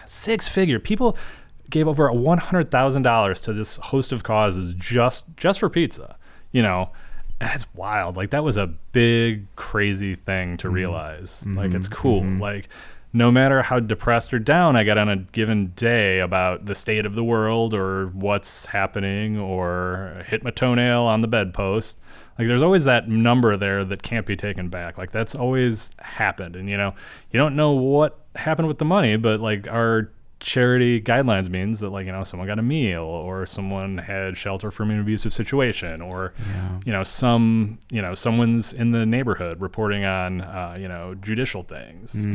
Six-figure. People gave over $100,000 to this host of causes just for pizza. You know, that's wild. Like, that was a big, crazy thing to realize. Like, it's cool. Like, no matter how depressed or down I get on a given day about the state of the world or what's happening, or hit my toenail on the bedpost, like, there's always that number there that can't be taken back. Like, that's always happened. And, you know, you don't know what happened with the money, but, like, our charity guidelines means that, like, you know, someone got a meal, or someone had shelter from an abusive situation, or you know, someone's in the neighborhood reporting on you know, judicial things.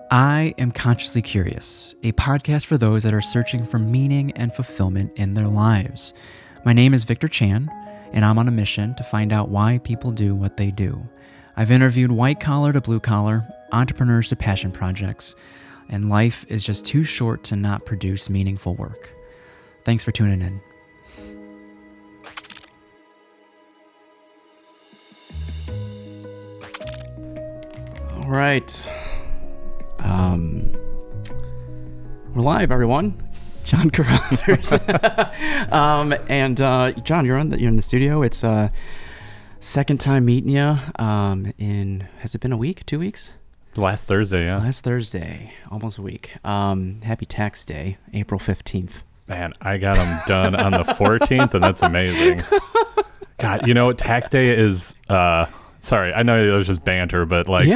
I Am Consciously Curious, a podcast for those that are searching for meaning and fulfillment in their lives. My name is Victor Chan, and I'm on a mission to find out why people do what they do. I've interviewed white collar to blue collar, entrepreneurs to passion projects, and life is just too short to not produce meaningful work. Thanks for tuning in. All right. We're live, everyone. John Carruthers. And John, you're in the studio. It's second time meeting you. Has it been a week, 2 weeks? Last Thursday, yeah. Last Thursday, almost a week. Happy Tax Day, April 15th. Man, I got them done on the 14th, and that's amazing. God, you know, Tax Day is, sorry, I know it was just banter, but, like,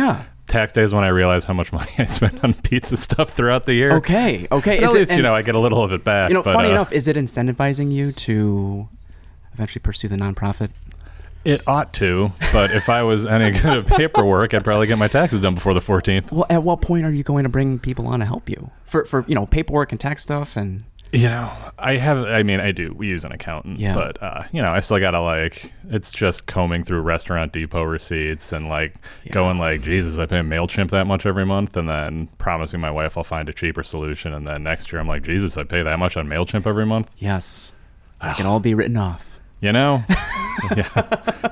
Tax Day is when I realize how much money I spend on pizza stuff throughout the year. Okay. At least, you know, I get a little of it back. You know, funny enough, is it incentivizing you to eventually pursue the nonprofit? It ought to, but if I was any good at paperwork, I'd probably get my taxes done before the 14th. Well, at what point are you going to bring people on to help you for you know, paperwork and tax stuff? And you know, I do. We use an accountant, but you know, I still gotta, like, it's just combing through Restaurant Depot receipts and, like, going like, Jesus, I pay MailChimp that much every month, and then promising my wife I'll find a cheaper solution, and then next year I'm like, Jesus, I pay that much on MailChimp every month. Yes, it can all be written off. You know,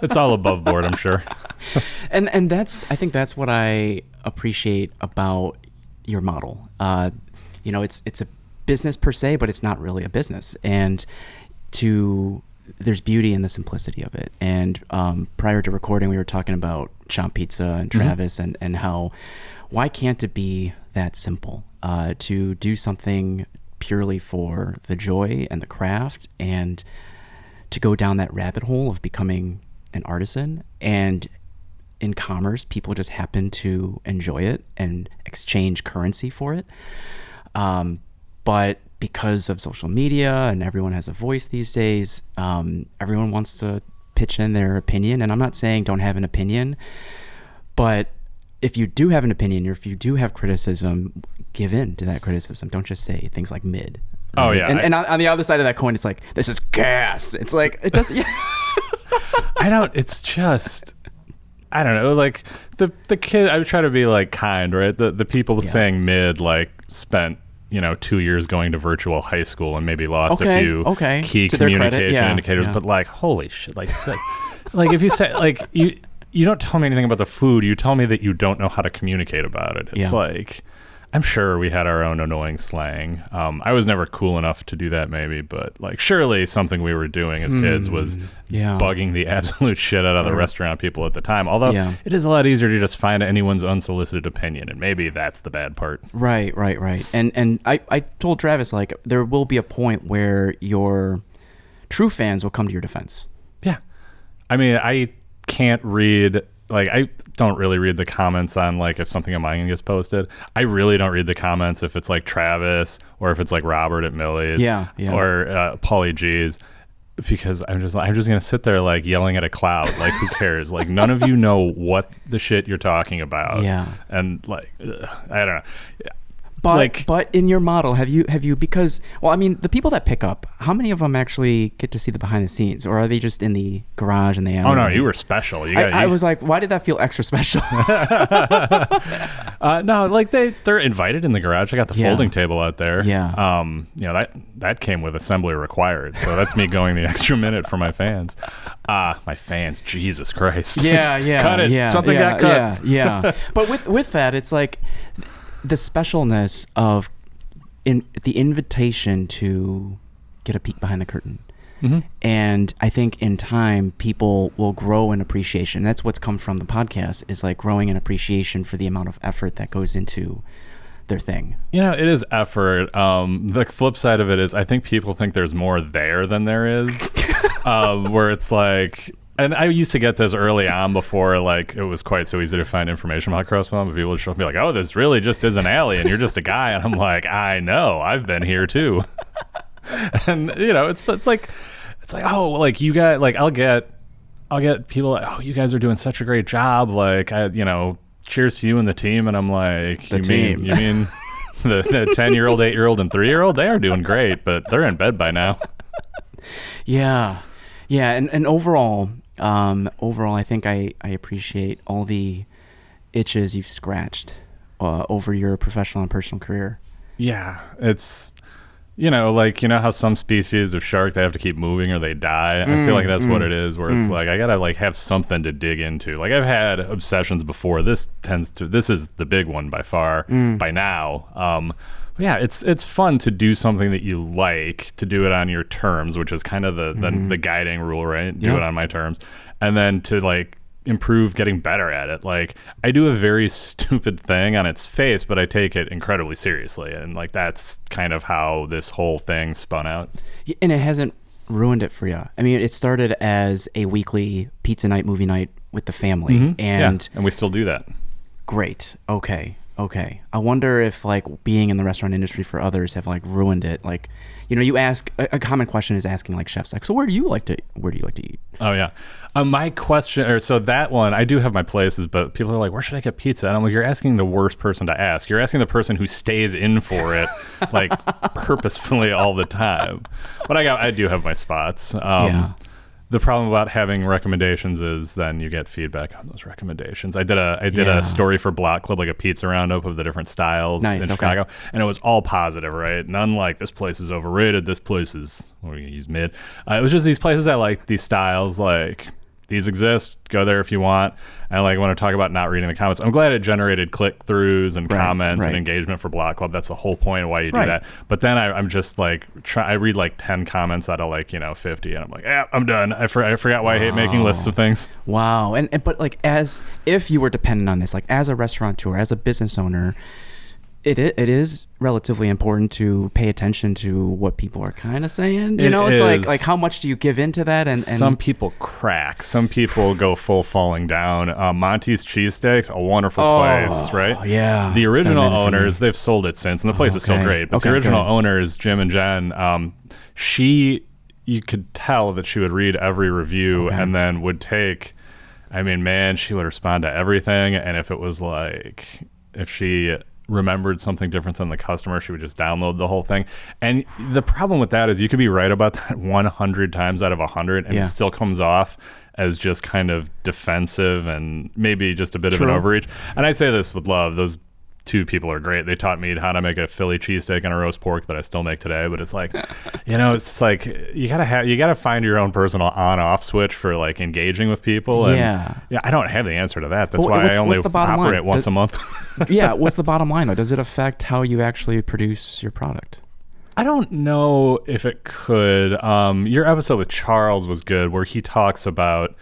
it's all above board, I'm sure. and I think that's what I appreciate about your model. You know, it's a business per se, but it's not really a business. And there's beauty in the simplicity of it. And prior to recording, we were talking about Champ Pizza and Travis and how, why can't it be that simple to do something purely for the joy and the craft, and to go down that rabbit hole of becoming an artisan. And in commerce, people just happen to enjoy it and exchange currency for it. But because of social media and everyone has a voice these days, everyone wants to pitch in their opinion. And I'm not saying don't have an opinion, but if you do have an opinion, or if you do have criticism, give in to that criticism. Don't just say things like mid. Oh yeah. And on the other side of that coin, it's like, this is gas. It's like, it doesn't. It's just, I don't know. Like the kid, I try to be, like, kind, right? The people saying mid, like, spent, you know, 2 years going to virtual high school and maybe lost a few key communication indicators, but, like, holy shit. Like if you say, like, you don't tell me anything about the food, you tell me that you don't know how to communicate about it. It's like, I'm sure we had our own annoying slang. I was never cool enough to do that, maybe, but, like, surely something we were doing as kids was bugging the absolute shit out of the restaurant people at the time. Although it is a lot easier to just find anyone's unsolicited opinion, and maybe that's the bad part. Right. And I told Travis, like, there will be a point where your true fans will come to your defense. Yeah. I mean, I can't read, like, I don't really read the comments on, like, if something of mine gets posted. I really don't read the comments if it's, like, Travis, or if it's, like, Robert at Millie's, or Paulie G's, because I'm just gonna sit there, like, yelling at a cloud. Like, who cares? Like, none of you know what the shit you're talking about. And, like, I don't know. But in your model, have you because, well, I mean, the people that pick up, how many of them actually get to see the behind the scenes, or are they just in the garage and they? Oh no, you were special. I was like, why did that feel extra special? No, like they're invited in the garage. I got the folding table out there. You know, that came with assembly required, so that's me going the extra minute for my fans. My fans, Jesus Christ. Cut it. Something got cut. But with that, it's like, the specialness of the invitation to get a peek behind the curtain. Mm-hmm. And I think in time, people will grow in appreciation. That's what's come from the podcast, is like growing in appreciation for the amount of effort that goes into their thing. You know, it is effort. The flip side of it is I think people think there's more there than there is, where it's like, and I used to get this early on before, like, it was quite so easy to find information about Crust Fund, but people would show me like, oh, this really just is an alley and you're just a guy. And I'm like, I know, I've been here too. And, you know, it's like, oh, like you got, like, I'll get people like, oh, you guys are doing such a great job. Like, cheers to you and the team. And I'm like, you mean the 10-year-old, 8-year-old, and 3-year-old? They are doing great, but they're in bed by now. Yeah. Yeah. And overall, I think I appreciate all the itches you've scratched over your professional and personal career. Yeah. It's, like, how some species of shark, they have to keep moving or they die. I feel like that's what it is, where it's like, I gotta like have something to dig into. Like, I've had obsessions before. This is the big one by far by now. But yeah, it's fun to do something that you like, to do it on your terms, which is kind of the guiding rule, right? Do it on my terms. And then to like improve getting better at it. Like, I do a very stupid thing on its face, but I take it incredibly seriously, and like that's kind of how this whole thing spun out. And it hasn't ruined it for you. I mean, it started as a weekly pizza night, movie night with the family, and we still do that. Great. Okay. I wonder if like being in the restaurant industry for others have like ruined it. Like, you ask a common question is asking like chefs, like, so where do you like to eat? Oh yeah. My question, so that one, I do have my places, but people are like, where should I get pizza? And I'm like, you're asking the worst person to ask. You're asking the person who stays in for it, like purposefully all the time. But I do have my spots. The problem about having recommendations is then you get feedback on those recommendations. I did a story for Block Club, like a pizza roundup of the different styles in Chicago, and it was all positive, right? None like this place is overrated, this place is, we're gonna use mid. It was just these places I like, these styles, like these exist, go there if you want. And like when I talk about not reading the comments, I'm glad it generated click-throughs and comments and engagement for Block Club. That's the whole point of why you do that. But then I'm just like, I read like 10 comments out of like, 50, and I'm like, yeah, I'm done. I forgot why I hate making lists of things. Wow. And but like, as if you were dependent on this, like as a restaurateur, as a business owner, it is relatively important to pay attention to what people are kind of saying. It's like how much do you give into that? And some people crack. Some people go full falling down. Monty's Cheesesteaks, a wonderful place, right? Yeah. The original owners, they've sold it since, and the place is still great. But the original owners, Jim and Jen, you could tell that she would read every review and then would take, she would respond to everything. And if it was like, if she remembered something different than the customer, she would just download the whole thing. And the problem with that is you could be right about that 100 times out of 100 and it still comes off as just kind of defensive and maybe just a bit of an overreach. And I say this with love. Those two people are great. They taught me how to make a Philly cheesesteak and a roast pork that I still make today. But it's like, it's like you gotta find your own personal on-off switch for like engaging with people. And I don't have the answer to that. That's why I only operate once a month. What's the bottom line though? Does it affect how you actually produce your product? I don't know if it could. Your episode with Charles was good, where he talks about,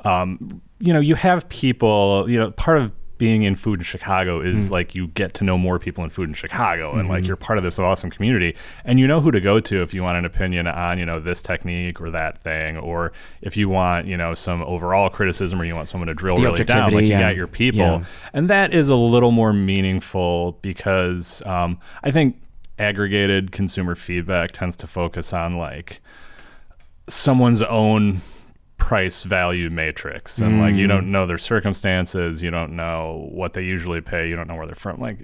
you have people, part of being in food in Chicago is like you get to know more people in food in Chicago, and like you're part of this awesome community, and you know who to go to if you want an opinion on this technique or that thing, or if you want some overall criticism, or you want someone to drill really down, like you got your people. And that is a little more meaningful because I think aggregated consumer feedback tends to focus on like someone's own price value matrix, and like you don't know their circumstances, you don't know what they usually pay, you don't know where they're from. Like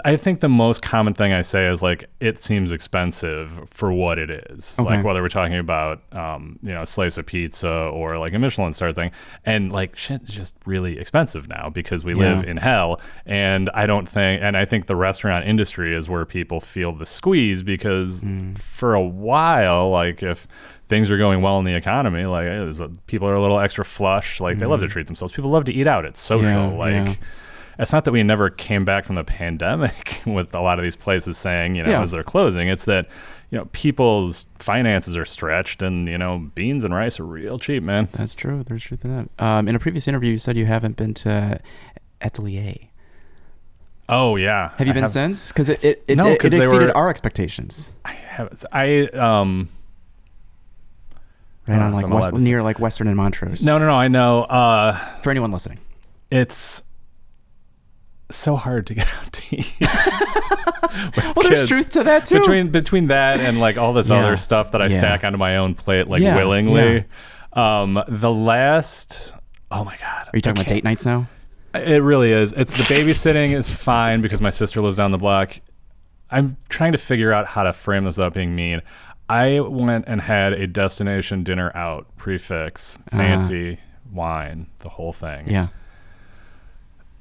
I think the most common thing I say is like, it seems expensive for what it is. Like whether we're talking about a slice of pizza or like a Michelin star thing, and like shit is just really expensive now because we live in hell. And I think the restaurant industry is where people feel the squeeze because for a while, like if things are going well in the economy, like people are a little extra flush, like they love to treat themselves. People love to eat out. It's social. it's not that we never came back from the pandemic with a lot of these places saying, Yeah. as they're closing, it's that, people's finances are stretched and, beans and rice are real cheap, man. That's true. There's truth in that. In a previous interview, you said you haven't been to Atelier. Oh, yeah. Have you been since? Because it No, 'cause they exceeded were- our expectations. I Right on if like I'm allowed to say- near like Western and Montrose. No, I know. For anyone listening. It's so hard to get out to eat. Well, there's truth to that too. Between that and like all this Yeah. other stuff that I Yeah. stack onto my own plate like Yeah. willingly. The last, oh my God. Are you talking about date nights now? It really is. It's the babysitting is fine because my sister lives down the block. I'm trying to figure out how to frame this without being mean. I went and had a destination dinner out, prefix, fancy wine, the whole thing. Yeah.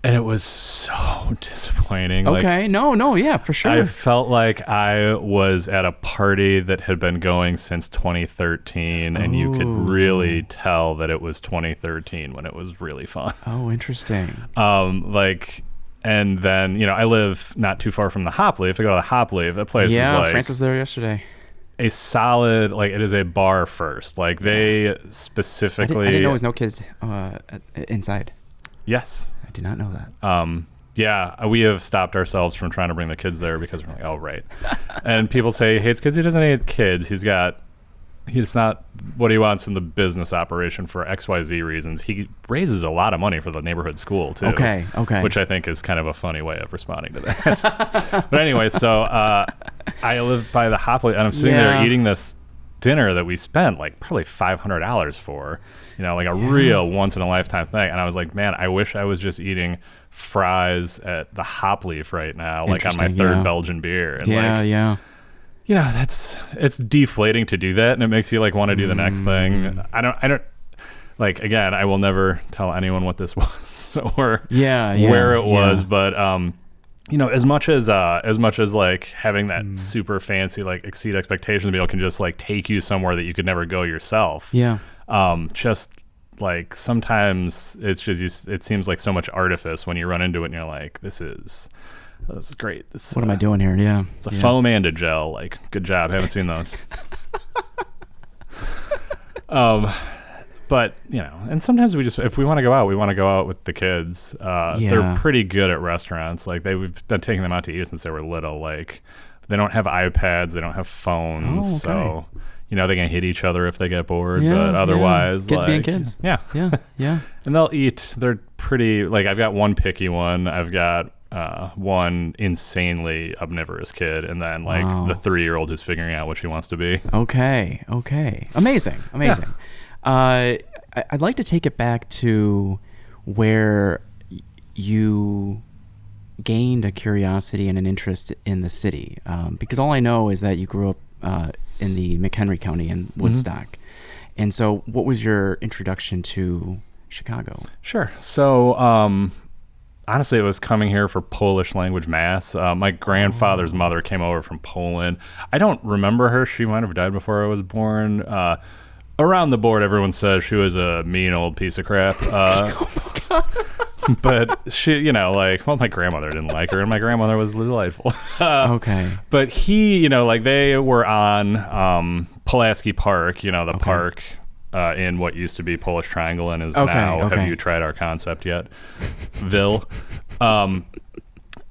And it was so disappointing. Okay. No. Yeah, for sure. I felt like I was at a party that had been going since 2013, and you could really tell that it was 2013 when it was really fun. Oh, interesting. And then, I live not too far from the Hop Leaf. I go to the Hop Leaf. That place is like France was there yesterday. a solid, it is a bar first. Like they specifically. I didn't know there was no kids inside. Yes. I did not know that. Yeah, we have stopped ourselves from trying to bring the kids there because we're like, oh, right. And people say he hates kids. He doesn't hate kids. He's not what he wants in the business operation for XYZ reasons. He raises a lot of money for the neighborhood school, too. Okay. Which I think is kind of a funny way of responding to that. But anyway, so I live by the Hop Leaf, and I'm sitting there eating this dinner that we spent like probably $500 for, like a real once in a lifetime thing. And I was like, man, I wish I was just eating fries at the Hop Leaf right now, like on my third Belgian beer. And it's deflating to do that, and it makes you like want to do the next thing. I don't like, again, I will never tell anyone what this was or where it was, but as much as like having that super fancy like exceed expectations meal can just like take you somewhere that you could never go yourself. Just like sometimes it seems like so much artifice when you run into it and you're like, this is great. What am I doing here? Yeah. It's a foam and a gel. Like, good job. Haven't seen those. But, and sometimes if we want to go out, we want to go out with the kids. They're pretty good at restaurants. Like, we've been taking them out to eat since they were little. Like, they don't have iPads. They don't have phones. So, they can hit each other if they get bored. But otherwise, kids being kids. Yeah. And they'll eat. They're pretty, like, I've got one picky one. I've got one insanely omnivorous kid, and then like the 3-year-old who's figuring out what she wants to be. Okay. Amazing. I'd like to take it back to where you gained a curiosity and an interest in the city, because all I know is that you grew up in the McHenry County in Woodstock. And so what was your introduction to Chicago? Sure. So honestly, it was coming here for Polish language mass. My grandfather's mother came over from Poland. I don't remember her. She might have died before I was born. Around the board, everyone says she was a mean old piece of crap. Oh my God. But she, my grandmother didn't like her, and my grandmother was delightful. Okay. But he, they were on Pulaski Park, the park in what used to be Polish Triangle and is now, have you tried our concept yet? Ville.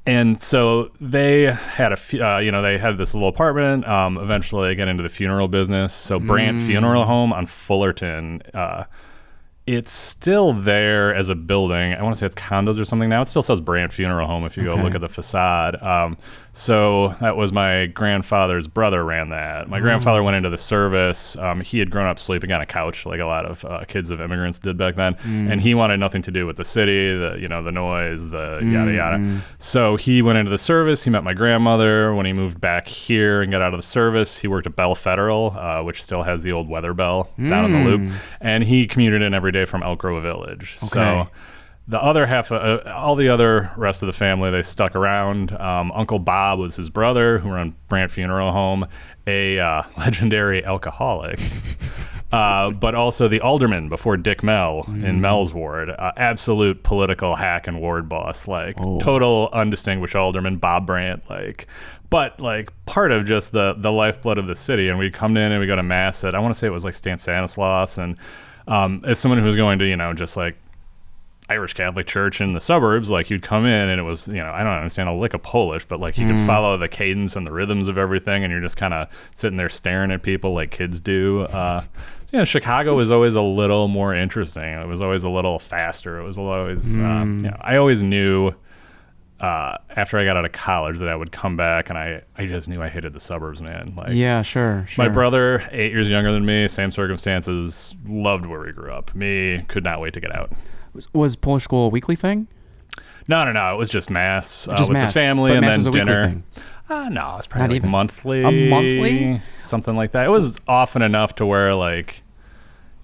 And so they had they had this little apartment. Eventually they get into the funeral business. So Brandt Funeral Home on Fullerton, it's still there as a building. I want to say it's condos or something now. It still says Brandt Funeral Home if you go look at the facade. So that was my grandfather's brother ran that. My grandfather went into the service. He had grown up sleeping on a couch like a lot of kids of immigrants did back then. And he wanted nothing to do with the city, the noise, the yada yada. So he went into the service. He met my grandmother. When he moved back here and got out of the service, he worked at Bell Federal, which still has the old weather bell down in the loop. And he commuted in every day from Elk Grove Village. So the other half, all the other rest of the family, they stuck around. Uncle Bob was his brother who ran Brandt Funeral Home, a legendary alcoholic. but also the alderman before Dick Mell in Mell's ward, absolute political hack and ward boss, like total undistinguished alderman, Bob Brandt, like, but like part of just the lifeblood of the city. And we'd come in and we go to mass at, I want to say it was like St. Stanislaus. And as someone who was going to, just like Irish Catholic church in the suburbs, like you'd come in and it was, I don't understand a lick of Polish, but like you could follow the cadence and the rhythms of everything, and you're just kind of sitting there staring at people like kids do. Chicago was always a little more interesting. It was always a little faster. It was always, I always knew after I got out of college that I would come back, and I just knew I hated the suburbs, man. Like, yeah, sure. My brother, 8 years younger than me, same circumstances, loved where we grew up. Me, could not wait to get out. Was Polish school a weekly thing? No. It was just mass, with mass. the family, But and mass then was a weekly dinner. thing. No, it was probably Not like even. monthly. A monthly? Something like that. It was often enough to where, like,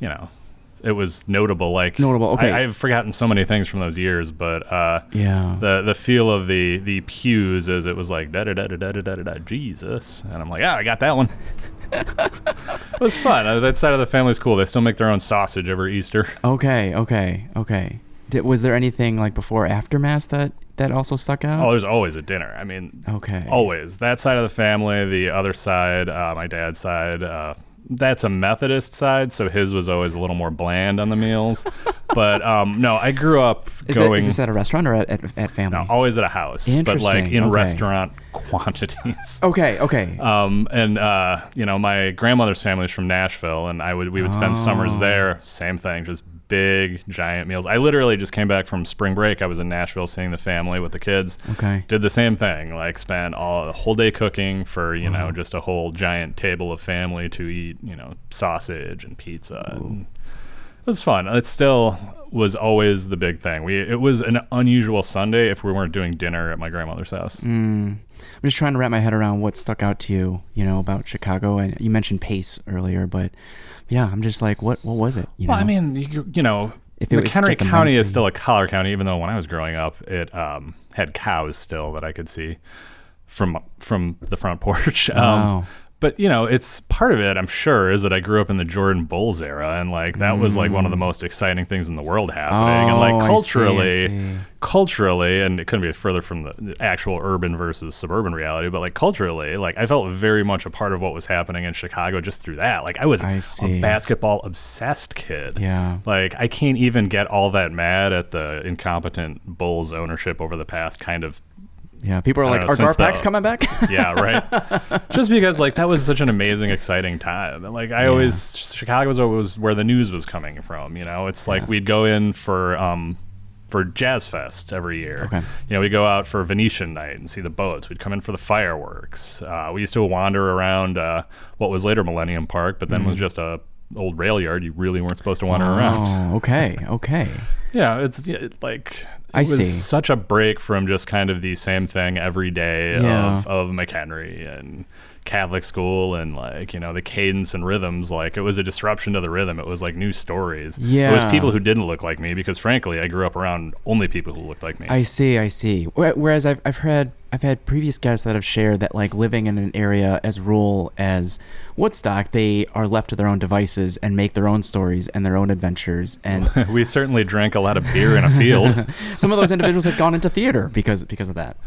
it was notable. Like, Okay. I've forgotten so many things from those years, but Yeah. the feel of the pews as it was like da da da da da da da da Jesus, and I'm like, I got that one. It was fun. That side of the family's cool. They still make their own sausage every Easter. Okay. Was there anything like before or after mass that also stuck out? Oh, there's always a dinner. I mean, Okay. always. That side of the family, the other side, my dad's side, that's a Methodist side, so his was always a little more bland on the meals. But no, I grew up going. Is this at a restaurant or at family? No, always at a house, but like in restaurant quantities. Okay. My grandmother's family is from Nashville, and we would spend summers there. Same thing, just big, giant meals. I literally just came back from spring break. I was in Nashville seeing the family with the kids. Okay. Did the same thing, like spent the whole day cooking for, just a whole giant table of family to eat, sausage and pizza. And it was fun. It still was always the big thing. It was an unusual Sunday if we weren't doing dinner at my grandmother's house. I'm just trying to wrap my head around what stuck out to you, about Chicago. And you mentioned pace earlier, but yeah, I'm just like, what was it? Well, I mean, if McHenry County is still a collar county, even though when I was growing up, it had cows still that I could see from the front porch. Wow. But it's part of it, I'm sure, is that I grew up in the Jordan Bulls era, and like that was like one of the most exciting things in the world happening. And like culturally, and it couldn't be further from the actual urban versus suburban reality, but like culturally, like I felt very much a part of what was happening in Chicago just through that. Like I was a basketball obsessed kid. Yeah. Like I can't even get all that mad at the incompetent Bulls ownership over the past kind of. Yeah, people are like, are Garpax coming back? Yeah, right. Just because like that was such an amazing, exciting time. And like Chicago was always where the news was coming from. It's like we'd go in for Jazz Fest every year. Okay. We go out for Venetian night and see the boats. We'd come in for the fireworks. We used to wander around what was later Millennium Park, but then was just a old rail yard. You really weren't supposed to wander around. Oh, okay. Yeah, it was such a break from just kind of the same thing every day of McHenry and Catholic school and like, the cadence and rhythms. Like it was a disruption to the rhythm. It was like new stories. Yeah. It was people who didn't look like me because frankly, I grew up around only people who looked like me. I see. Whereas I've had previous guests that have shared that like living in an area as rural as Woodstock, they are left to their own devices and make their own stories and their own adventures. And we certainly drank a lot of beer in a field. Some of those individuals have gone into theater because of that.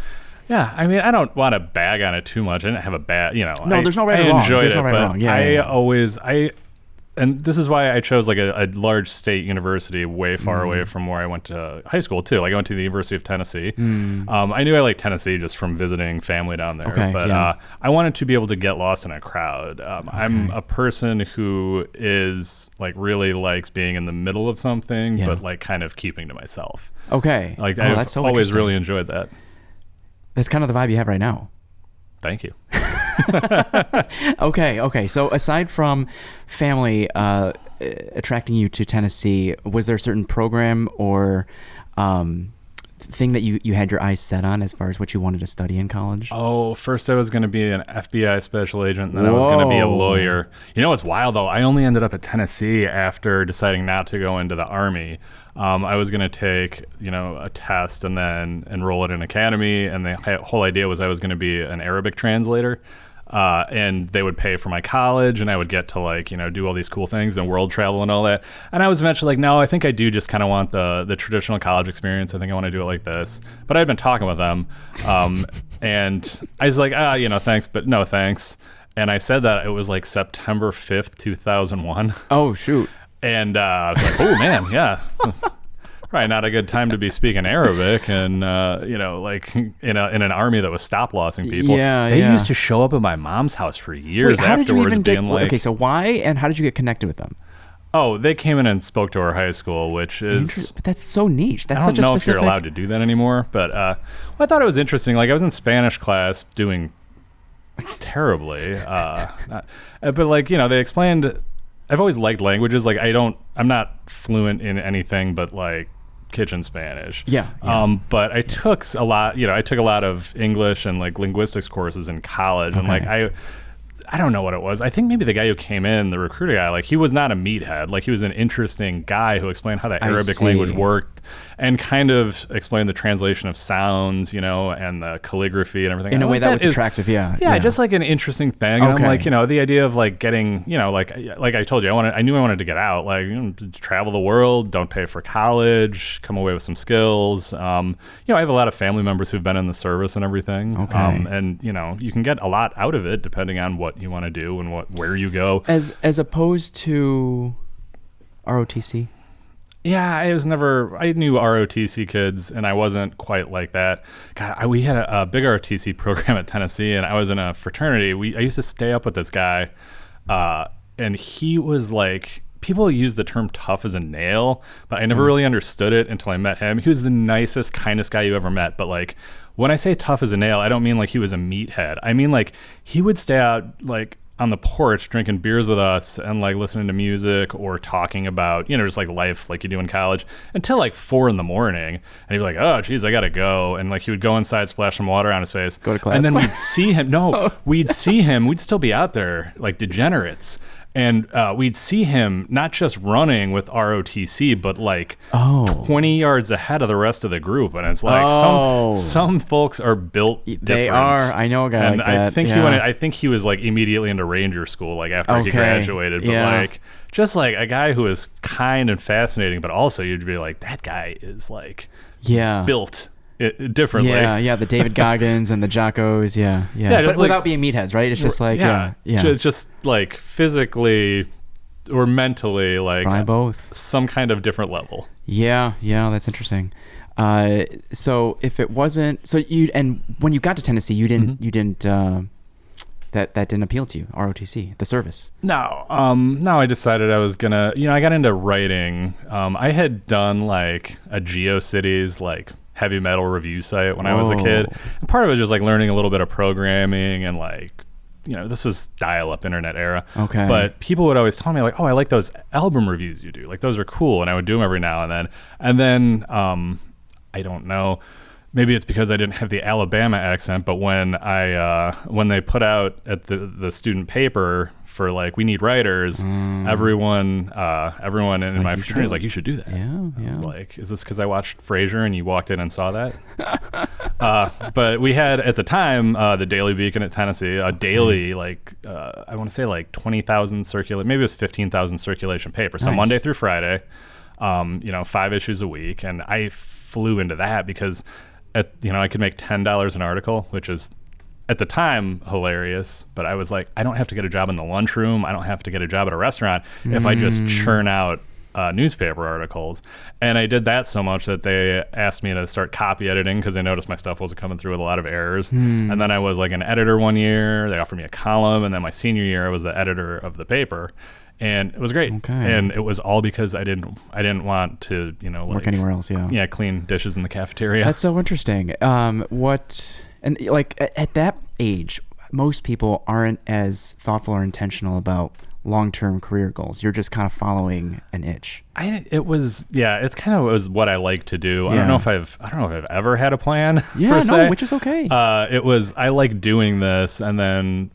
Yeah, I mean, I don't want to bag on it too much. I didn't have a bad, No, there's no right or wrong. I enjoyed There's it, no right or wrong. Yeah, and this is why I chose like a large state university way far away from where I went to high school too. Like I went to the University of Tennessee. I knew I liked Tennessee just from visiting family down there. Okay, but I wanted to be able to get lost in a crowd. I'm a person who is like really likes being in the middle of something, but like kind of keeping to myself. Okay. Like I've always really enjoyed that. That's kind of the vibe you have right now. Thank you. Okay. So aside from family attracting you to Tennessee, was there a certain program or thing that you had your eyes set on as far as what you wanted to study in college? Oh, first I was going to be an FBI special agent, and then I was going to be a lawyer. You know what's wild, though? I only ended up at Tennessee after deciding not to go into the Army. I was going to take, a test and then enroll at an academy, and the whole idea was I was going to be an Arabic translator. and they would pay for my college, and I would get to like, do all these cool things and world travel and all that. And I was eventually like, no, I think I do just kind of want the traditional college experience. I think I want to do it like this. But I'd been talking with them, and I was like, thanks, but no thanks. And I said that it was like September 5th, 2001. Oh, shoot. And I was like, oh, man, yeah. Probably not a good time to be speaking Arabic and, like in an army that was stop-lossing people. Yeah, they yeah. used to show up at my mom's house for years Wait, how did you afterwards even being like... Okay, so why and how did you get connected with them? Oh, they came in and spoke to our high school, which is... But that's so niche. That's I don't such a know specific... if you're allowed to do that anymore, but I thought it was interesting. Like, I was in Spanish class doing terribly. But, like, they explained... I've always liked languages. Like, I'm not fluent in anything but, like, kitchen Spanish. Yeah. But I took a lot, I took a lot of English and, like, linguistics courses in college. And, like, I don't know what it was. I think maybe the guy who came in, the recruiter guy, like he was not a meathead. Like he was an interesting guy who explained how the Arabic language worked and kind of explained the translation of sounds, and the calligraphy and everything. In a way that was attractive, yeah. Yeah, just like an interesting thing. And I'm like, the idea of like getting, like I told you, I knew I wanted to get out, like travel the world, don't pay for college, come away with some skills. I have a lot of family members who've been in the service and everything. Okay. And you can get a lot out of it depending on what you want to do and where you go. As opposed to ROTC. Yeah, I knew ROTC kids, and I wasn't quite like that. God, we had a big ROTC program at Tennessee, and I was in a fraternity. I used to stay up with this guy, and he was like, people use the term tough as a nail, but I never really understood it until I met him. He was the nicest, kindest guy you ever met, but like, when I say tough as a nail, I don't mean like he was a meathead. I mean like he would stay out like on the porch drinking beers with us and like listening to music or talking about, just like life like you do in college until like 4 a.m. And he'd be like, oh, geez, I got to go. And like he would go inside, splash some water on his face. Go to class. And then we'd see him. No, we'd see him. We'd still be out there like degenerates. And we'd see him not just running with ROTC, but like 20 yards ahead of the rest of the group. And it's like some folks are built different. They are. I know a guy like that. I think he was like immediately into Ranger school, like after he graduated. But like just like a guy who is kind and fascinating, but also you'd be like, that guy is like built differently. Yeah, the David Goggins and the Jockos, but like, without being meatheads, right? It's just like, just like physically or mentally, like by both, some kind of different level. Yeah, that's interesting. So if it wasn't, and when you got to Tennessee, you didn't, that didn't appeal to you, ROTC, the service? No, I decided I was gonna, I got into writing. I had done like a GeoCities, like heavy metal review site when I was a kid. And part of it was just like learning a little bit of programming and like, this was dial-up internet era. Okay. But people would always tell me like, oh, I like those album reviews you do. Like those are cool. And I would do them every now and then. And then, I don't know, maybe it's because I didn't have the Alabama accent, but when they put out at the student paper for like, we need writers, everyone in my fraternity is like, you should do that. Yeah. I was like, is this because I watched Frasier and you walked in and saw that? But we had at the time the Daily Beacon at Tennessee, a daily I want to say like 20,000 maybe it was 15,000 circulation paper. So Monday through Friday, 5 issues a week, and I flew into that because I could make $10 an article, which is at the time hilarious, but I was like, I don't have to get a job in the lunchroom. I don't have to get a job at a restaurant if I just churn out newspaper articles. And I did that so much that they asked me to start copy editing because they noticed my stuff wasn't coming through with a lot of errors. And then I was like an editor one year. They offered me a column, and then my senior year I was the editor of the paper. And it was great. Okay. And it was all because I didn't want to, work anywhere else. Yeah, clean dishes in the cafeteria. That's so interesting. And like at that age, most people aren't as thoughtful or intentional about long-term career goals. You're just kind of following an itch. It's kind of was what I like to do. I don't know if I've ever had a plan. Yeah, per se. Which is okay. I like doing this, and then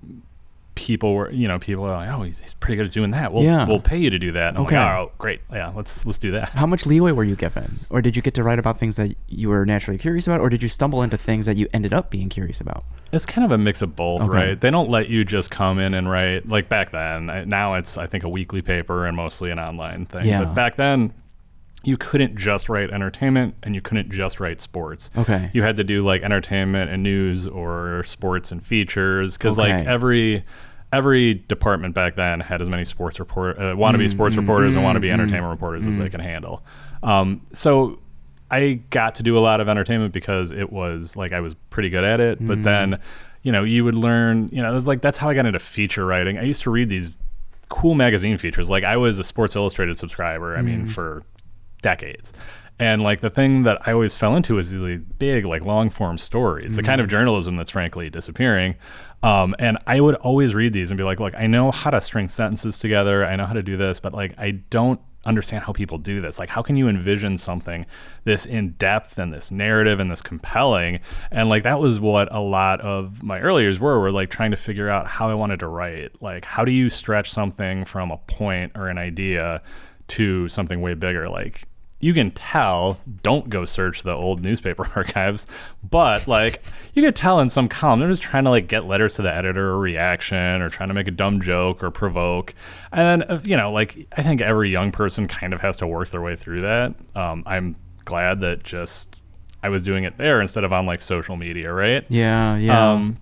people are like, oh, he's pretty good at doing that. We'll pay you to do that. And I'm like, oh, great. Yeah, let's do that. How much leeway were you given? Or did you get to write about things that you were naturally curious about? Or did you stumble into things that you ended up being curious about? It's kind of a mix of both, right? They don't let you just come in and write, like back then. Now it's, I think, a weekly paper and mostly an online thing. Yeah. But back then, you couldn't just write entertainment and you couldn't just write sports. Okay. You had to do like entertainment and news or sports and features, because like every department back then had as many sports wannabe sports reporters and wannabe entertainment reporters as they can handle. So I got to do a lot of entertainment because it was like I was pretty good at it. But then, you would learn, it was like that's how I got into feature writing. I used to read these cool magazine features. Like I was a Sports Illustrated subscriber. I mean, for decades. And like the thing that I always fell into is these big, like long form stories, the kind of journalism that's frankly disappearing. And I would always read these and be like, look, I know how to string sentences together. I know how to do this, but like, I don't understand how people do this. Like, how can you envision something this in depth and this narrative and this compelling? And like, that was what a lot of my early years were like trying to figure out how I wanted to write. Like, how do you stretch something from a point or an idea to something way bigger? Like, you can tell, don't go search the old newspaper archives, but like you could tell in some column they're just trying to like get letters to the editor or reaction or trying to make a dumb joke or provoke. And then like I think every young person kind of has to work their way through that. I'm glad that just I was doing it there instead of on like social media, right? Yeah.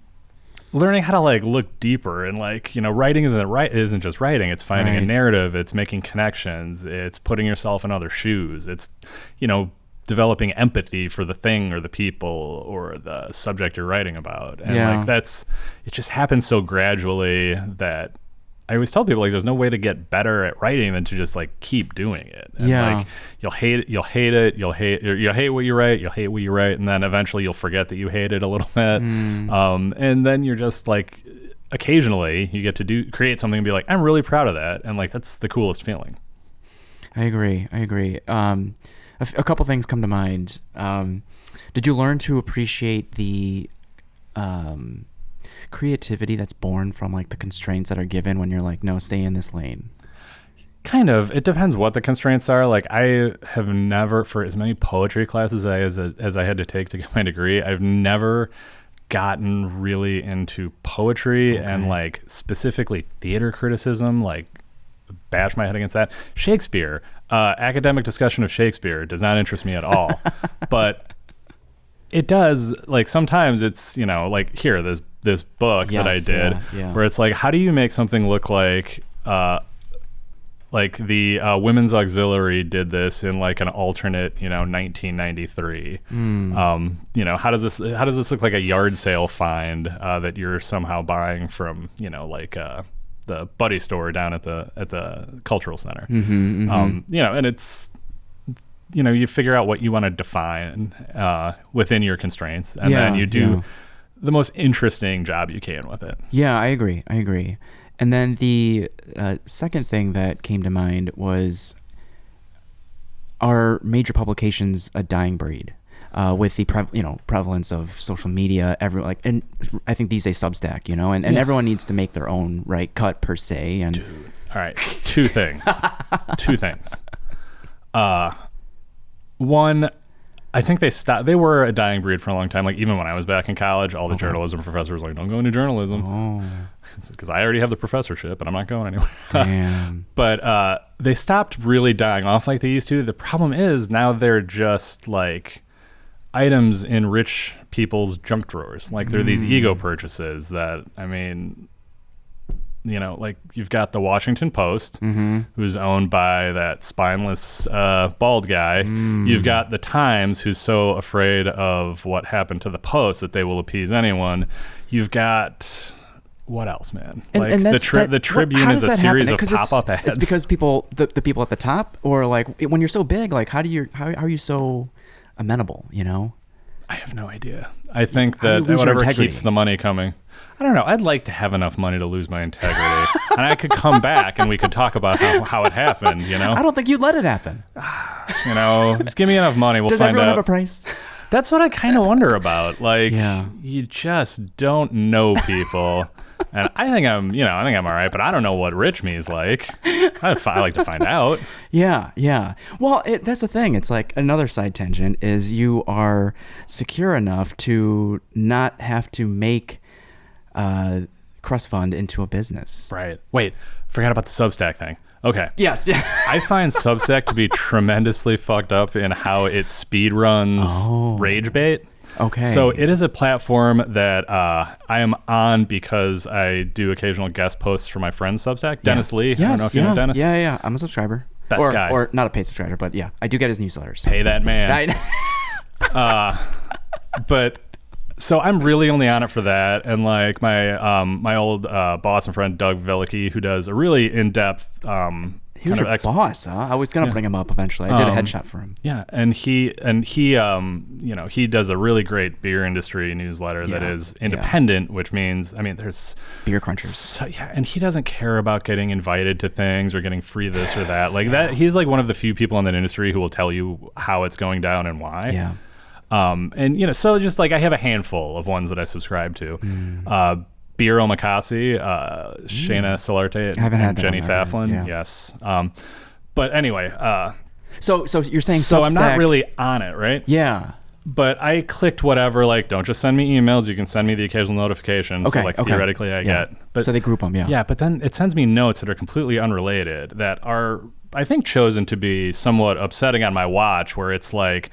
Learning how to like look deeper and like, writing isn't just writing. It's finding a narrative. It's making connections. It's putting yourself in other shoes. It's, developing empathy for the thing or the people or the subject you're writing about. And like it just happens so gradually that I always tell people like there's no way to get better at writing than to just like keep doing it. And like you'll hate it, you'll hate what you write, and then eventually you'll forget that you hate it a little bit. And then you're just like occasionally you get to create something and be like, I'm really proud of that, and like that's the coolest feeling. I agree. A couple things come to mind. Did you learn to appreciate the creativity that's born from like the constraints that are given when you're like, no, stay in this lane? Kind of. It depends what the constraints are. Like I have never, for as many poetry classes as I had to take to get my degree, I've never gotten really into poetry and like specifically theater criticism, like bash my head against that. Shakespeare, academic discussion of Shakespeare does not interest me at all. But it does, like sometimes it's, like here, this book that I did where it's like, how do you make something look like the Women's Auxiliary did this in like an alternate, 1993. How does this look like a yard sale find that you're somehow buying from, the buddy store down at the cultural center? And it's, you figure out what you want to define within your constraints, and then you do the most interesting job you can with it. Yeah, I agree. And then the second thing that came to mind was, are major publications a dying breed? With the prevalence of social media, and I think these days Substack, and everyone needs to make their own cut per se. And dude, all right, two things. One, I think they were a dying breed for a long time. Like even when I was back in college, all the journalism professors were like, don't go into journalism. Because I already have the professorship and I'm not going anywhere. Damn. But they stopped really dying off like they used to. The problem is now they're just like items in rich people's junk drawers. Like they're these ego purchases that, I mean, like you've got the Washington Post, who's owned by that spineless bald guy. You've got the Times, who's so afraid of what happened to the Post that they will appease anyone. You've got, what else, man? Like the Tribune is a series of pop-up ads. It's because the people at the top, or like when you're so big, like how are you so amenable? I have no idea. I think that whatever keeps the money coming. I don't know. I'd like to have enough money to lose my integrity, and I could come back and we could talk about how it happened. I don't think you'd let it happen. Just give me enough money. We'll find out. Does everyone have a price? That's what I kind of wonder about. Like, you just don't know people. And I think I'm all right, but I don't know what rich me is like. I like to find out. Yeah, yeah. Well, that's the thing. It's like another side tangent is you are secure enough to not have to make Crust Fund into a business. Right. Wait, forgot about the Substack thing. Okay. Yes. Yeah. I find Substack to be tremendously fucked up in how it speed runs rage bait. Okay. So it is a platform that I am on because I do occasional guest posts for my friend Substack, Dennis Lee. Yes, I don't know if you know Dennis. Yeah. I'm a subscriber. Best guy. Or not a paid subscriber, but yeah, I do get his newsletters. Pay that man. But so I'm really only on it for that, and like my old boss and friend Doug Velicky, who does a really in-depth he was your boss, huh? I was gonna bring him up eventually. I did a headshot for him. Yeah, and he he does a really great beer industry newsletter that is independent, which means there's beer crunchers. So, and he doesn't care about getting invited to things or getting free this or that. Like that, he's like one of the few people in that industry who will tell you how it's going down and why. Yeah. And so just like I have a handful of ones that I subscribe to. Beer Omakase, Shayna Solarte, and Jenny Faflin. Yeah. Yes. But anyway. So you're saying so Substack, I'm not really on it, right? Yeah. But I clicked whatever, like, don't just send me emails. You can send me the occasional notification. Okay, so, like, theoretically I get. But, so they group them, yeah. Yeah, but then it sends me notes that are completely unrelated that are, I think, chosen to be somewhat upsetting on my watch, where it's, like,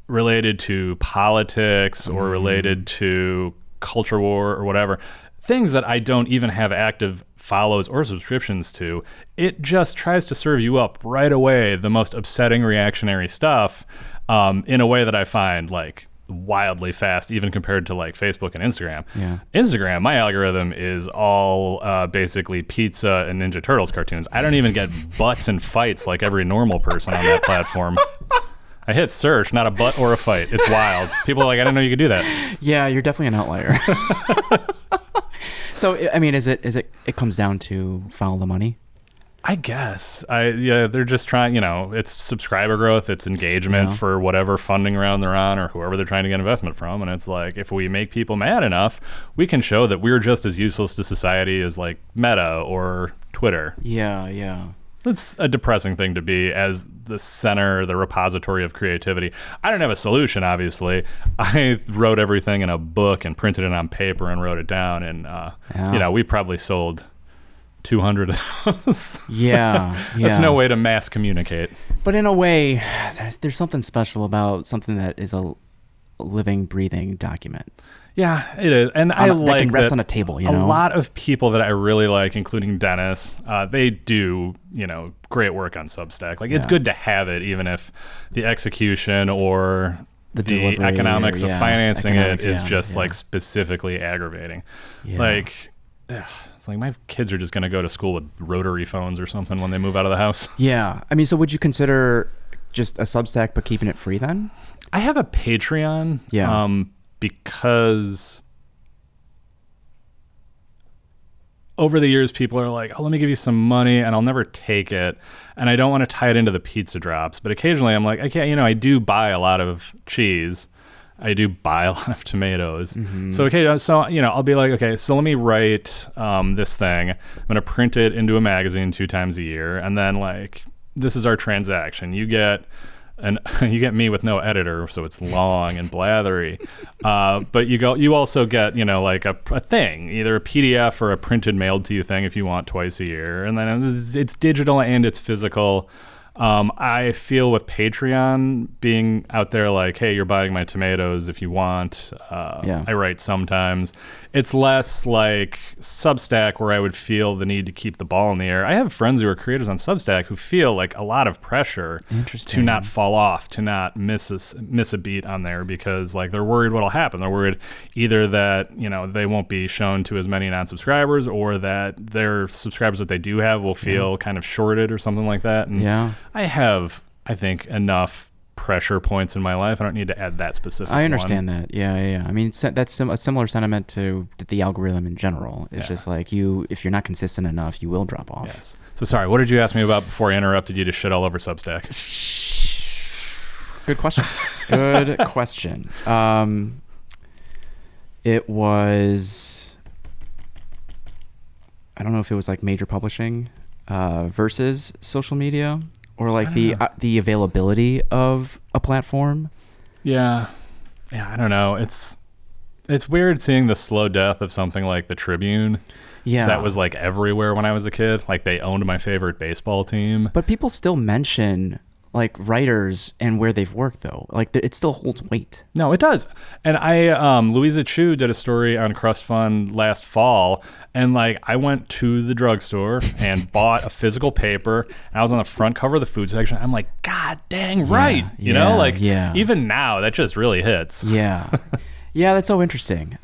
related to politics or related to culture war or whatever. Things that I don't even have active follows or subscriptions to. It just tries to serve you up right away the most upsetting reactionary stuff in a way that I find like wildly fast, even compared to like Facebook and Instagram. Yeah. Instagram, my algorithm is all basically pizza and Ninja Turtles cartoons. I don't even get butts and fights like every normal person on that platform. I hit search, not a butt or a fight. It's wild. People are like, I didn't know you could do that. Yeah, you're definitely an outlier. So, I mean, it comes down to follow the money? I guess. They're just trying, it's subscriber growth, it's engagement for whatever funding round they're on or whoever they're trying to get investment from. And it's like, if we make people mad enough, we can show that we're just as useless to society as like Meta or Twitter. Yeah. It's a depressing thing to be as the center, the repository of creativity. I don't have a solution, obviously. I wrote everything in a book and printed it on paper and wrote it down. And, we probably sold 200 of those. Yeah. That's no way to mass communicate. But in a way, there's something special about something that is a living, breathing document. Yeah, it is. And I like can rest on a table, A lot of people that I really like, including Dennis, they do, great work on Substack. Like, it's good to have it, even if the execution or the economics of financing it is just like specifically aggravating. Yeah. Like, it's like my kids are just going to go to school with rotary phones or something when they move out of the house. Yeah. I mean, so would you consider just a Substack but keeping it free then? I have a Patreon. Yeah. Because over the years, people are like, oh, let me give you some money, and I'll never take it. And I don't want to tie it into the pizza drops. But occasionally I'm like, okay, I do buy a lot of cheese. I do buy a lot of tomatoes. Mm-hmm. So, I'll be like, okay, so let me write this thing. I'm going to print it into a magazine 2 times a year. And then, like, this is our transaction. You get me with no editor, so it's long and blathery. But you also get, like a thing, either a PDF or a printed mailed to you thing if you want twice a year. And then it's digital and it's physical. I feel with Patreon being out there like, hey, you're buying my tomatoes if you want. I write sometimes. It's less like Substack where I would feel the need to keep the ball in the air. I have friends who are creators on Substack who feel like a lot of pressure to not fall off, to not miss a beat on there because like they're worried what'll happen. They're worried either that, they won't be shown to as many non-subscribers or that their subscribers that they do have will feel kind of shorted or something like that. And I have, I think, enough pressure points in my life. I don't need to add that specific I understand that. Yeah. I mean, that's a similar sentiment to the algorithm in general. It's just like if you're not consistent enough, you will drop off. Yes. So sorry, what did you ask me about before I interrupted you to shit all over Substack? Good question. Good question. It was... I don't know if it was like major publishing versus social media, or like the availability of a platform. Yeah. I don't know. It's weird seeing the slow death of something like the Tribune. Yeah. That was like everywhere when I was a kid. Like they owned my favorite baseball team. But people still mention like writers and where they've worked though. Like it still holds weight. No, it does. And Louisa Chu did a story on Crust Fund last fall, and like I went to the drugstore and bought a physical paper, and I was on the front cover of the food section. I'm like, God dang right. You know, like even now that just really hits. Yeah. Yeah, that's so interesting.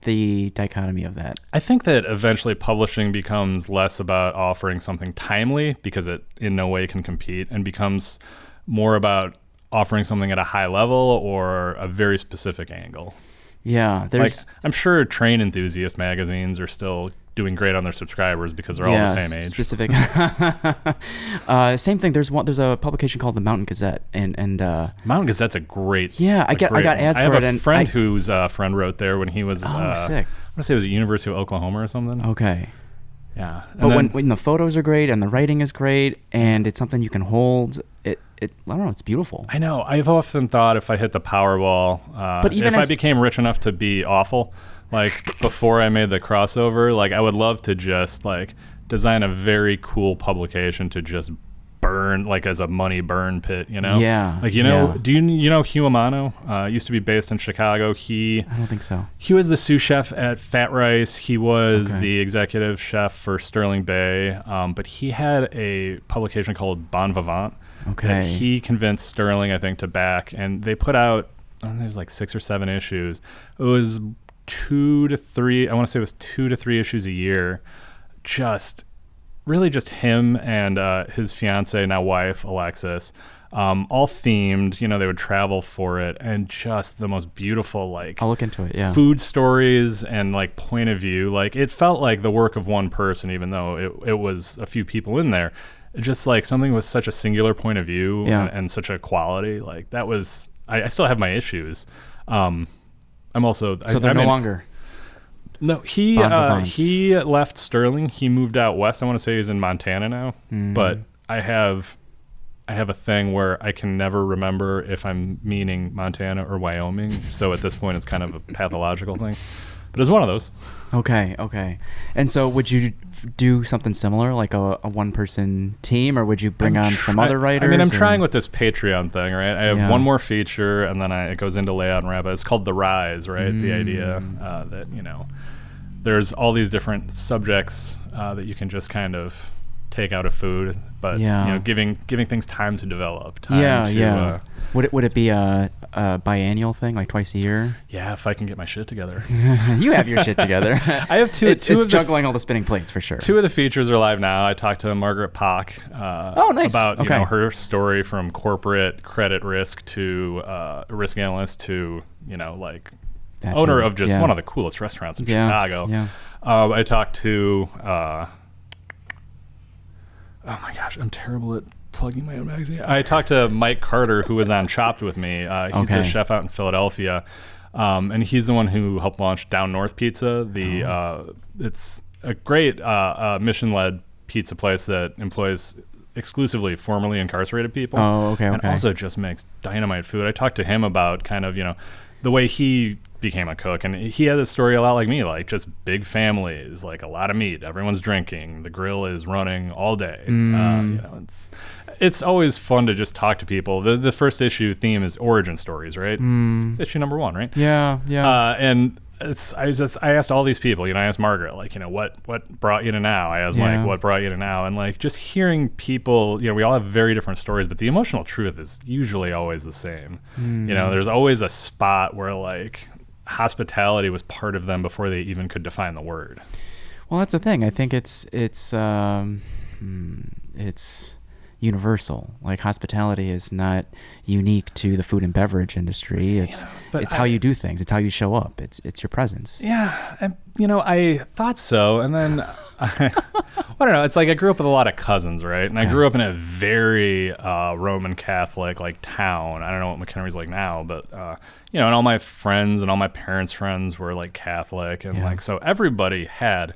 The dichotomy of that. I think that eventually publishing becomes less about offering something timely because it in no way can compete, and becomes more about offering something at a high level or a very specific angle. Yeah, there's like, I'm sure train enthusiast magazines are still doing great on their subscribers because they're all the same age. Specific. Same thing. There's a publication called the Mountain Gazette, and Mountain Gazette's a great. Yeah, I got ads for it. I have a friend whose friend wrote there when he was. Sick. I want to say it was at University of Oklahoma or something. Okay. Yeah, but when the photos are great and the writing is great and it's something you can hold, I don't know, it's beautiful. I know. I've often thought if I hit the Powerball, but even if I became rich enough to be awful, like before I made the crossover, like I would love to just like design a very cool publication to just burn, like as a money burn pit, you know? Yeah. Like, you know, do you know Hugh Amano? Used to be based in Chicago. I don't think so. He was the sous chef at Fat Rice. He was the executive chef for Sterling Bay. But he had a publication called Bon Vivant. That he convinced Sterling, I think, to back. And they put out, there's like 6 or 7 issues. It was 2 to 3, I want to say it was 2 to 3 issues a year. Really just him and his fiance, now wife, Alexis, all themed. You know, they would travel for it, and just the most beautiful, like, I'll look into it. Yeah, food stories and like point of view. Like it felt like the work of one person, even though it was a few people in there. Just like something with such a singular point of view and such a quality. Like that was. I still have my issues. I'm also. So they're no longer. No, he left Sterling. He moved out west. I want to say he's in Montana now. But I have a thing where I can never remember if I'm meaning Montana or Wyoming. So at this point, it's kind of a pathological thing. But it's one of those. Okay. And so would you do something similar, like a one-person team, or would you bring on some other writers? I mean, I'm trying with this Patreon thing, right? I have one more feature, and then it goes into layout and wrap. It's called The Rise, right? The idea that, you know, there's all these different subjects that you can just kind of take out of food, but you know, giving things time to develop. Would it be a biannual thing, like twice a year? Yeah, if I can get my shit together. You have your shit together. I have two. It's juggling all the spinning plates for sure. 2 of the features are live now. I talked to Margaret Pock about you know, her story from corporate credit risk to risk analyst to, you know, like owner of just one of the coolest restaurants in Chicago. Yeah. I talked to oh my gosh, I'm terrible at plugging my own magazine. I talked to Mike Carter, who was on Chopped with me. He's a chef out in Philadelphia, and he's the one who helped launch Down North Pizza. It's a great mission-led pizza place that employs exclusively formerly incarcerated people. And also just makes dynamite food. I talked to him about kind of, you know, the way he became a cook, and he had a story a lot like me, like just big families, like a lot of meat, everyone's drinking, the grill is running all day. You know, it's always fun to just talk to people. The first issue theme is origin stories, right? It's issue number 1, right? And I asked all these people, you know, I asked Margaret, like, you know, what brought you to now? I asked Mike, what brought you to now? And like just hearing people, you know, we all have very different stories, but the emotional truth is usually always the same. You know, there's always a spot where like hospitality was part of them before they even could define the word. Well, that's the thing. I think it's universal. Like hospitality is not unique to the food and beverage industry. It's how you do things. It's how you show up. It's your presence. Yeah, and you know, I thought so, and then I don't know. It's like I grew up with a lot of cousins, right? And I grew up in a very Roman Catholic like town. I don't know what McHenry's like now, but you know, and all my friends and all my parents' friends were like Catholic, and like so everybody had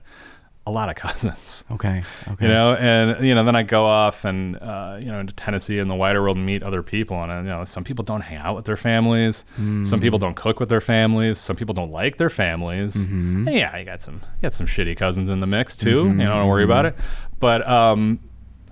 a lot of cousins. Okay. You know, and then I go off and into Tennessee and the wider world and meet other people, and some people don't hang out with their families, some people don't cook with their families, some people don't like their families. And yeah, you got some shitty cousins in the mix too. Don't worry about it. But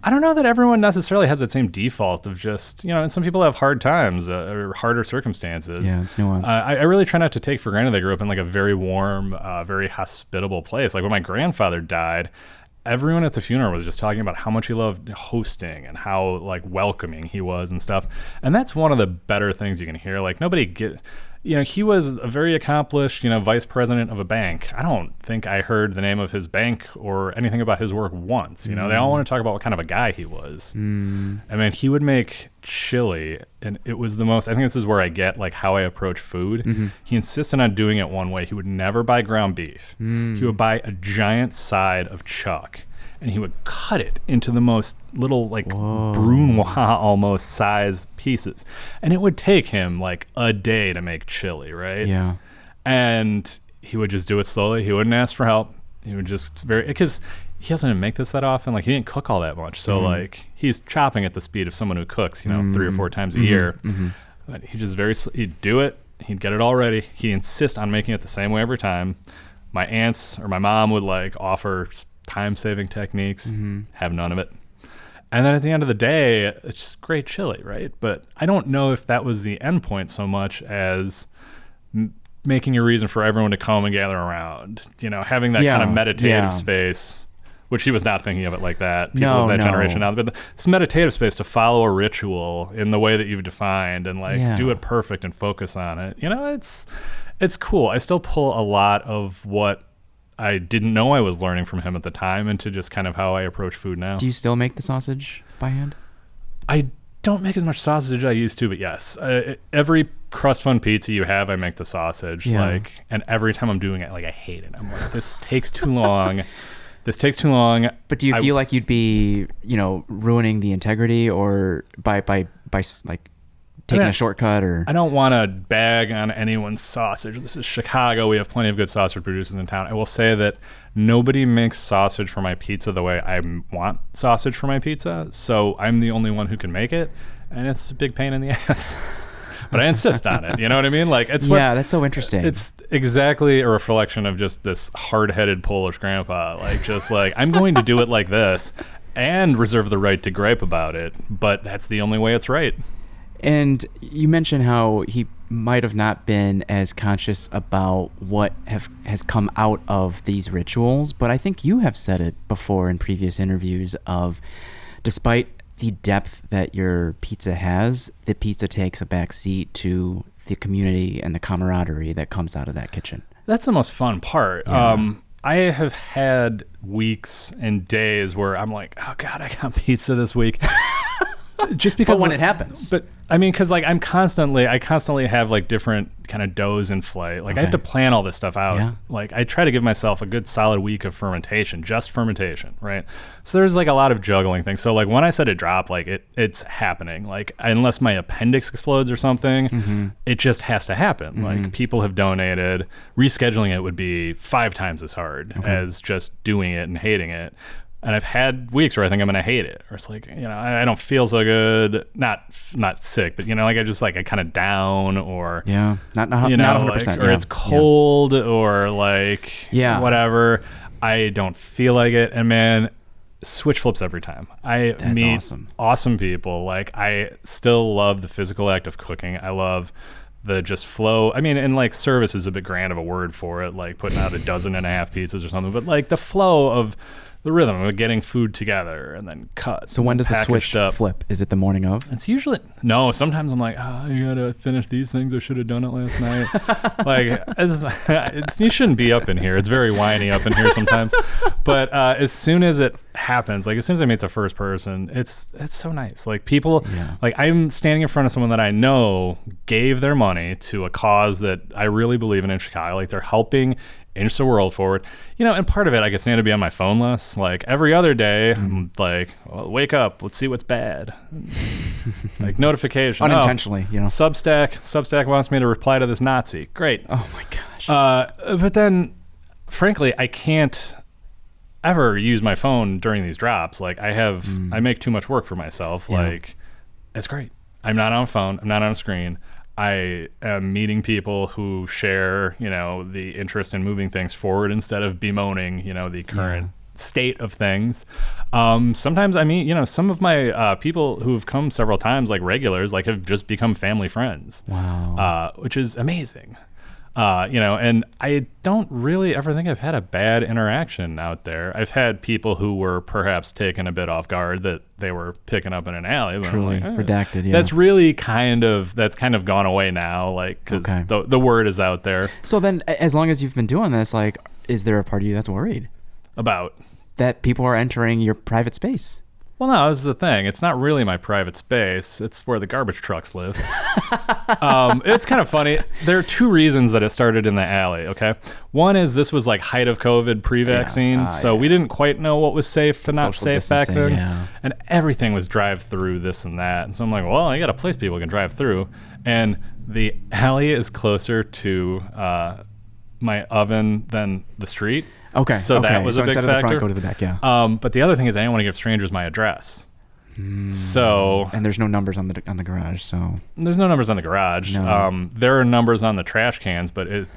I don't know that everyone necessarily has that same default of just, and some people have hard times or harder circumstances. Yeah, it's nuanced. I really try not to take for granted they grew up in like a very warm, very hospitable place. Like when my grandfather died, everyone at the funeral was just talking about how much he loved hosting and how like welcoming he was and stuff. And that's one of the better things you can hear. Like he was a very accomplished, vice president of a bank. I don't think I heard the name of his bank or anything about his work once. They all want to talk about what kind of a guy he was. I mean, he would make chili, and it was the most, I think this is where I get like how I approach food. He insisted on doing it one way. He would never buy ground beef. He would buy a giant side of chuck, and he would cut it into the most little like brunoise almost size pieces. And it would take him like a day to make chili, right? Yeah. And he would just do it slowly. He wouldn't ask for help. He would just because he doesn't make this that often. Like he didn't cook all that much. So like he's chopping at the speed of someone who cooks, 3 or 4 times a year. But he just he'd do it. He'd get it all ready. He'd insist on making it the same way every time. My aunts or my mom would like offer time-saving techniques, have none of it. And then at the end of the day, it's just great chili, right? But I don't know if that was the end point so much as making a reason for everyone to come and gather around, having that kind of meditative space, which he was not thinking of it like that. People of that generation now, but it's meditative space to follow a ritual in the way that you've defined and like do it perfect and focus on it. It's cool. I still pull a lot of what I didn't know I was learning from him at the time into just kind of how I approach food now. Do you still make the sausage by hand? I don't make as much sausage as I used to, but yes. Every Crust Fund Pizza you have, I make the sausage. And every time I'm doing it, like I hate it. I'm like, this takes too long. But do you feel like you'd be, ruining the integrity or by like taking a shortcut? Or I don't want to bag on anyone's sausage. This is Chicago. We have plenty of good sausage producers in town. I will say that nobody makes sausage for my pizza the way I want sausage for my pizza. So I'm the only one who can make it, and it's a big pain in the ass. But I insist on it. You know what I mean? Like that's so interesting. It's exactly a reflection of just this hard-headed Polish grandpa. Like just like I'm going to do it like this, and reserve the right to gripe about it. But that's the only way it's right. And you mentioned how he might have not been as conscious about what has come out of these rituals, but I think you have said it before in previous interviews of, despite the depth that your pizza has, the pizza takes a back seat to the community and the camaraderie that comes out of that kitchen. That's the most fun part. Yeah. I have had weeks and days where I'm like, oh God, I got pizza this week. Just because, but when it happens. But I mean, because like I constantly have like different kind of doughs in flight. Like I have to plan all this stuff out. Yeah. Like I try to give myself a good solid week of fermentation, just fermentation, right? So there's like a lot of juggling things. So like when I said it dropped, like it's happening. Like unless my appendix explodes or something, it just has to happen. Like people have donated. Rescheduling it would be 5 times as hard as just doing it and hating it. And I've had weeks where I think I'm going to hate it. Or it's like, I don't feel so good. Not sick, but, like I kind of down or, not 100%. Like, or it's cold or like, whatever. I don't feel like it. And man, switch flips every time. I meet awesome people. Like I still love the physical act of cooking. I love the just flow. I mean, and like service is a bit grand of a word for it, like putting out 12 pizzas or something, but like the flow of the rhythm of getting food together and then cut. So when does the switch flip? Is it the morning of? It's usually, no, sometimes I'm like, you gotta finish these things. I should have done it last night. Like, you shouldn't be up in here. It's very whiny up in here sometimes. But as soon as it happens, like as soon as I meet the first person, it's so nice. Like people, like I'm standing in front of someone that I know gave their money to a cause that I really believe in Chicago. Like they're helping inch the world forward, and part of it, I guess, need to be on my phone less. Like every other day, I'm like, well, wake up, let's see what's bad. Like notification, unintentionally, Substack wants me to reply to this Nazi. Great. Oh my gosh. But then, frankly, I can't ever use my phone during these drops. Like I make too much work for myself. Yeah. Like it's great. I'm not on a phone. I'm not on a screen. I am meeting people who share, the interest in moving things forward instead of bemoaning, the current state of things. Sometimes I meet, some of my people who've come several times, like regulars, like have just become family friends. Wow. Which is amazing. And I don't really ever think I've had a bad interaction out there. I've had people who were perhaps taken a bit off guard that they were picking up in an alley. Truly redacted. Yeah. That's really kind of gone away now. Like, cause the word is out there. So then as long as you've been doing this, like, is there a part of you that's worried about that people are entering your private space? Well, no, this is the thing. It's not really my private space. It's where the garbage trucks live. It's kind of funny. There are two reasons that it started in the alley, okay? One is this was like height of COVID pre-vaccine, so we didn't quite know what was safe and not safe back then. Yeah. And everything was drive-through, this and that. And so I'm like, well, I got a place people can drive through. And the alley is closer to my oven than the street. Okay. So that was a big factor. Instead of the front, go to the back. Yeah. But the other thing is I didn't want to give strangers my address. So and there's no numbers on the garage. So there's no numbers on the garage. No. There are numbers on the trash cans, but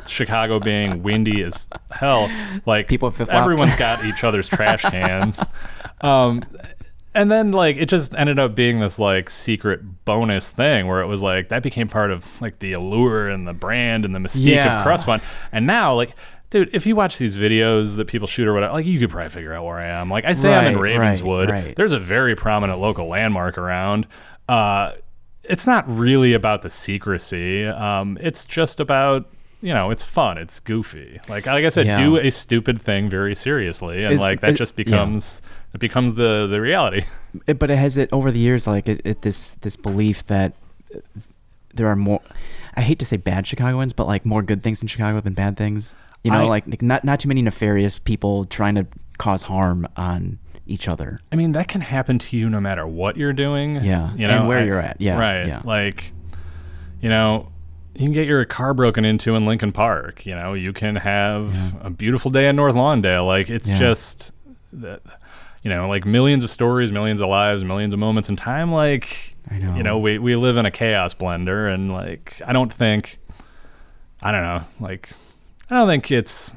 Chicago being windy as hell, like people have flip-flopped. Everyone's got each other's trash cans. And then like it just ended up being this like secret bonus thing where it was like that became part of like the allure and the brand and the mystique of Crust Fund. And now like, dude, if you watch these videos that people shoot or whatever, like you could probably figure out where I am. Like I say I'm in Ravenswood. Right. There's a very prominent local landmark around. It's not really about the secrecy. It's just about, it's fun. It's goofy. Like I said, do a stupid thing very seriously. And that just becomes, it becomes the reality. But has it over the years, like this belief that there are more, I hate to say bad Chicagoans, but like more good things in Chicago than bad things. Like not too many nefarious people trying to cause harm on each other. I mean, that can happen to you no matter what you're doing. Yeah. And where you're at. Yeah. Right. Yeah. Like, you can get your car broken into in Lincoln Park. You can have a beautiful day in North Lawndale. Like, it's just that, like millions of stories, millions of lives, millions of moments in time. Like, I know. We live in a chaos blender. And like, I don't think it's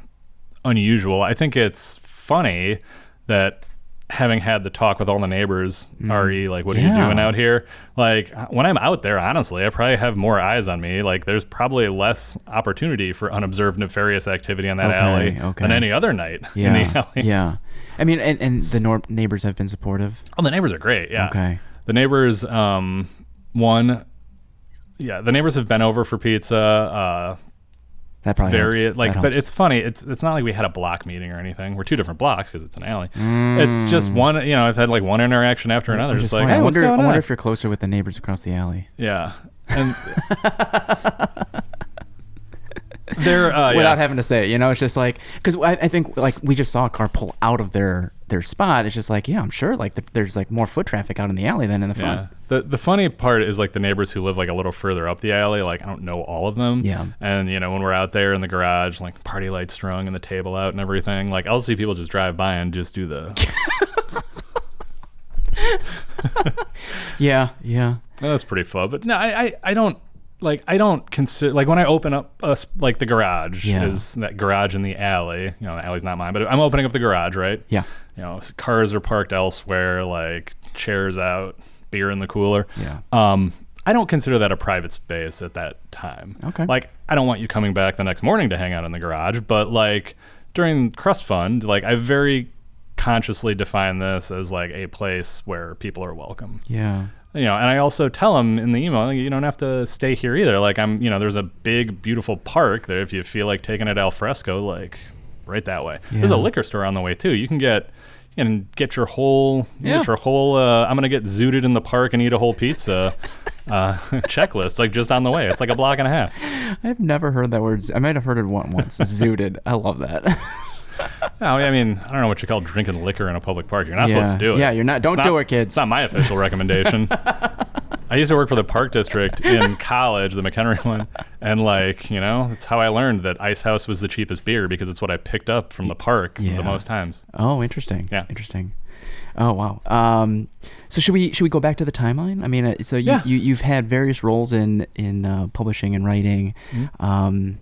unusual. I think it's funny that having had the talk with all the neighbors, Ari, like, what are you doing out here? Like, when I'm out there, honestly, I probably have more eyes on me. Like, there's probably less opportunity for unobserved nefarious activity on that alley than any other night in the alley. Yeah. I mean, and the neighbors have been supportive? Oh, the neighbors are great, yeah. Okay. The neighbors, the neighbors have been over for pizza. That probably helps. But helps. it's funny. It's not like we had a block meeting or anything. We're two different blocks because it's an alley. It's just one. I've had like one interaction after another. Just like, hey, what's going on? I wonder if you're closer with the neighbors across the alley. Yeah, and they're without having to say it, it's just like because I think like we just saw a car pull out of their spot. It's just like I'm sure like there's like more foot traffic out in the alley than in the front. The funny part is like the neighbors who live like a little further up the alley, like I don't know all of them. Yeah. And when we're out there in the garage, like party lights strung and the table out and everything, like I'll see people just drive by and just do the yeah. That's pretty fun. But no, I don't consider, like when I open up like the garage is that garage in the alley, the alley's not mine, but I'm opening up the garage, right? Yeah. Cars are parked elsewhere, like chairs out, beer in the cooler. Yeah. I don't consider that a private space at that time. Okay. Like I don't want you coming back the next morning to hang out in the garage, but like during Crust Fund, like I very consciously define this as like a place where people are welcome. Yeah. And I also tell them in the email, you don't have to stay here either. Like there's a big, beautiful park there if you feel like taking it al fresco, like right that way. Yeah. There's a liquor store on the way too. You can get your whole, I'm going to get zooted in the park and eat a whole pizza checklist, like just on the way. It's like a block and a half. I've never heard that word. I might have heard it once. Zooted. I love that. No, I mean, I don't know what you call drinking liquor in a public park. You're not supposed to do it. Yeah, you're not. Don't do it, kids. It's not my official recommendation. I used to work for the Park District in college, the McHenry one, and like, you know, that's how I learned that Ice House was the cheapest beer because it's what I picked up from the park the most times. Oh, interesting. Yeah. Interesting. Oh, wow. So should we go back to the timeline? I mean, so you've had various roles in publishing and writing. Mm-hmm.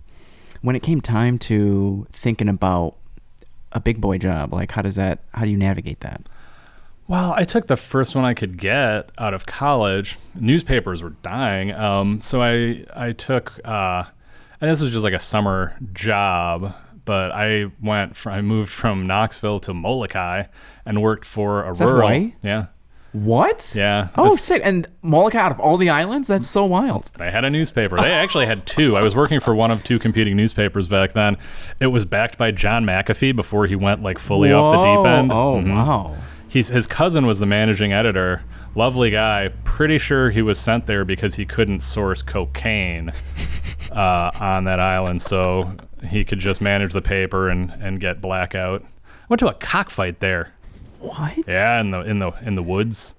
When it came time to thinking about a big boy job, like how do you navigate that? Well, I took the first one I could get out of college. Newspapers were dying. So I took, and this was just like a summer job, but I moved from Knoxville to Molokai and worked for a rural. Hawaii? Yeah. What? Yeah. Oh, sick. And Molokai, out of all the islands? That's so wild. They had a newspaper. They actually had two. I was working for one of two competing newspapers back then. It was backed by John McAfee before he went like fully off the deep end. Oh, wow. His cousin was the managing editor. Lovely guy. Pretty sure he was sent there because he couldn't source cocaine on that island, so he could just manage the paper and get blackout. I went to a cockfight there. What? Yeah, in the woods.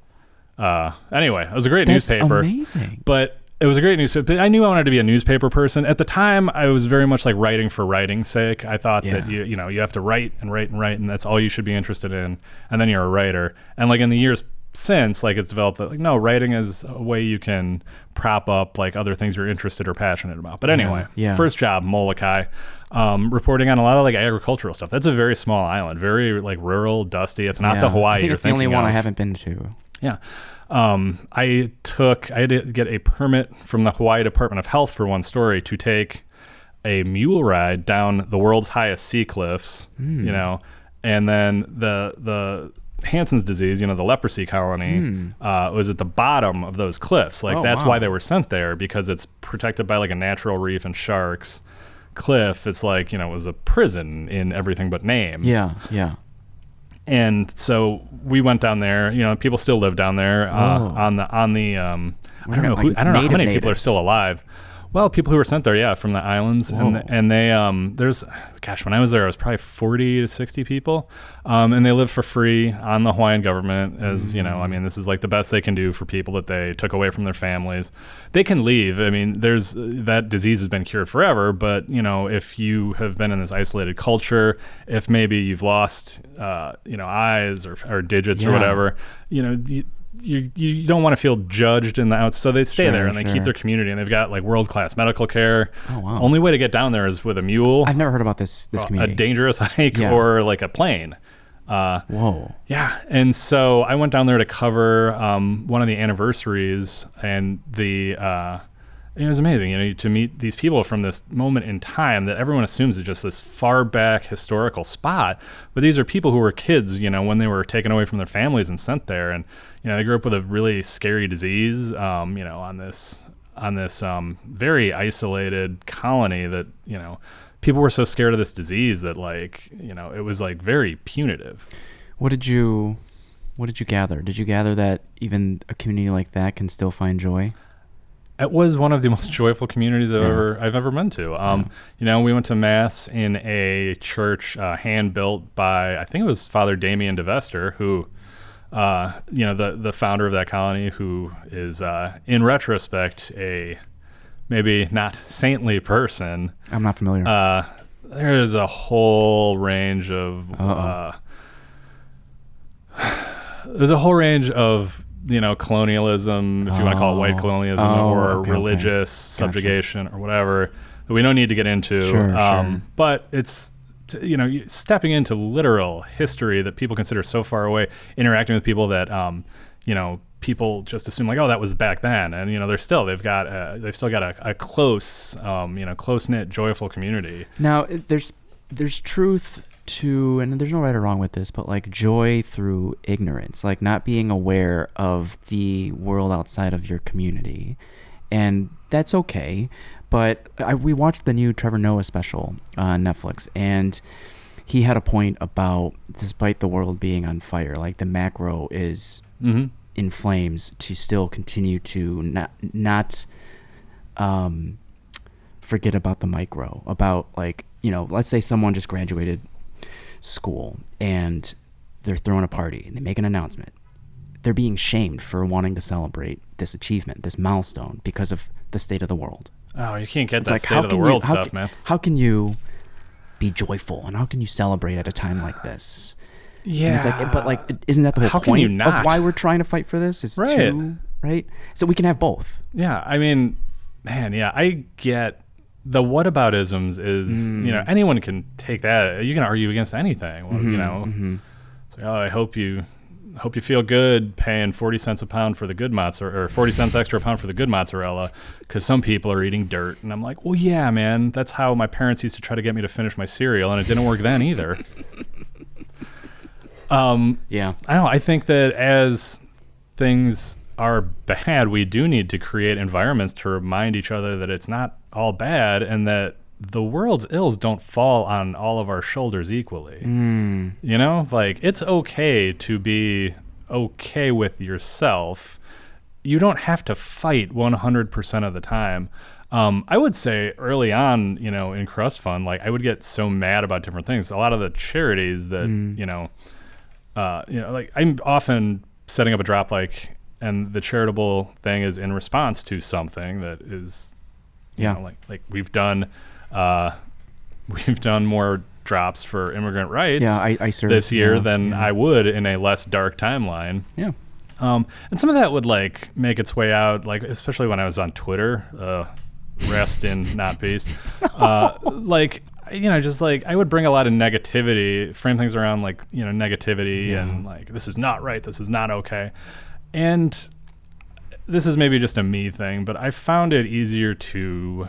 Anyway, it was a great That's newspaper. Amazing. But it was a great newspaper. But I knew I wanted to be a newspaper person. At the time, I was very much like writing for writing's sake. I thought that you have to write and write and write, and that's all you should be interested in. And then you're a writer. And like in the years since, like it's developed that like no, writing is a way you can prop up like other things you're interested or passionate about. But anyway, first job, Molokai, reporting on a lot of like agricultural stuff. That's a very small island, very like rural, dusty. It's not the Hawaii. I think you're it's the only one of. I haven't been to. Yeah. I had to get a permit from the Hawaii Department of Health for one story to take a mule ride down the world's highest sea cliffs, you know, and then the Hansen's disease, you know, the leprosy colony, was at the bottom of those cliffs. Like that's why they were sent there, because it's protected by like a natural reef and sharks. Cliff, it's like, you know, it was a prison in everything but name. Yeah, yeah. And so we went down there. You know, people still live down there on the. I don't know how many people are still alive. Well, people who were sent there, from the islands, and they there's, when I was there, it was probably 40 to 60 people, and they lived for free on the Hawaiian government. As you know, I mean, this is like the best they can do for people that they took away from their families. They can leave. I mean, that disease has been cured forever, but you know, if you have been in this isolated culture, if maybe you've lost, eyes or digits or whatever, you know. You don't want to feel judged in the outs, so they stay there and they keep their community, and they've got like world-class medical care. Oh, wow. Only way to get down there is with a mule. I've never heard about this community. A dangerous hike or like a plane. Whoa. Yeah, and so I went down there to cover one of the anniversaries, and it was amazing, you know, to meet these people from this moment in time that everyone assumes is just this far back historical spot. But these are people who were kids, you know, when they were taken away from their families and sent there. And, you know, they grew up with a really scary disease, on this very isolated colony that, you know, people were so scared of this disease that, like, you know, it was like very punitive. What did you gather? Did you gather that even a community like that can still find joy? It was one of the most joyful communities I've ever been to. You know, we went to mass in a church hand built by, I think it was Father Damien DeVester, who, the founder of that colony, who is, in retrospect, a maybe not saintly person. I'm not familiar. There is a whole range of you know, colonialism, if you want to call it white colonialism, or religious subjugation or whatever, that we don't need to get into. Sure. But it's, you know, stepping into literal history that people consider so far away, interacting with people that, you know, people just assume like, oh, that was back then. And, you know, they've still got a close, close-knit, joyful community. Now, there's truth to, and there's no right or wrong with this, but like joy through ignorance, like not being aware of the world outside of your community, and that's okay. But we watched the new Trevor Noah special on Netflix, and he had a point about, despite the world being on fire, like the macro is in flames, to still continue to not forget about the micro, about, like, you know, let's say someone just graduated school and they're throwing a party and they make an announcement. they're being shamed for wanting to celebrate this achievement, this milestone, because of the state of the world. Oh, you can't get It's that like, state of the world stuff, man. How can you be joyful and how can you celebrate at a time like this? Yeah. And it's like, but like, isn't that the whole How can you point not? of why we're trying to fight for this? Is Right. to, right? So we can have both. Yeah, I mean, man, yeah, I get the whataboutisms is, you know, anyone can take that. You can argue against anything. Well, you know, it's like, oh, I hope you feel good paying 40 cents a pound for the good mozzarella, or 40 cents extra a pound for the good mozzarella, because some people are eating dirt. And I'm like, well, yeah, man, that's how my parents used to try to get me to finish my cereal, and it didn't work then either. Yeah. I don't know. I think that as things are bad, we do need to create environments to remind each other that it's not all bad, and that the world's ills don't fall on all of our shoulders equally. You know, like, it's okay to be okay with yourself. You don't have to fight 100% of the time. I would say early on, you know, in Crust Fund, like, I would get so mad about different things. A lot of the charities that, you know, like, I'm often setting up a drop, like, and the charitable thing is in response to something that is, you know, like we've done more drops for immigrant rights I served, this year than I would in a less dark timeline. Yeah. And some of that would like make its way out, like, especially when I was on Twitter, rest in not peace. Like, you know, just like, I would bring a lot of negativity, frame things around like, you know, negativity and like, this is not right, this is not okay. And this is maybe just a me thing, but I found it easier to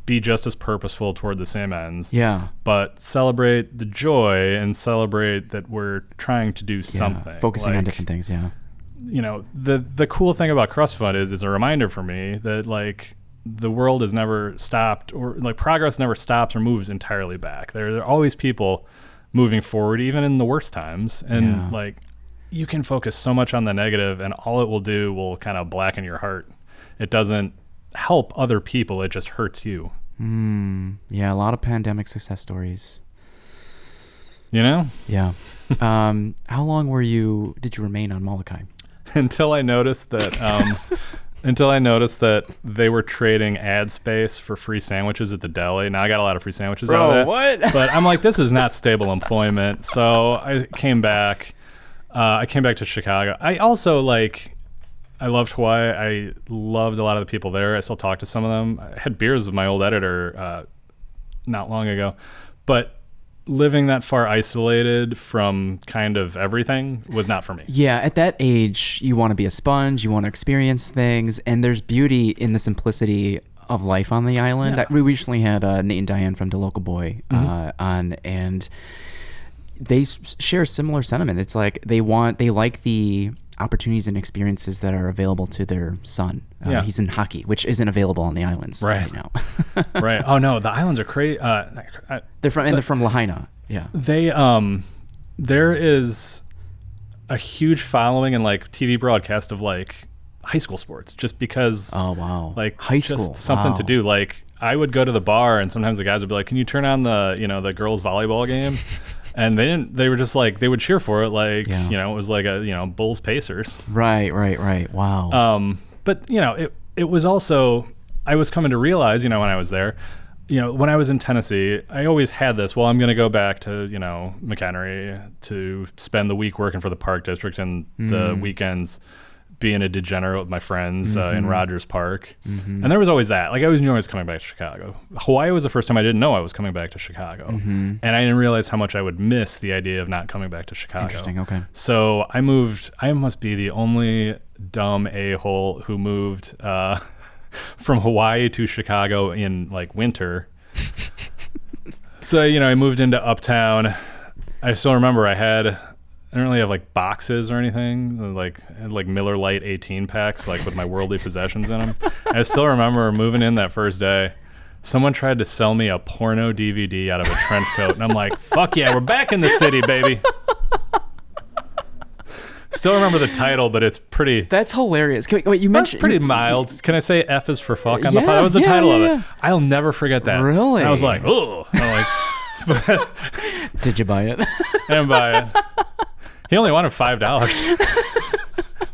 be just as purposeful toward the same ends. Yeah. But celebrate the joy and celebrate that we're trying to do something. Focusing on Like, different things. Yeah. You know, the cool thing about Crust Fund is a reminder for me that, like, the world has never stopped, or like, progress never stops or moves entirely back. There are always people moving forward, even in the worst times. And like, you can focus so much on the negative, and all it will do will kind of blacken your heart. It doesn't help other people. It just hurts you. Yeah. A lot of pandemic success stories. You know? Yeah. How long did you remain on Molokai? Until I noticed that they were trading ad space for free sandwiches at the deli. Now I got a lot of free sandwiches out of that. What? But I'm like, this is not stable employment. So I came back. To Chicago. I also, like, I loved Hawaii. I loved a lot of the people there. I still talk to some of them. I had beers with my old editor not long ago. But living that far isolated from kind of everything was not for me. Yeah, at that age, you want to be a sponge, you want to experience things, and there's beauty in the simplicity of life on the island. Yeah. We recently had Nate and Diane from The Local Boy on, and they share a similar sentiment. It's like they like the opportunities and experiences that are available to their son. He's in hockey, which isn't available on the islands right now. Right. Oh no, the islands are crazy. They're from Lahaina. Yeah. There is a huge following and like TV broadcast of like high school sports, just because. Oh wow. Like high just school, something to do. Like, I would go to the bar, and sometimes the guys would be like, "Can you turn on the girls volleyball game?" And they were just like, they would cheer for it, like, you know, it was like a, Bulls Pacers. Right. Wow. But, you know, it was also, I was coming to realize, you know, when I was there, you know, when I was in Tennessee, I always had this, well, I'm going to go back to, you know, McHenry to spend the week working for the Park District, and the weekends being a degenerate with my friends in Rogers Park. And there was always that. Like, I always knew I was coming back to Chicago. Hawaii was the first time I didn't know I was coming back to Chicago. And I didn't realize how much I would miss the idea of not coming back to Chicago. Interesting, okay. So I moved. I must be the only dumb a-hole who moved from Hawaii to Chicago in, like, winter. So, you know, I moved into Uptown. I still remember I didn't really have like boxes or anything. Like, I had like Miller Lite 18 packs, like with my worldly possessions in them. I still remember moving in that first day. Someone tried to sell me a porno DVD out of a trench coat, and I'm like, "Fuck yeah, we're back in the city, baby." Still remember the title, but it's pretty. That's hilarious. Wait, you mentioned. That's pretty mild. Can I say F is for fuck on the pod? That was the title of it. I'll never forget that. Really? And I was like, oh. But did you buy it? I didn't buy it. He only wanted $5.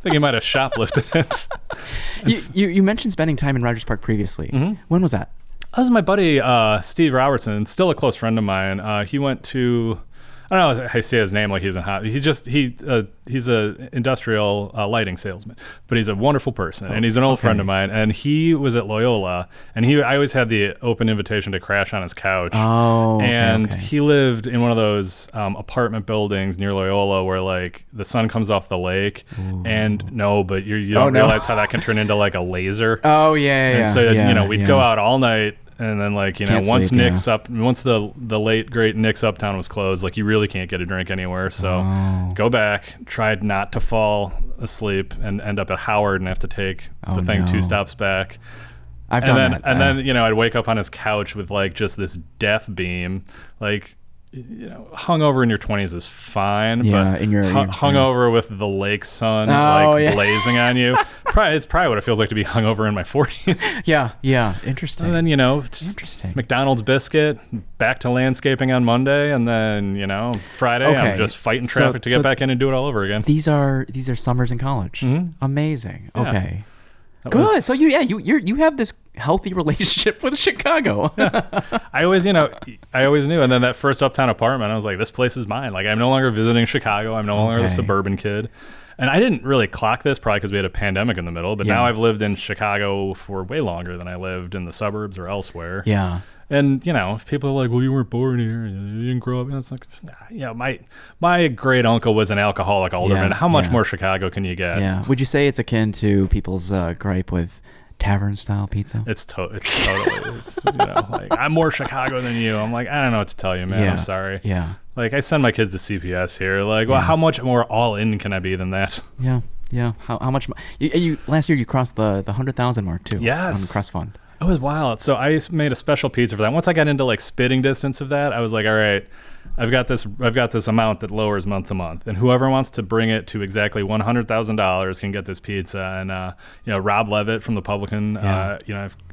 think he might have shoplifted it. You mentioned spending time in Rogers Park previously. When was that? That was my buddy Steve Robertson, still a close friend of mine. He went to, I don't know, I say his name like he's in hot. He's a industrial lighting salesman, but he's a wonderful person, and he's an old friend of mine. And he was at Loyola, and I always had the open invitation to crash on his couch. And he lived in one of those apartment buildings near Loyola where like the sun comes off the lake, and but you don't realize how that can turn into like a laser. And so we'd go out all night. And then, like, once the late great Nick's Uptown was closed, like, you really can't get a drink anywhere. So go back, tried not to fall asleep, and end up at Howard and have to take the thing 2 stops back. I've done that. And then, I'd wake up on his couch with like just this death beam, like. Hungover in your 20s is fine, but hungover with the lake sun blazing on you, it's probably what it feels like to be hungover in my 40s. Yeah, interesting. And then interesting. McDonald's biscuit, back to landscaping on Monday, and then Friday I'm just fighting traffic to get back in and do it all over again. These are summers in college. Amazing. Yeah. Okay. Good. So you have this healthy relationship with Chicago. I always knew. And then that first Uptown apartment, I was like, this place is mine. Like, I'm no longer visiting Chicago. I'm no longer the suburban kid. And I didn't really clock this probably because we had a pandemic in the middle. But now I've lived in Chicago for way longer than I lived in the suburbs or elsewhere. Yeah. And, if people are like, well, you weren't born here, you didn't grow up. And it's like, my great uncle was an alcoholic alderman. How much more Chicago can you get? Yeah. Would you say it's akin to people's gripe with tavern style pizza? It's totally, like, I'm more Chicago than you. I'm like, I don't know what to tell you, man. I'm sorry. Yeah. Like, I send my kids to CPS here. Like, well, how much more all in can I be than that? Yeah. Yeah. How much? You last year you crossed the 100,000 mark too. Yes. On the Crust Fund. It was wild. So I made a special pizza for that. Once I got into like spitting distance of that, I was like, all right, I've got this amount that lowers month to month, and whoever wants to bring it to exactly $100,000 can get this pizza. And Rob Levitt from the Publican,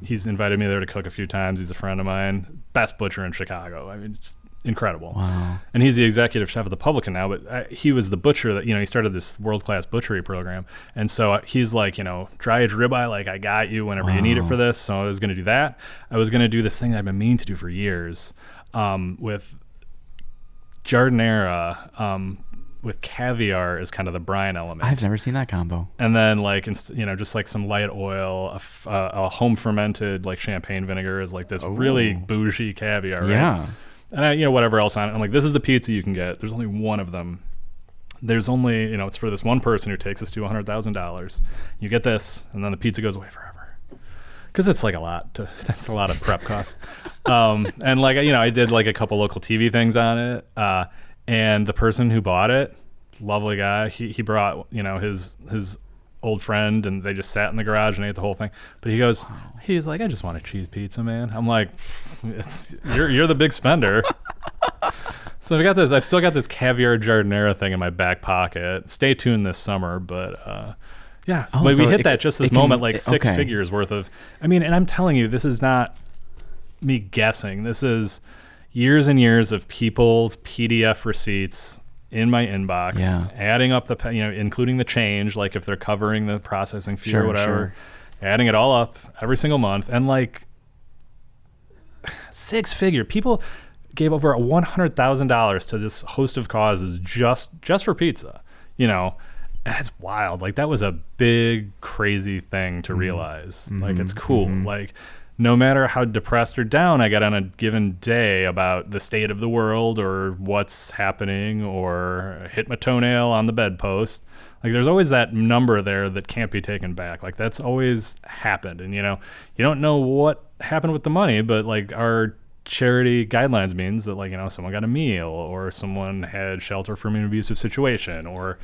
he's invited me there to cook a few times. He's a friend of mine, best butcher in Chicago. I mean, it's incredible. Wow. And he's the executive chef of the Publican now, but he was the butcher that, he started this world-class butchery program. And so he's like, dry-aged ribeye, like, I got you whenever you need it for this. So I was going to do that. I was going to do this thing that I've been meaning to do for years with jardinera, with caviar is kind of the brine element. I've never seen that combo. And then just like some light oil, a home fermented like champagne vinegar is like this really bougie caviar, right? Yeah. And whatever else on it. I'm like, this is the pizza you can get. There's only one of them. There's only, it's for this one person who takes us to $100,000. You get this, and then the pizza goes away forever. Because it's like that's a lot of prep costs. And like, I did like a couple local TV things on it. And the person who bought it, lovely guy, he brought, his old friend, and they just sat in the garage and ate the whole thing. But he's like, I just want a cheese pizza, man. I'm like, you're the big spender. So I've still got this caviar jardinera thing in my back pocket. Stay tuned this summer, but we hit that just this moment, like six figures worth of, and I'm telling you, this is not me guessing. This is years and years of people's PDF receipts in my inbox, adding up including the change, like if they're covering the processing fee or whatever, adding it all up every single month. And like 6 figure people gave over $100,000 to this host of causes just for pizza. That's wild. Like, that was a big, crazy thing to realize. Like, it's cool. Like, no matter how depressed or down I get on a given day about the state of the world or what's happening, or hit my toenail on the bedpost, like, there's always that number there that can't be taken back. Like, that's always happened. And, you don't know what happened with the money, but like, our charity guidelines means that, like, someone got a meal, or someone had shelter from an abusive situation, or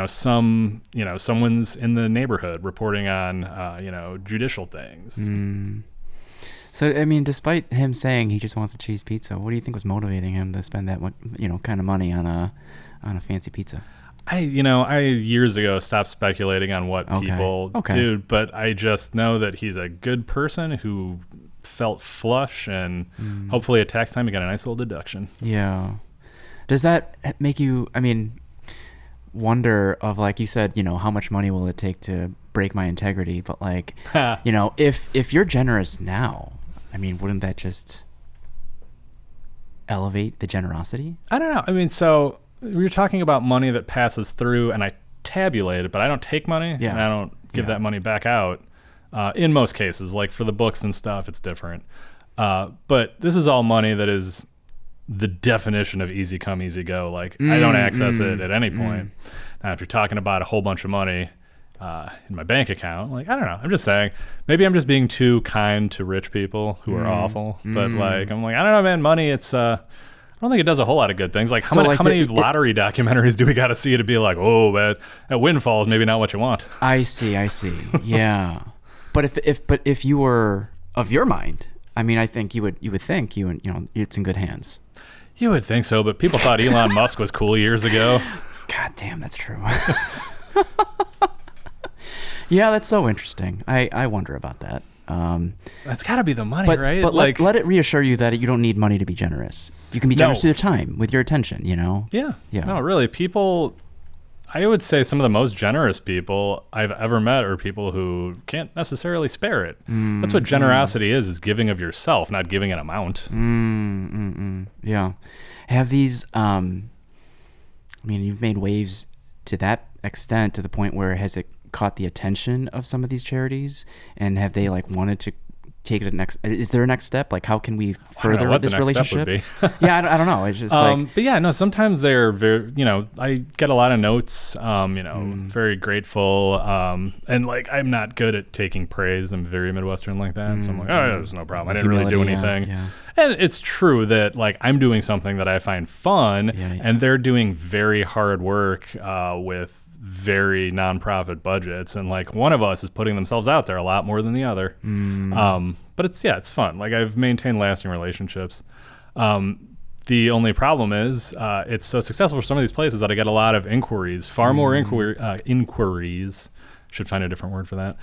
someone's in the neighborhood reporting on judicial things. So despite him saying he just wants a cheese pizza, what do you think was motivating him to spend that kind of money on a fancy pizza? I years ago stopped speculating on what people do, but I just know that he's a good person who felt flush, and hopefully at tax time he got a nice little deduction. Yeah. Does that make you, wonder of, like you said, how much money will it take to break my integrity? But like, if you're generous now, I mean, wouldn't that just elevate the generosity? I don't know. I mean, so you're talking about money that passes through, and I tabulate it, but I don't take money, and I don't give that money back out. In most cases, like for the books and stuff, it's different. But this is all money that is the definition of easy come, easy go. Like I don't access it at any point. Now, if you're talking about a whole bunch of money in my bank account, like, I don't know. I'm just saying, maybe I'm just being too kind to rich people who are awful. But like, I'm like, I don't know, man, money, it's, I don't think it does a whole lot of good things. Like how many lottery documentaries do we got to see to be like, oh, that windfall is maybe not what you want. I see. Yeah. But if you were of your mind, I mean, I think you would think it's in good hands. You would think so, but people thought Elon Musk was cool years ago. God damn, that's true. Yeah, that's so interesting. I wonder about that. That's got to be the money, right? But like, let it reassure you that you don't need money to be generous. You can be generous with your time, with your attention, Yeah. No, really. People, I would say some of the most generous people I've ever met are people who can't necessarily spare it. That's what generosity is giving of yourself, not giving an amount. Yeah. Have these, I mean, you've made waves to that extent, to the point where has it caught the attention of some of these charities, and have they like wanted to take it next? Is there a next step? Like, how can we further this relationship? Yeah, I don't know. It's just but yeah, no, sometimes they're very, I get a lot of notes, very grateful. And like, I'm not good at taking praise. I'm very Midwestern like that. So I'm like, oh, yeah, there's no problem. I didn't really do anything. Yeah. And it's true that like I'm doing something that I find fun, and they're doing very hard work with very nonprofit budgets, and like one of us is putting themselves out there a lot more than the other. But it's fun. Like I've maintained lasting relationships. The only problem is it's so successful for some of these places that I get a lot of inquiries, far more inquiries, should find a different word for that,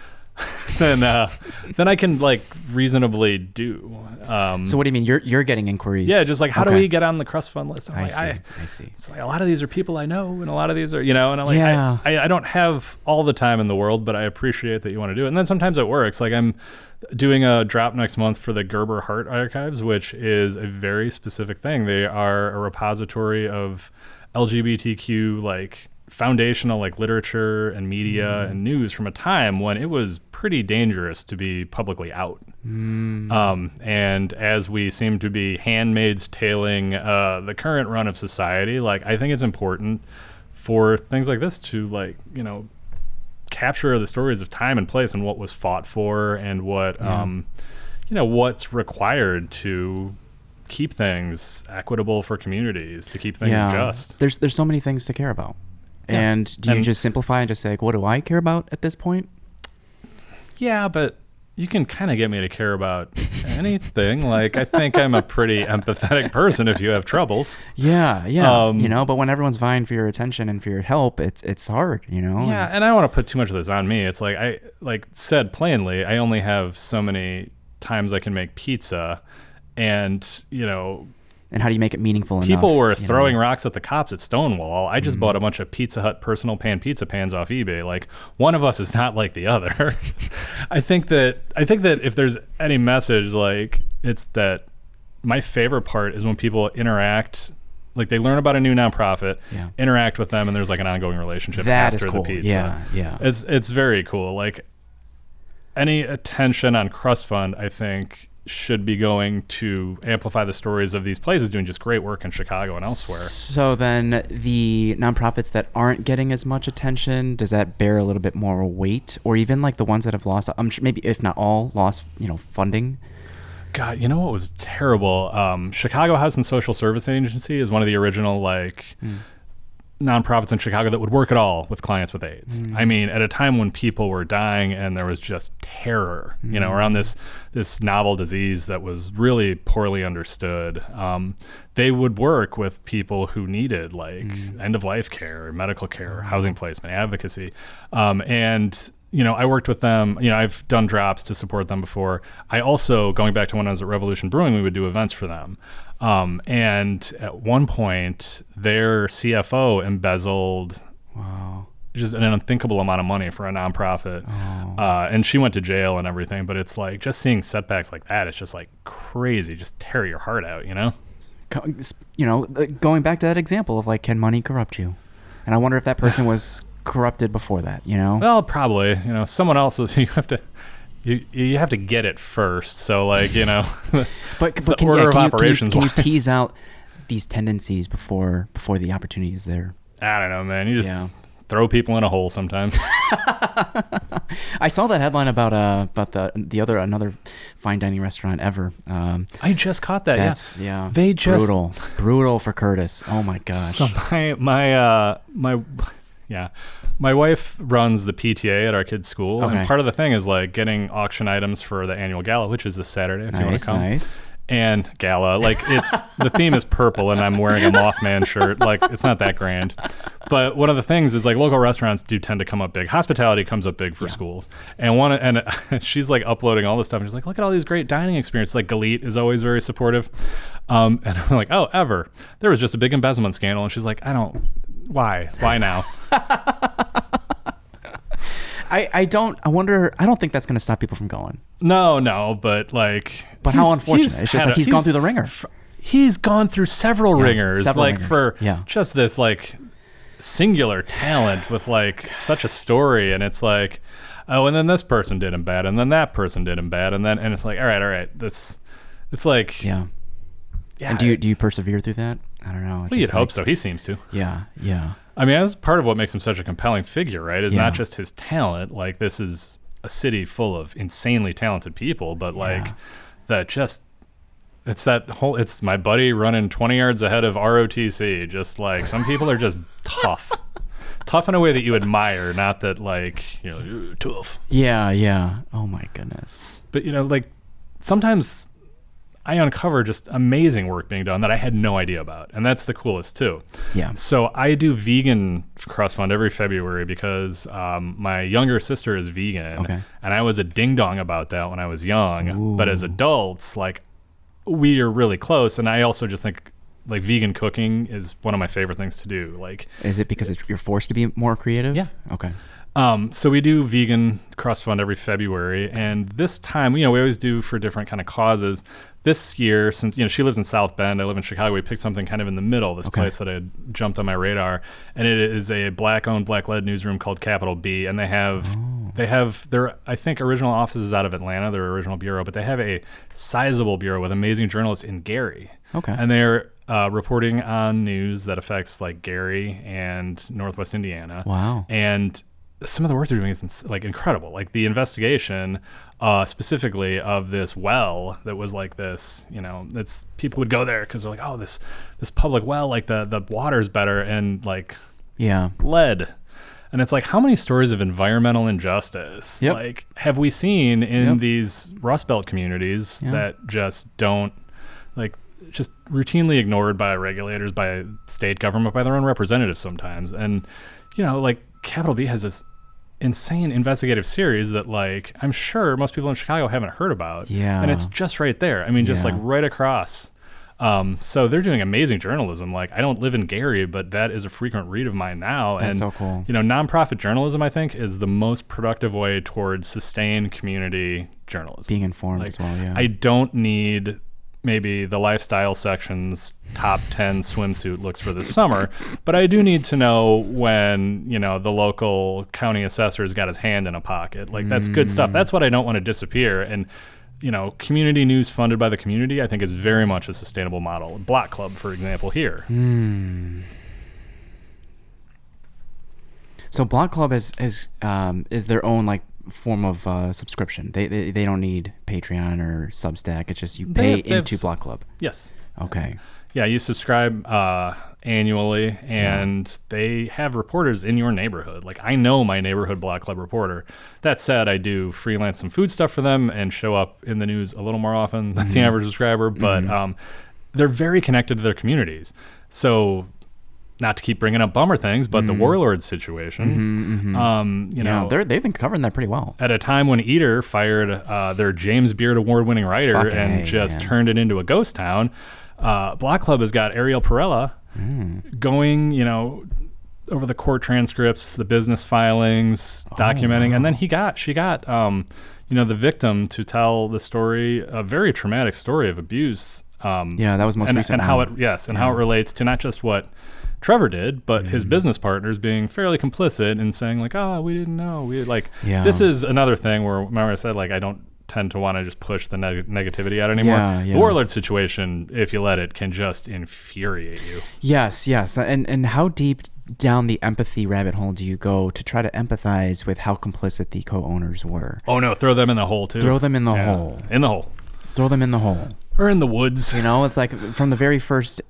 than I can like reasonably do. So what do you mean? You're getting inquiries? Yeah, just like how do we get on the Crust Fund list? I see. It's like a lot of these are people I know, and a lot of these are, and I'm like, I don't have all the time in the world, but I appreciate that you want to do it. And then sometimes it works. Like I'm doing a drop next month for the Gerber Heart Archives, which is a very specific thing. They are a repository of LGBTQ like foundational like literature and media and news from a time when it was pretty dangerous to be publicly out. And as we seem to be handmaids tailing the current run of society, like I think it's important for things like this to like, capture the stories of time and place and what was fought for, and what what's required to keep things equitable for communities, to keep things just. There's so many things to care about. Yeah. And do you just simplify and just say, like, what do I care about at this point? Yeah, but you can kind of get me to care about anything. Like, I think I'm a pretty empathetic person if you have troubles. Yeah. But when everyone's vying for your attention and for your help, it's hard, Yeah, and I don't want to put too much of this on me. It's like, I said plainly, I only have so many times I can make pizza, and, and how do you make it meaningful enough? People were throwing rocks at the cops at Stonewall. I just bought a bunch of Pizza Hut personal pan pizza pans off eBay. Like, one of us is not like the other. I think that if there's any message, like, it's that my favorite part is when people interact, like they learn about a new nonprofit, interact with them, and there's like an ongoing relationship after the pizza. Yeah. It's very cool. Like, any attention on Crust Fund, I think, should be going to amplify the stories of these places doing just great work in Chicago and elsewhere. So then the nonprofits that aren't getting as much attention, does that bear a little bit more weight? Or even like the ones that have lost, maybe if not all, lost, funding? God, you know what was terrible? Chicago House and Social Service Agency is one of the original nonprofits in Chicago that would work at all with clients with AIDS. I mean, at a time when people were dying and there was just terror, around this novel disease that was really poorly understood, they would work with people who needed end-of-life care, medical care, housing placement, advocacy. And I worked with them. I've done drops to support them before. I also, going back to when I was at Revolution Brewing, we would do events for them. And at one point, their CFO embezzled just an unthinkable amount of money for a nonprofit. And she went to jail and everything, but it's like just seeing setbacks like that, it's just like crazy, just tear your heart out, you know? Going back to that example of like, can money corrupt you? And I wonder if that person was corrupted before that, you know? Well, probably, you know, someone else is, you have to get it first. So like, you know, but can you tease out these tendencies before the opportunity is there? I don't know, man. You just throw people in a hole sometimes. I saw that headline about another fine dining restaurant ever. I just caught that. Yeah. They just brutal for Curtis. Oh my gosh. So my wife runs the PTA at our kids' school, and part of the thing is like getting auction items for the annual gala, which is this Saturday. If you want to come. Nice. And gala, like the theme is purple, and I'm wearing a Mothman shirt. Like it's not that grand, but one of the things is like local restaurants do tend to come up big. Hospitality comes up big for schools, and she's like uploading all this stuff, and she's like, look at all these great dining experiences. Like Galit is always very supportive, and I'm like, oh, ever there was just a big embezzlement scandal, and she's like, why now? I don't think that's going to stop people from going. No, but like, but how unfortunate. It's just like he's gone through the ringer. He's gone through several ringers, ringers. For just this like singular talent with like such a story. And it's like, oh, and then this person did him bad, and then that person did him bad. And it's like, all right. It's like, yeah. And do you persevere through that? I don't know. Well, you'd hope so. He seems to. Yeah. I mean, that's part of what makes him such a compelling figure, right? Is not just his talent. Like, this is a city full of insanely talented people, but like it's my buddy running 20 yards ahead of ROTC. Just like some people are just tough in a way that you admire, not that like, you know, you're tough. Yeah. Oh my goodness. But you know, like sometimes I uncover just amazing work being done that I had no idea about. And that's the coolest too. Yeah. So I do vegan Crust Fund every February because my younger sister is vegan. Okay. And I was a ding dong about that when I was young. Ooh. But as adults, like we are really close. And I also just think like vegan cooking is one of my favorite things to do. Like, is it because you're forced to be more creative? Yeah. Okay. So we do vegan Crust Fund every February, and this time, you know, we always do for different kind of causes. This year, since, you know, she lives in South Bend, I live in Chicago, we picked something kind of in the middle, this place that had jumped on my radar, and it is a black-owned, black-led newsroom called Capital B, and they have their, I think, original offices out of Atlanta, their original bureau, but they have a sizable bureau with amazing journalists in Gary. Okay. And they're reporting on news that affects like Gary and Northwest Indiana. Wow. And some of the work they're doing is like incredible. Like the investigation specifically of this well that was like this, you know, it's people would go there because they're like, oh, this public well, like the water's better, and like lead. And it's like, how many stories of environmental injustice like have we seen in these Rust Belt communities that just don't, like, just routinely ignored by regulators, by state government, by their own representatives sometimes. And you know, like Capital B has this insane investigative series that like I'm sure most people in Chicago haven't heard about. Yeah. And it's just right there. I mean, just like right across. So they're doing amazing journalism. Like I don't live in Gary, but that is a frequent read of mine now. That's and so cool. You know, nonprofit journalism, I think, is the most productive way towards sustained community journalism. Being informed like, as well, yeah. I don't need maybe the lifestyle section's top 10 swimsuit looks for this summer, but I do need to know when, you know, the local county assessor's got his hand in a pocket. Like that's good stuff. That's what I don't want to disappear. And, you know, community news funded by the community, I think is very much a sustainable model. Block Club, for example, here. So Block Club is their own like form of subscription. They don't need Patreon or Substack. It's just you pay into Block Club. Yes. Okay. Yeah, you subscribe annually, and they have reporters in your neighborhood. Like I know my neighborhood Block Club reporter. That said, I do freelance some food stuff for them and show up in the news a little more often than the average subscriber. But they're very connected to their communities. So, not to keep bringing up bummer things, but the Warlord situation, you know, they've been covering that pretty well. At a time when Eater fired their James Beard award-winning writer turned it into a ghost town, Block Club has got Ariel Perella going, you know, over the court transcripts, the business filings, documenting, and then she got the victim to tell the story, a very traumatic story of abuse. That was most recent. And how it relates to not just what Trevor did, but his business partners being fairly complicit and saying like, "Oh, we didn't know." This is another thing where, remember I said, like, I don't tend to want to just push the negativity out anymore. The warlord situation, if you let it, can just infuriate you. Yes. And how deep down the empathy rabbit hole do you go to try to empathize with how complicit the co-owners were? Oh no, throw them in the hole too. Throw them in the hole. In the hole. Throw them in the hole. Or in the woods. It's like from the very first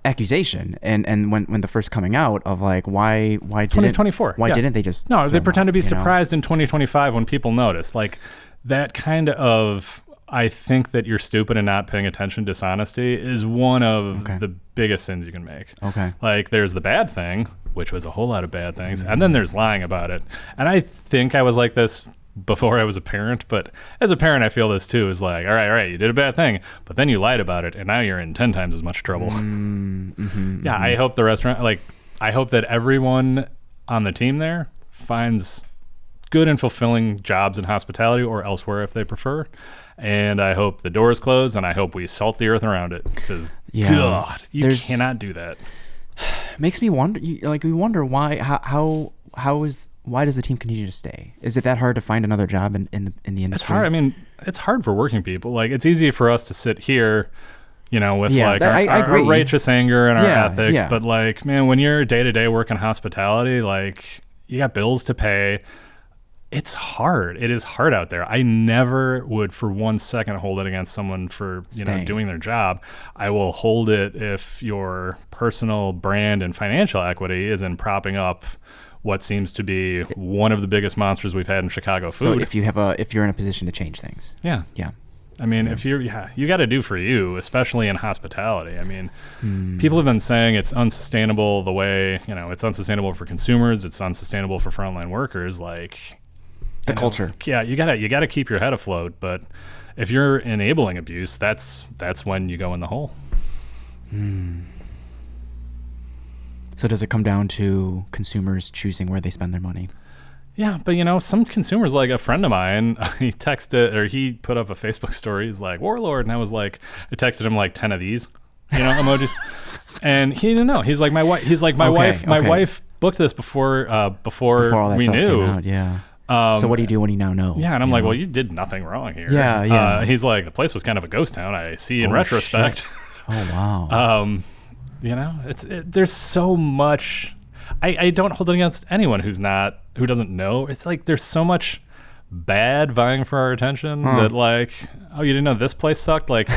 accusation and when the first coming out of like why 2024 didn't they just they pretend to be surprised in 2025 when people notice, like, that kind of, I think that you're stupid and not paying attention, dishonesty is one of the biggest sins you can make. Like, there's the bad thing, which was a whole lot of bad things, and then there's lying about it. And I think I was like this before I was a parent, but as a parent I feel this too, is like, all right, you did a bad thing, but then you lied about it and now you're in 10 times as much trouble. I hope the restaurant, like, I hope that everyone on the team there finds good and fulfilling jobs in hospitality or elsewhere if they prefer, and I hope the doors close, and I hope we salt the earth around it, because God, you cannot do that. Makes me wonder, we wonder why, why does the team continue to stay? Is it that hard to find another job in the industry? It's hard. I mean, it's hard for working people. Like, it's easy for us to sit here, with our righteous anger and our ethics. But like, man, when you're day to day working hospitality, like, you got bills to pay. It's hard. It is hard out there. I never would for 1 second hold it against someone for, doing their job. I will hold it if your personal brand and financial equity is in propping up what seems to be one of the biggest monsters we've had in Chicago food. So if you're in a position to change things. Yeah. I mean, if you got to do for you, especially in hospitality. I mean, people have been saying it's unsustainable the way, it's unsustainable for consumers. It's unsustainable for frontline workers. Like, the culture. Yeah. You gotta keep your head afloat. But if you're enabling abuse, that's when you go in the hole. So does it come down to consumers choosing where they spend their money? Yeah, but some consumers, like a friend of mine, he put up a Facebook story. He's like, "Warlord," and I was like, I texted him like 10 of these, emojis, and he didn't know. He's like, my wife. He's like, my wife booked this before all that we stuff knew. Came out, yeah. So what do you do when you now know? Yeah, and I'm like, well, you did nothing wrong here. Yeah. He's like, the place was kind of a ghost town. I see in retrospect. Shit. Oh wow. There's so much. I don't hold it against anyone who doesn't know. It's like there's so much bad vying for our attention that, like, oh, you didn't know this place sucked? Like,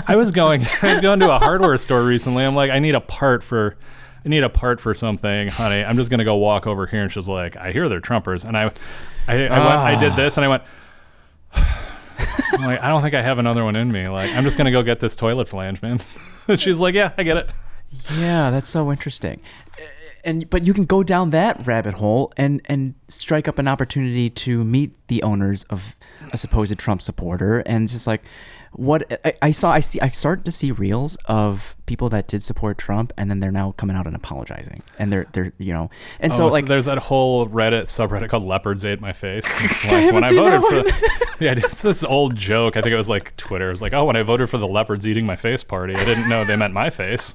I was going to a hardware store recently. I'm like, I need a part for something, honey. I'm just gonna go walk over here. And she's like, I hear they're Trumpers. And I did this, and I went, I'm like, I don't think I have another one in me. Like, I'm just gonna go get this toilet flange, man. And she's like, yeah, I get it. Yeah, that's so interesting. But you can go down that rabbit hole and strike up an opportunity to meet the owners of a supposed Trump supporter, and just like what I started to see reels of people that did support Trump, and then they're now coming out and apologizing, and they're and so there's that whole Reddit subreddit called "Leopards Ate My Face." It's like, when I voted for it's this old joke. I think it was like Twitter. It was like, oh, when I voted for the leopards eating my face party, I didn't know they meant my face.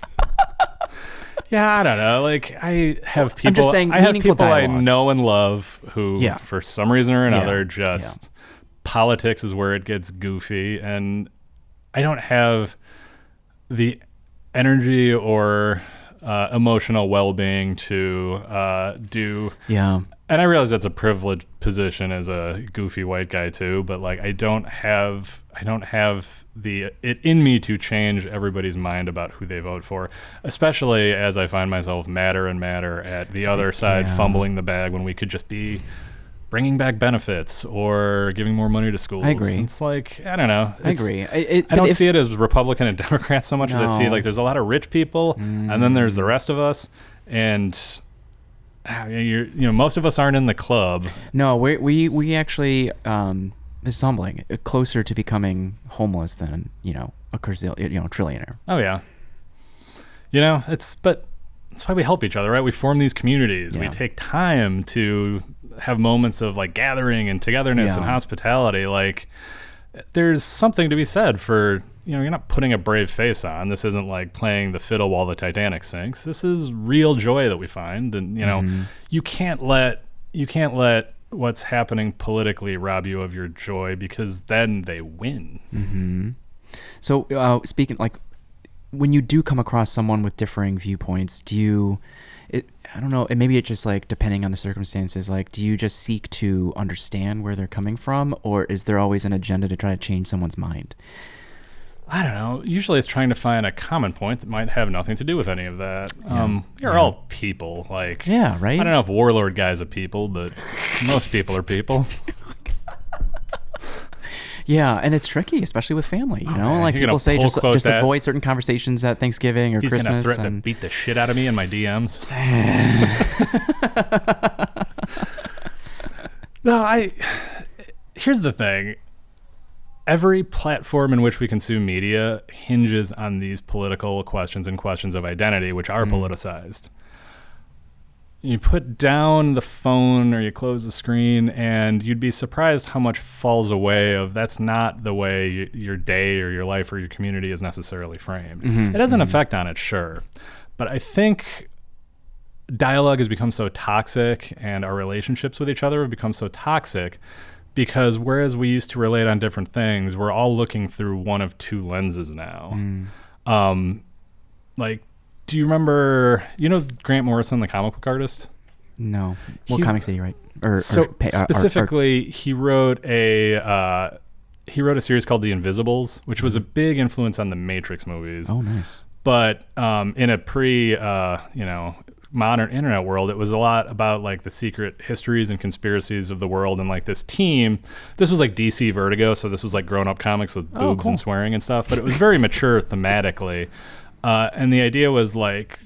Yeah, I don't know. Like, I have people I know and love who, for some reason or another, politics is where it gets goofy, and I don't have the energy or emotional well-being to do. Yeah. And I realize that's a privileged position as a goofy white guy too, but like, I don't have it in me to change everybody's mind about who they vote for, especially as I find myself madder and madder at the other side fumbling the bag when we could just be bringing back benefits or giving more money to schools. I agree. It's like, I don't know. I agree. I don't see it as Republican and Democrat so much as I see, like, there's a lot of rich people and then there's the rest of us, and most of us aren't in the club. No, we actually this is humbling. Closer to becoming homeless than a trillionaire. Oh yeah. But that's why we help each other, right? We form these communities. Yeah. We take time to have moments of like gathering and togetherness and hospitality. Like, there's something to be said for, you're not putting a brave face on. This isn't like playing the fiddle while the Titanic sinks. This is real joy that we find. And, you can't let what's happening politically rob you of your joy, because then they win. Mm-hmm. So speaking, like, when you do come across someone with differing viewpoints, I don't know, and maybe it's just like depending on the circumstances, like, do you just seek to understand where they're coming from, or is there always an agenda to try to change someone's mind? I don't know. Usually it's trying to find a common point that might have nothing to do with any of that. You're all people. Like, yeah, right? I don't know if Warlord Guy's a people, but most people are people. Yeah, and it's tricky, especially with family. Man, like people say, just avoid certain conversations at Thanksgiving or Christmas. He's gonna threaten to beat the shit out of me in my DMs. No, here's the thing. Every platform in which we consume media hinges on these political questions and questions of identity, which are politicized. You put down the phone or you close the screen, and you'd be surprised how much falls away of that's not the way your day or your life or your community is necessarily framed. Mm-hmm. It has an effect on it, sure. But I think dialogue has become so toxic, and our relationships with each other have become so toxic, because whereas we used to relate on different things, we're all looking through one of two lenses now. Like, do you remember, Grant Morrison, the comic book artist? No. What comics did he write? Specifically, he wrote a series called The Invisibles, which was a big influence on the Matrix movies. Oh, nice. But in a modern internet world, it was a lot about like the secret histories and conspiracies of the world, and like this team. This was like DC Vertigo, so this was like grown-up comics with boobs and swearing and stuff, but it was very mature thematically. And the idea was like,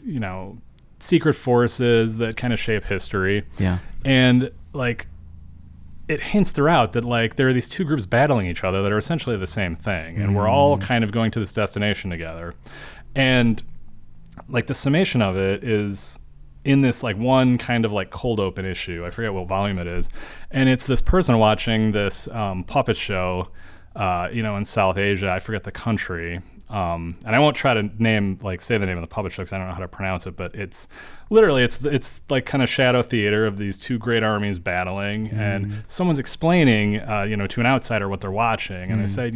secret forces that kind of shape history. Yeah. And like, it hints throughout that like there are these two groups battling each other that are essentially the same thing, and we're all kind of going to this destination together. And like the summation of it is in this like one kind of like cold open issue. I forget what volume it is. And it's this person watching this puppet show, in South Asia. I forget the country. And I won't try to say the name of the puppet show because I don't know how to pronounce it, but it's literally, it's like kind of shadow theater of these two great armies battling, and someone's explaining, to an outsider what they're watching. And they say,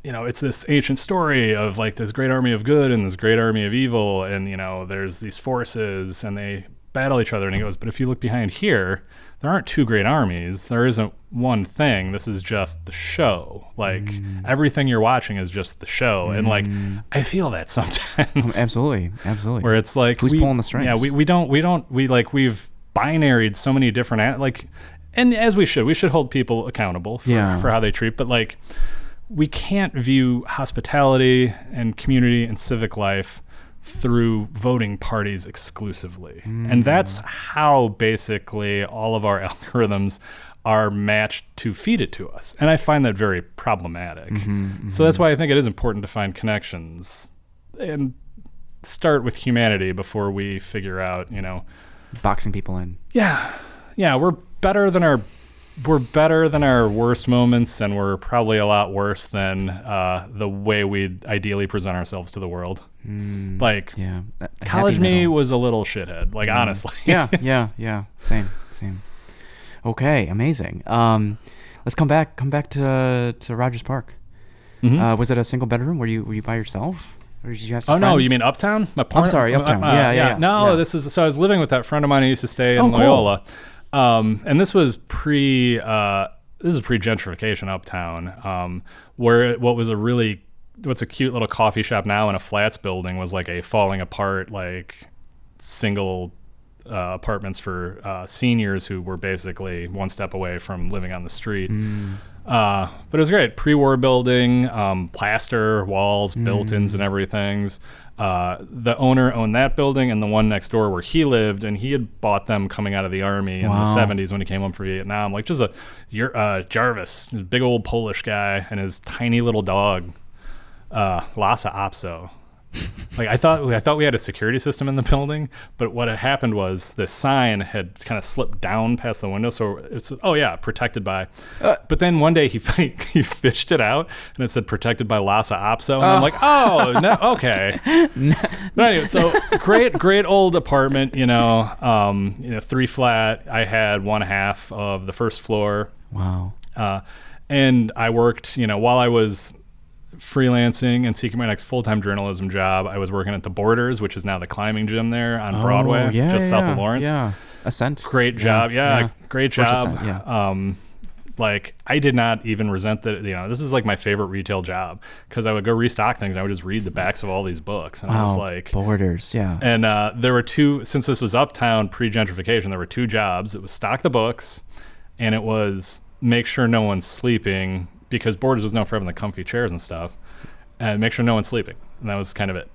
it's this ancient story of like this great army of good and this great army of evil. And, there's these forces and they battle each other. And he goes, but if you look behind here, there aren't two great armies. There isn't one thing. This is just the show. Like everything you're watching is just the show. And like, I feel that sometimes. Absolutely. Where it's like, who's pulling the strings? Yeah. We've binaried so many different, and as we should hold people accountable for how they treat, but like, we can't view hospitality and community and civic life through voting parties exclusively. And that's how basically all of our algorithms are matched to feed it to us. And I find that very problematic. So that's why I think it is important to find connections and start with humanity before we figure out, boxing people in. Yeah. We're better than our worst moments, and we're probably a lot worse than the way we ideally present ourselves to the world. College me was a little shithead, honestly. Yeah. Same. Okay, amazing. Let's come back to Rogers Park. Was it a single bedroom? Were you by yourself? Or did you have some friends? No, you mean Uptown? I'm sorry, Uptown. Yeah. No, this is, so I was living with that friend of mine who used to stay in Loyola. And this was pre-gentrification Uptown, where what's a cute little coffee shop now in a flats building was like a falling apart, like single apartments for seniors who were basically one step away from living on the street. But it was great. Pre-war building, plaster walls, built-ins and everything's. The owner owned that building and the one next door where he lived, and he had bought them coming out of the army in the 70s when he came home for Vietnam. Like just Jarvis, this big old Polish guy, and his tiny little dog, Lhasa Apso. Like I thought we had a security system in the building, but what had happened was the sign had kind of slipped down past the window, so it's protected by. But then one day he fished it out and it said protected by Lhasa Apso, and I'm like, oh no, okay. But anyway, so great old apartment, 3 flat. I had 1/2 of the first floor. Wow. And I worked, while I was freelancing and seeking my next full-time journalism job, I was working at the Borders, which is now the climbing gym there on Broadway, south of Lawrence. Yeah, Ascent. Great job. Great job. Ascent, like I did not even resent that. This is like my favorite retail job because I would go restock things. And I would just read the backs of all these books, and I was like, Borders, yeah. And there were two. Since this was uptown pre-gentrification, there were 2 jobs. It was stock the books, and it was make sure no one's sleeping, because Borders was known for having the comfy chairs and stuff, and make sure no one's sleeping. And that was kind of it.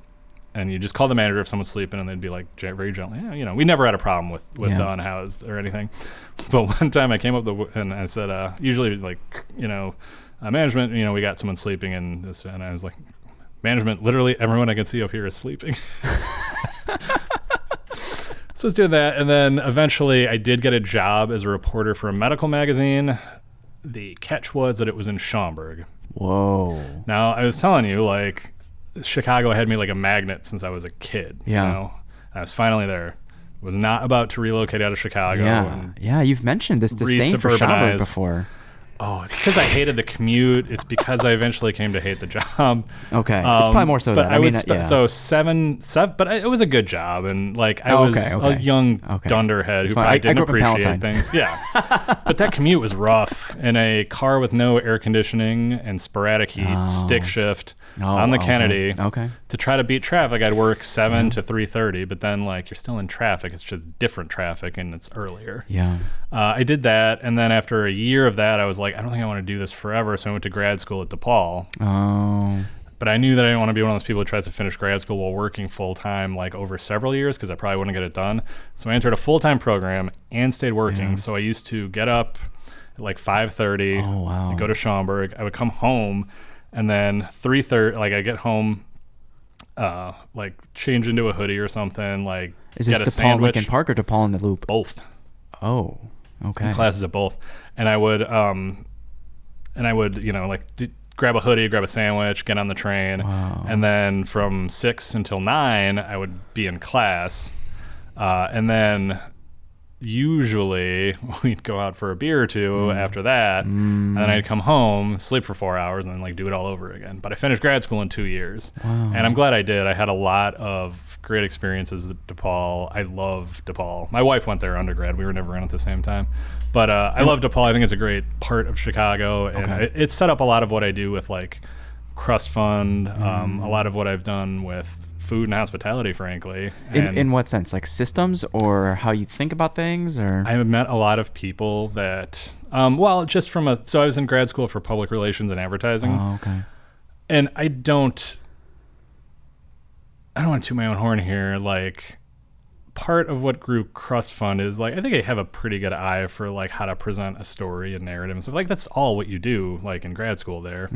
And you just call the manager if someone's sleeping, and they'd be like very gently, we never had a problem with the unhoused or anything. But one time I came up and I said, usually like, management, we got someone sleeping in this, and I was like, management, literally everyone I can see up here is sleeping. So I was doing that, and then eventually I did get a job as a reporter for a medical magazine. The catch was that it was in Schaumburg. Whoa. Now, I was telling you, like, Chicago had me like a magnet since I was a kid. Yeah. I was finally there. Was not about to relocate out of Chicago. Yeah, you've mentioned this disdain for Schaumburg before. Oh, it's because I hated the commute. It's because I eventually came to hate the job. Okay, it's probably more so that. So seven, but it was a good job, and like I was a young dunderhead who probably didn't appreciate things. Yeah, but that commute was rough in a car with no air conditioning and sporadic heat, stick shift on the Kennedy. Okay. To try to beat traffic, I'd work 7 to 3:30, but then like you're still in traffic. It's just different traffic, and it's earlier. Yeah. I did that, and then after a year of that, I was like, I don't think I want to do this forever, so I went to grad school at DePaul. Oh. But I knew that I didn't want to be one of those people who tries to finish grad school while working full-time, like over several years, because I probably wouldn't get it done. So I entered a full-time program and stayed working. So I used to get up at like 5:30, and go to Schaumburg. I would come home, and then 3:30, like I get home, like change into a hoodie or something, like is this get a DePaul sandwich. Lincoln Park or DePaul in the Loop? Both. Oh, okay. Classes at both, and I would, grab a hoodie, grab a sandwich, get on the train, and then from 6 until 9, I would be in class, and then usually we'd go out for a beer or two after that, and then I'd come home, sleep for 4 hours, and then like do it all over again. But I finished grad school in 2 years, and I'm glad I did. I had a lot of great experiences at DePaul. I love DePaul. My wife went there undergrad. We were never in at the same time. But I love DePaul. I think it's a great part of Chicago, and it set up a lot of what I do with like Crust Fund, a lot of what I've done with food and hospitality, frankly. In what sense? Like systems or how you think about things? Or I have met a lot of people that, just from so I was in grad school for public relations and advertising. Oh, okay. And I don't want to toot my own horn here. Like, part of what grew Crust Fund is like, I think I have a pretty good eye for like how to present a story and narrative and stuff. Like that's all what you do like in grad school there.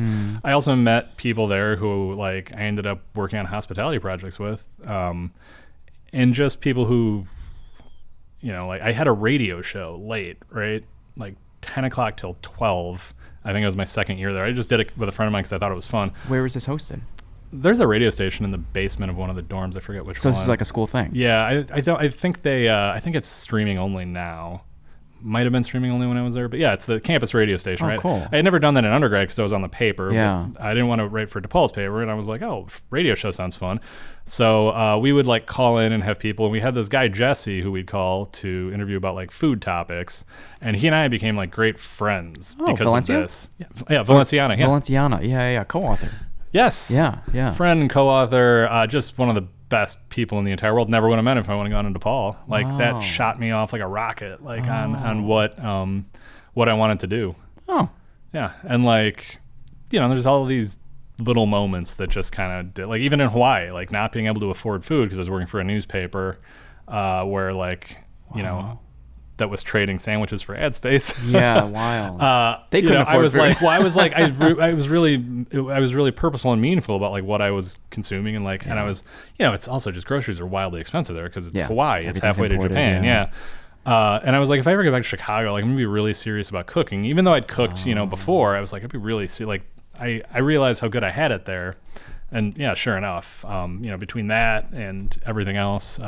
I also met people there who like I ended up working on hospitality projects with, and just people who, like I had a radio show late, right? Like 10 o'clock till 12. I think it was my second year there. I just did it with a friend of mine because I thought it was fun. Where was this hosted? There's a radio station in the basement of one of the dorms. I forget which one. So this is like a school thing. Yeah, I think it's streaming only now. Might have been streaming only when I was there, but yeah, it's the campus radio station, right? Cool. I had never done that in undergrad because I was on the paper. Yeah. But I didn't want to write for DePaul's paper, and I was like, oh, radio show sounds fun. So we would like call in and have people, and we had this guy Jesse who we'd call to interview about like food topics, and he and I became like great friends because of this. Yeah, Valenciana. Yeah. Valenciana. Yeah, co-author. Yes. Yeah. Friend and co-author, just one of the best people in the entire world. Never would have met him if I wouldn't have gone into DePaul. Like that shot me off like a rocket, like on what I wanted to do. Oh. Yeah. And like, there's all of these little moments that just kind of like even in Hawaii, like not being able to afford food because I was working for a newspaper, where like, that was trading sandwiches for ad space. Yeah, wild. They couldn't afford I was food. like, well, I was like, I was really purposeful and meaningful about like what I was consuming, and like, and I was, it's also just groceries are wildly expensive there because it's Hawaii, it's halfway to Japan, and I was like, if I ever get back to Chicago, like I'm gonna be really serious about cooking, even though I'd cooked, before. I was like, I'd be really I realized how good I had it there, and sure enough, between that and everything else.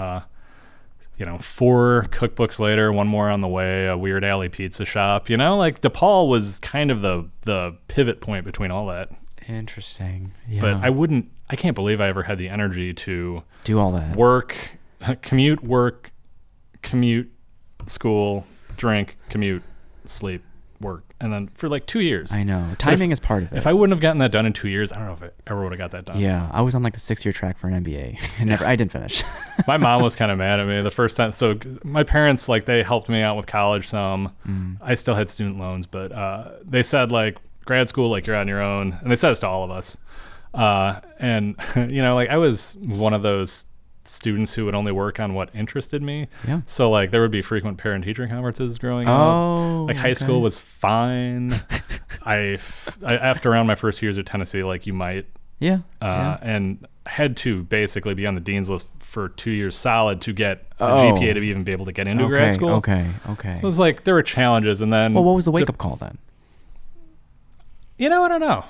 4 cookbooks later, one more on the way, a Weird Alley pizza shop, like DePaul was kind of the pivot point between all that. Interesting. Yeah. But I can't believe I ever had the energy to do all that. Work, commute, school, drink, commute, sleep, work. And then for like 2 years. I know. Timing is part of it. If I wouldn't have gotten that done in 2 years, I don't know if I ever would have got that done. Yeah. I was on like the 6-year track for an MBA. I didn't finish. My mom was kind of mad at me the first time. So my parents, like, they helped me out with college some. I still had student loans, but they said, like, grad school, like, you're on your own. And they said this to all of us. And, like, I was one of those students who would only work on what interested me. Yeah. So like there would be frequent parent-teacher conferences growing up. Like high school was fine. I after around my first years at Tennessee, like you might. And had to basically be on the dean's list for 2 years solid to get the GPA to even be able to get into grad school. Okay. So it was like there were challenges, and then. Well, what was the wake-up call then? I don't know.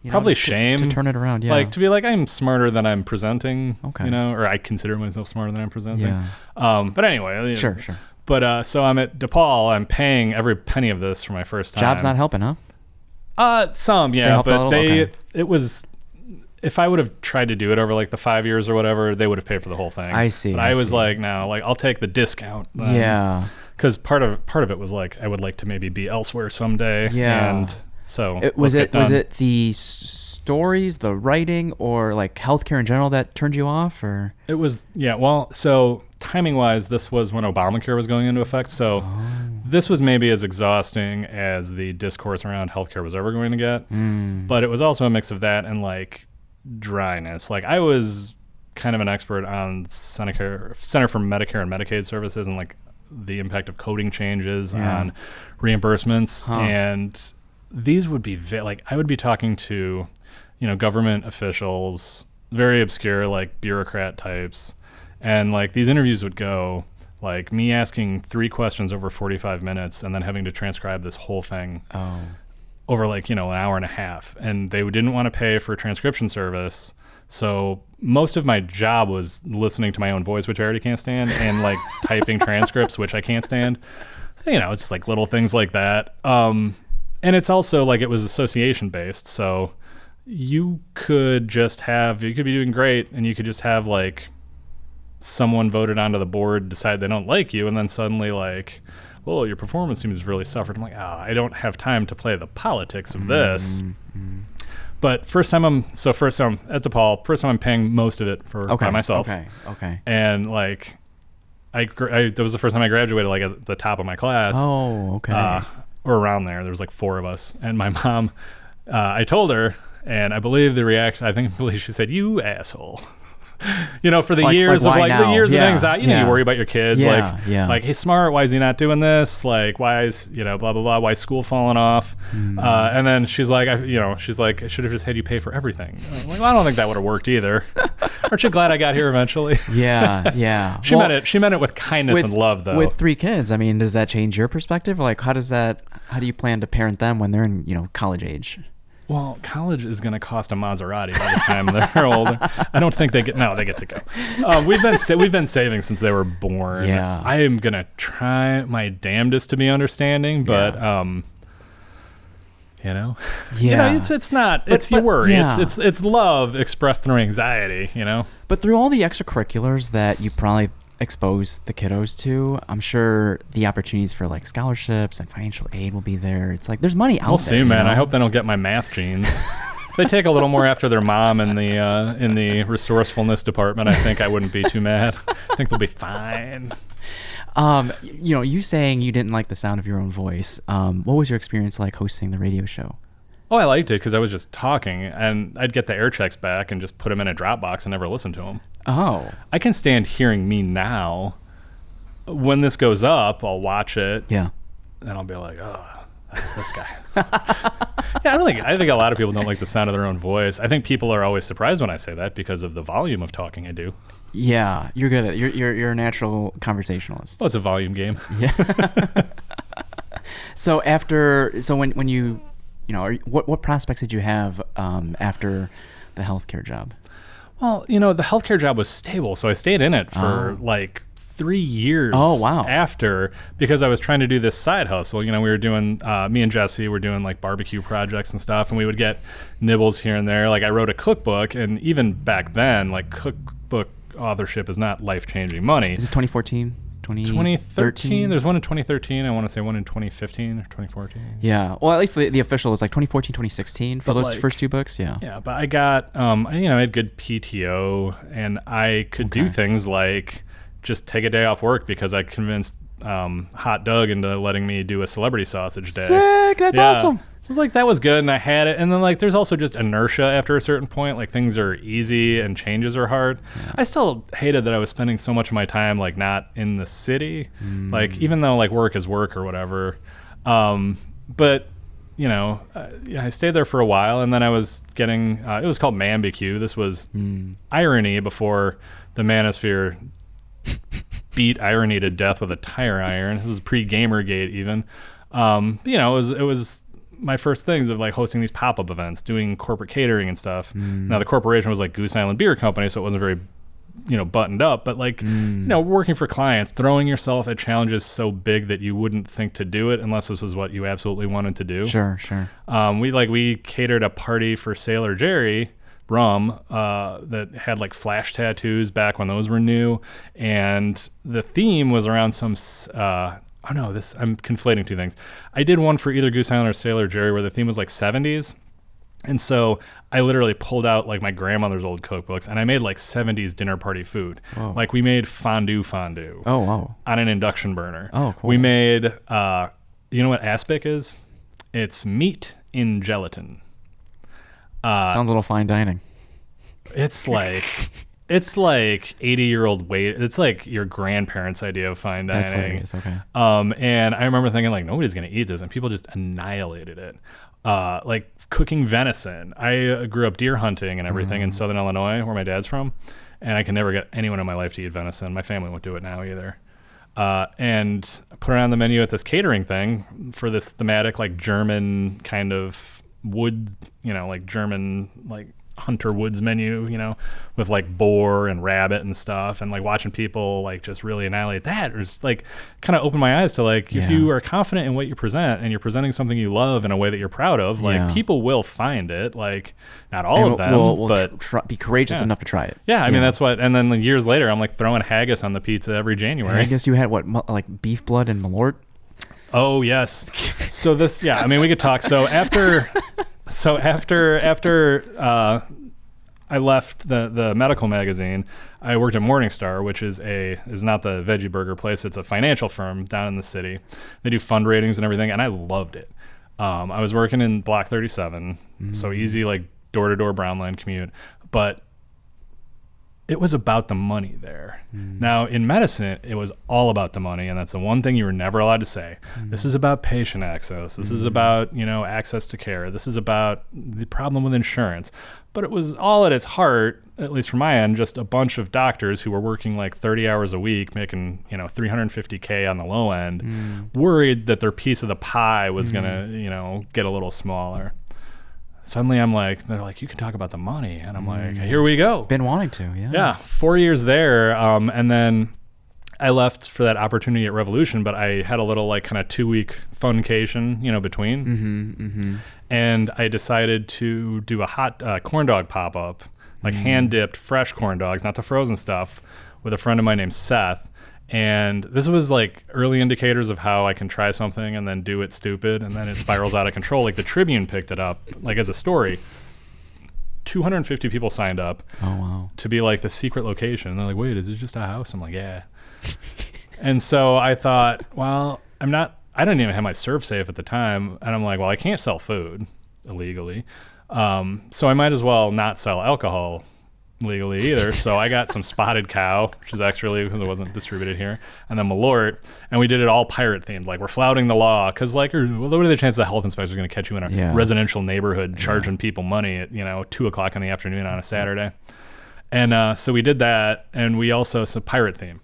Probably shame to turn it around, like to be like I'm smarter than I'm presenting, or I consider myself smarter than I'm presenting. But anyway, sure. But so I'm at DePaul. I'm paying every penny of this for my first time. Job's not helping, huh? Some, but it was. If I would have tried to do it over like the 5 years or whatever, they would have paid for the whole thing. I see. But I was like, no, like I'll take the discount. Because part of it was like I would like to maybe be elsewhere someday. Yeah. And so was it the stories, the writing, or like healthcare in general that turned you off, or? It was well, so timing wise, this was when Obamacare was going into effect, so this was maybe as exhausting as the discourse around healthcare was ever going to get. But it was also a mix of that and like dryness. Like I was kind of an expert on Center for Medicare and Medicaid Services and like the impact of coding changes on reimbursements and these would be like I would be talking to, government officials, very obscure like bureaucrat types, and like these interviews would go like me asking 3 questions over 45 minutes and then having to transcribe this whole thing over like an hour and a half, and they didn't want to pay for a transcription service. So most of my job was listening to my own voice, which I already can't stand, and like typing transcripts, which I can't stand. It's like little things like that. And it's also like it was association based. So you could be doing great and you could just have like someone voted onto the board, decide they don't like you. And then suddenly like, well, your performance seems really suffered. I'm like, I don't have time to play the politics of this. But first time I'm at DePaul, first time I'm paying most of it by myself. Okay. And like, that was the first time I graduated like at the top of my class. Or around there. There was like 4 of us. And my mom, I told her, and I believe the reaction, I believe she said, "You asshole." For the years of like the years of anxiety, you worry about your kids, like, hey, smart, why is he not doing this? Like, why is, blah, blah, blah, why is school falling off? And then she's like, I should have just had you pay for everything. I'm like, well, I don't think that would have worked either. Aren't you glad I got here eventually? She meant it with kindness and love, though. With 3 kids, I mean, does that change your perspective? Like, how do you plan to parent them when they're in, college age? Well, college is going to cost a Maserati by the time they're older. I don't think they get to go. We've been saving since they were born. Yeah. I am going to try my damnedest to be understanding, but it's not. It's you worry. It's love expressed through anxiety. But through all the extracurriculars that you probably expose the kiddos to, I'm sure the opportunities for like scholarships and financial aid will be there. It's like there's money out there. We'll see, man. I hope they don't get my math genes. If they take a little more after their mom in the resourcefulness department, I think I wouldn't be too mad. I think they'll be fine. You saying you didn't like the sound of your own voice. What was your experience like hosting the radio show? Oh, I liked it because I was just talking, and I'd get the air checks back and just put them in a Dropbox and never listen to them. Oh. I can stand hearing me now when this goes up, I'll watch it. Yeah. And I'll be like, oh, that's this guy. Yeah, I think a lot of people don't like the sound of their own voice. I think people are always surprised when I say that because of the volume of talking I do. Yeah, you're good at it. You're a natural conversationalist. Well, it's a volume game. Yeah. So when you what prospects did you have after the healthcare job? Well, the healthcare job was stable, so I stayed in it for like 3 years. Oh, wow. After, because I was trying to do this side hustle. We were doing, me and Jesse were doing like barbecue projects and stuff, and we would get nibbles here and there. Like I wrote a cookbook, and even back then, like cookbook authorship is not life-changing money. Is this 2014? 2013. There's one in 2013. I want to say one in 2015 or 2014. Yeah. Well, at least the official is like 2014, 2016 for those first 2 books. Yeah. Yeah, but I got, I had good PTO, and I could do things like just take a day off work because I convinced Hot Doug into letting me do a celebrity sausage day. Sick. That's awesome. So like that was good, and I had it. And then like there's also just inertia after a certain point. Like things are easy and changes are hard. Yeah. I still hated that I was spending so much of my time like not in the city. Like even though like work is work or whatever. But I stayed there for a while, and then I was getting it was called Mambicue. This was Irony before the Manosphere beat Irony to death with a tire iron. This was pre-Gamergate even. It was my first things of like hosting these pop-up events, doing corporate catering and stuff. Now the corporation was like Goose Island Beer Company, so it wasn't very buttoned up, but like working for clients, throwing yourself at challenges so big that you wouldn't think to do it unless this is what you absolutely wanted to do. Sure. We catered a party for Sailor Jerry Rum that had like flash tattoos back when those were new, and the theme was around some I'm conflating two things. I did one for either Goose Island or Sailor Jerry where the theme was like 70s. And so I literally pulled out like my grandmother's old cookbooks, and I made like 70s dinner party food. Whoa. Like we made fondue. Oh, wow. On an induction burner. Oh, cool. We made, you know what aspic is? It's meat in gelatin. Sounds a little fine dining. It's like 80-year-old weight. It's like your grandparents' idea of fine dining. That's hilarious. Okay. And I remember thinking like nobody's gonna eat this, and people just annihilated it. Like cooking venison. I grew up deer hunting and everything in Southern Illinois, where my dad's from, and I can never get anyone in my life to eat venison. My family won't do it now either. And I put it on the menu at this catering thing for this thematic like German kind of wood, like German like hunter woods menu, with like boar and rabbit and stuff, and like watching people like just really annihilate that was like kind of opened my eyes to like if you are confident in what you present and you're presenting something you love in a way that you're proud of, like people will find it. Like not all of them, but be courageous enough to try it. Yeah, I mean that's what. And then like, years later, I'm like throwing haggis on the pizza every January. And I guess you had like beef blood and malort. Oh yes. So this, I mean we could talk. So after I left the medical magazine, I worked at Morningstar, which is not the veggie burger place. It's a financial firm down in the city. They do fund ratings and everything, and I loved it. I was working in Block 37, so easy like door-to-door brown line commute, but it was about the money there. Now, in medicine, it was all about the money, and that's the one thing you were never allowed to say. This is about patient access. This is about, access to care. This is about the problem with insurance. But it was all at its heart, at least from my end, just a bunch of doctors who were working like 30 hours a week, making, $350K on the low end, worried that their piece of the pie was going to, get a little smaller. Suddenly they're like, you can talk about the money. And I'm like, here we go. Been wanting to, yeah. Yeah, 4 years there. And then I left for that opportunity at Revolution, but I had a little like kind of 2-week funcation, between. And I decided to do a hot corn dog pop-up, like hand-dipped fresh corn dogs, not the frozen stuff, with a friend of mine named Seth. And this was like early indicators of how I can try something and then do it stupid, and then it spirals out of control. Like the Tribune picked it up like as a story. 250 people signed up to be like the secret location. And they're like, wait, is this just a house? I'm like, yeah. And so I thought, well, I didn't even have my serve safe at the time. And I'm like, well, I can't sell food illegally. So I might as well not sell alcohol legally either. So I got some spotted cow, which is extra legal because it wasn't distributed here, and then Malort, and we did it all pirate themed. Like, we're flouting the law because, like, what are the chances the health inspector is going to catch you in a residential neighborhood charging people money at 2:00 in the afternoon on a Saturday? And so we did that, and we also some pirate theme.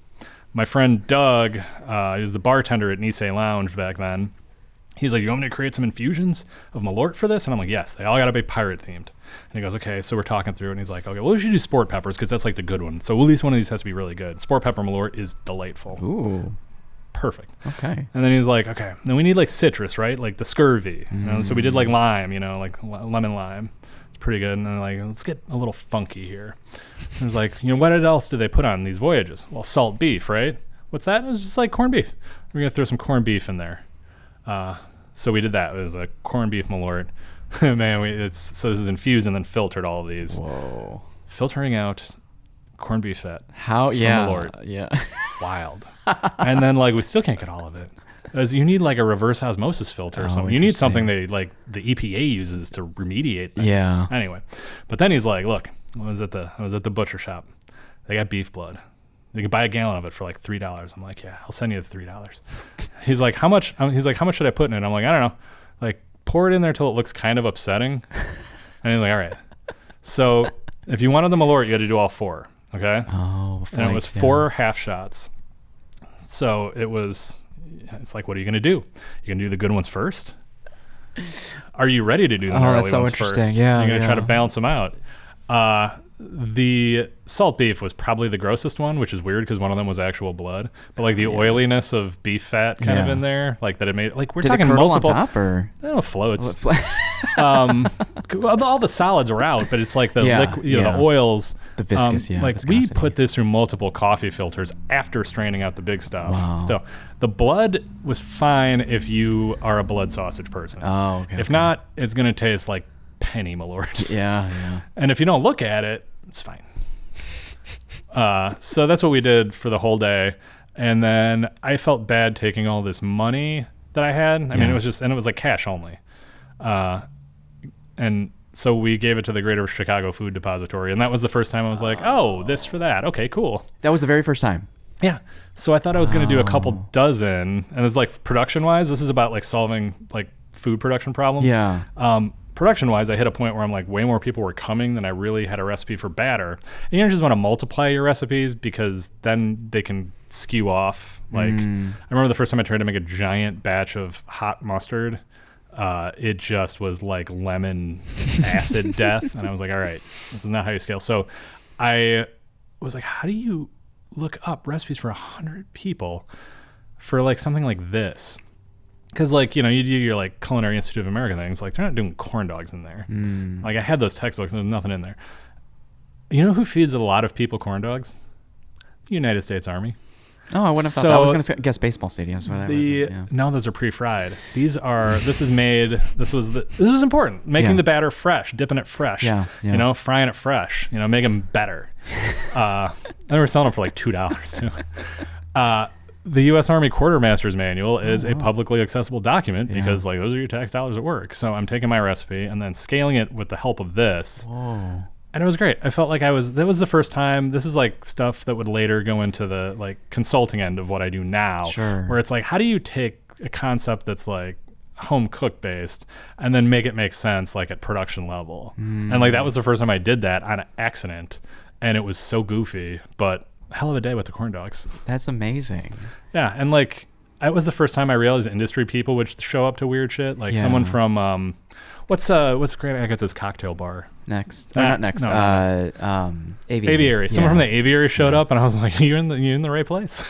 My friend Doug, he was the bartender at Nisei Lounge back then. He's like, you want me to create some infusions of Malort for this? And I'm like, yes, they all got to be pirate themed. And he goes, okay. So we're talking through it, and he's like, okay, well, we should do sport peppers because that's like the good one. So at least one of these has to be really good. Sport pepper Malort is delightful. Ooh. Perfect. Okay. And then he's like, okay, then we need like citrus, right? Like the scurvy. So we did like lime, like lemon lime. It's pretty good. And then like, let's get a little funky here. And he was like, what else did they put on these voyages? Well, salt beef, right? What's that? It was just like corned beef. We're going to throw some corned beef in there. So we did that. It was a corned beef Malort. Man, so this is infused and then filtered, all of these. Whoa. Filtering out corned beef fat. How? From Yeah. Malort. Yeah. Wild. And then like we still can't get all of it. As you need like a reverse osmosis filter or something. You need something they like the EPA uses to remediate things. Yeah. Anyway, but then he's like, look, I was at the butcher shop. They got beef blood. You can buy a gallon of it for like $3. I'm like, yeah, I'll send you the $3. He's like, how much? He's like, how much should I put in it? I'm like, I don't know. Like, pour it in there till it looks kind of upsetting. And he's like, all right. So if you wanted the Malort, you had to do all 4. Okay. Oh, and it was 4 half shots. So it's like, what are you going to do? You going to do the good ones first? Are you ready to do the gnarly ones first? Yeah. You're going to try to balance them out. The salt beef was probably the grossest one, which is weird because one of them was actual blood. But like the oiliness of beef fat kind of in there, like that it made like we're Did talking it curdle multiple. On top or? It floats. All the solids are out, but it's like the liquid, the oils. The viscous, Like viscosity. we put this through multiple coffee filters after straining out the big stuff. Wow. Still, the blood was fine if you are a blood sausage person. Oh, okay. If not, it's gonna taste like penny Malort. Yeah. And if you don't look at it, it's fine. So that's what we did for the whole day. And then I felt bad taking all this money that I had. I mean, it was like cash only. And so we gave it to the Greater Chicago Food Depository. And that was the first time I was like, oh, this for that. Okay, cool. That was the very first time. Yeah. So I thought I was going to do a couple dozen. And it's like production wise, this is about like solving like food production problems. Yeah. Production wise, I hit a point where I'm like, way more people were coming than I really had a recipe for batter. And you don't just want to multiply your recipes because then they can skew off. Like, I remember the first time I tried to make a giant batch of hot mustard. It just was like lemon acid death. And I was like, all right, this is not how you scale. So I was like, how do you look up recipes for 100 people for like something like this? Because, like, you do your, like, Culinary Institute of America things. Like, they're not doing corn dogs in there. Like, I had those textbooks, and there's nothing in there. You know who feeds a lot of people corn dogs? The United States Army. Oh, I wouldn't have thought that. I was going to guess baseball stadiums. No, those are pre-fried. This was important. Making the batter fresh, dipping it fresh. Yeah. Frying it fresh. Make them better. And we were selling them for, like, $2, too. The U.S. Army Quartermaster's Manual is a publicly accessible document because, like, those are your tax dollars at work. So I'm taking my recipe and then scaling it with the help of this. Whoa. And it was great. I felt like that was the first time. This is like stuff that would later go into the like consulting end of what I do now. Sure. Where it's like, how do you take a concept that's like home cook based and then make it make sense like at production level? And like that was the first time I did that on accident. And it was so goofy, but hell of a day with the corn dogs. That's amazing. Yeah, and like it was the first time I realized industry people would show up to weird shit. Like someone from what's Grand Agassiz cocktail bar? Not next. Aviary. Someone from the Aviary showed up, and I was like, "You're in the right place."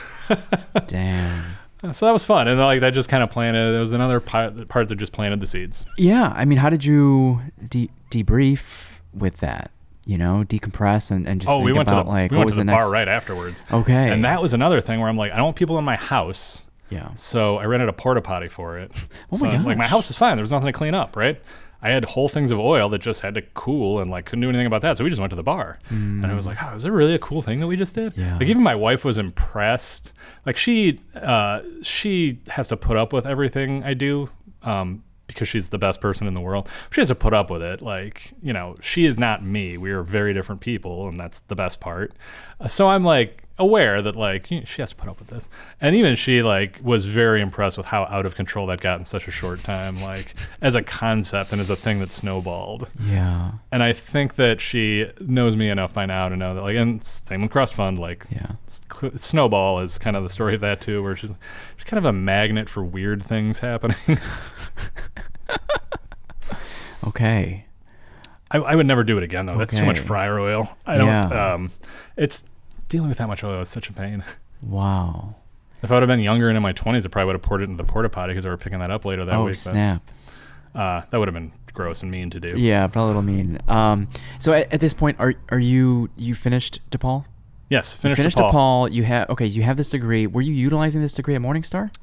Damn. So that was fun, and like that just kind of planted. There was another part that just planted the seeds. Yeah, I mean, how did you debrief with that? Decompress and just think about like what was the next bar right afterwards. Okay. And that was another thing where I'm like, I don't want people in my house. Yeah. So I rented a porta potty for it. Oh my gosh. Like my house is fine. There was nothing to clean up, right? I had whole things of oil that just had to cool and like couldn't do anything about that. So we just went to the bar. And I was like, oh, is that really a cool thing that we just did? Yeah. Like even my wife was impressed. Like she has to put up with everything I do because she's the best person in the world. She has to put up with it. Like, she is not me. We are very different people, and that's the best part. So I'm like aware that like she has to put up with this. And even she like was very impressed with how out of control that got in such a short time, like as a concept and as a thing that snowballed. Yeah. And I think that she knows me enough by now to know that, like, and same with Crust Fund, like, Snowball is kind of the story of that too, where she's kind of a magnet for weird things happening. Okay. I would never do it again, though. That's too much fryer oil. I don't, it's dealing with that much oil is such a pain. Wow. If I would have been younger and in my 20s, I probably would have poured it into the porta potty because I were picking that up later that week. Oh, snap. But, that would have been gross and mean to do. Yeah, probably a little mean. So at this point, are you finished DePaul? Yes, finished DePaul. You have this degree. Were you utilizing this degree at Morningstar?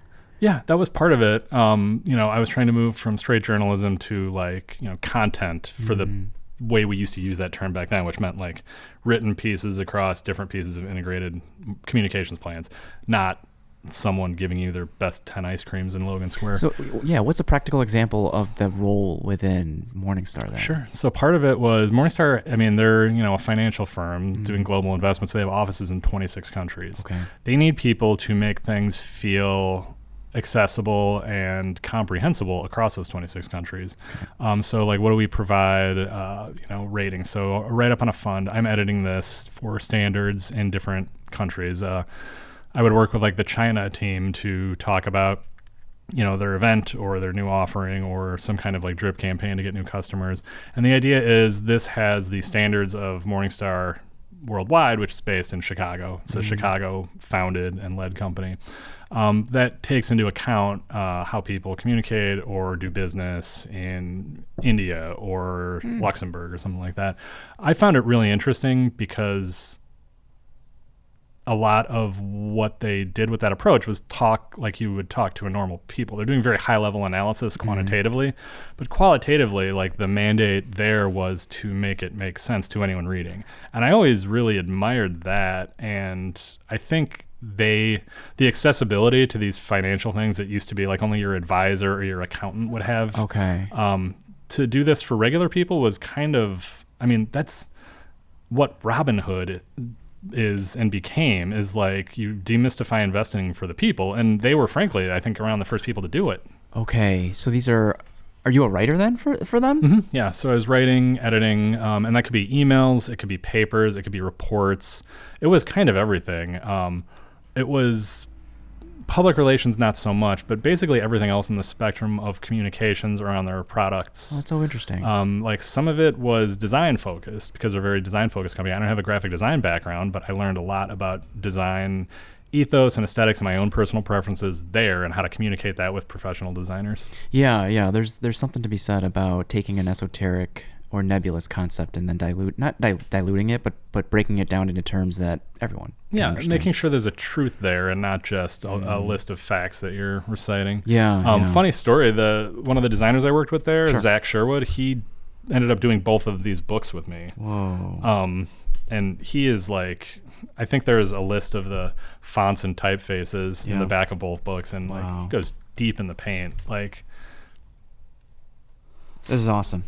Yeah, that was part of it. I was trying to move from straight journalism to like, content for the way we used to use that term back then, which meant like written pieces across different pieces of integrated communications plans, not someone giving you their best 10 ice creams in Logan Square. So, yeah, what's a practical example of the role within Morningstar then? Sure. So part of it was Morningstar, they're, a financial firm doing global investments. They have offices in 26 countries. Okay. They need people to make things feel accessible and comprehensible across those 26 countries. So like, what do we provide, ratings? So right up on a fund, I'm editing this for standards in different countries. I would work with like the China team to talk about, their event or their new offering or some kind of like drip campaign to get new customers. And the idea is this has the standards of Morningstar Worldwide, which is based in Chicago. It's a Chicago founded and led company. That takes into account how people communicate or do business in India or Luxembourg or something like that. I found it really interesting because a lot of what they did with that approach was talk like you would talk to a normal people. They're doing very high level analysis quantitatively, but qualitatively, like the mandate there was to make it make sense to anyone reading. And I always really admired that. And I think the accessibility to these financial things that used to be like only your advisor or your accountant would have. Okay. To do this for regular people was kind of, that's what Robinhood is and became, is like you demystify investing for the people. And they were, frankly, I think, around the first people to do it. Okay. So these are you a writer then for them? Mm-hmm. Yeah. So I was writing, editing, and that could be emails, it could be papers, it could be reports. It was kind of everything. It was public relations, not so much, but basically everything else in the spectrum of communications around their products. Oh, that's so interesting. Like some of it was design focused because they're a very design focused company. I don't have a graphic design background, but I learned a lot about design ethos and aesthetics and my own personal preferences there and how to communicate that with professional designers. Yeah. There's something to be said about taking an esoteric or nebulous concept and then diluting it, but breaking it down into terms that everyone can understand. Making sure there's a truth there and not just a list of facts that you're reciting. Yeah. Funny story, one of the designers I worked with there, Sure. Zach Sherwood, he ended up doing both of these books with me. Whoa. And he is like, I think there's a list of the fonts and typefaces in the back of both books, and like he goes deep in the paint. Like, this is awesome.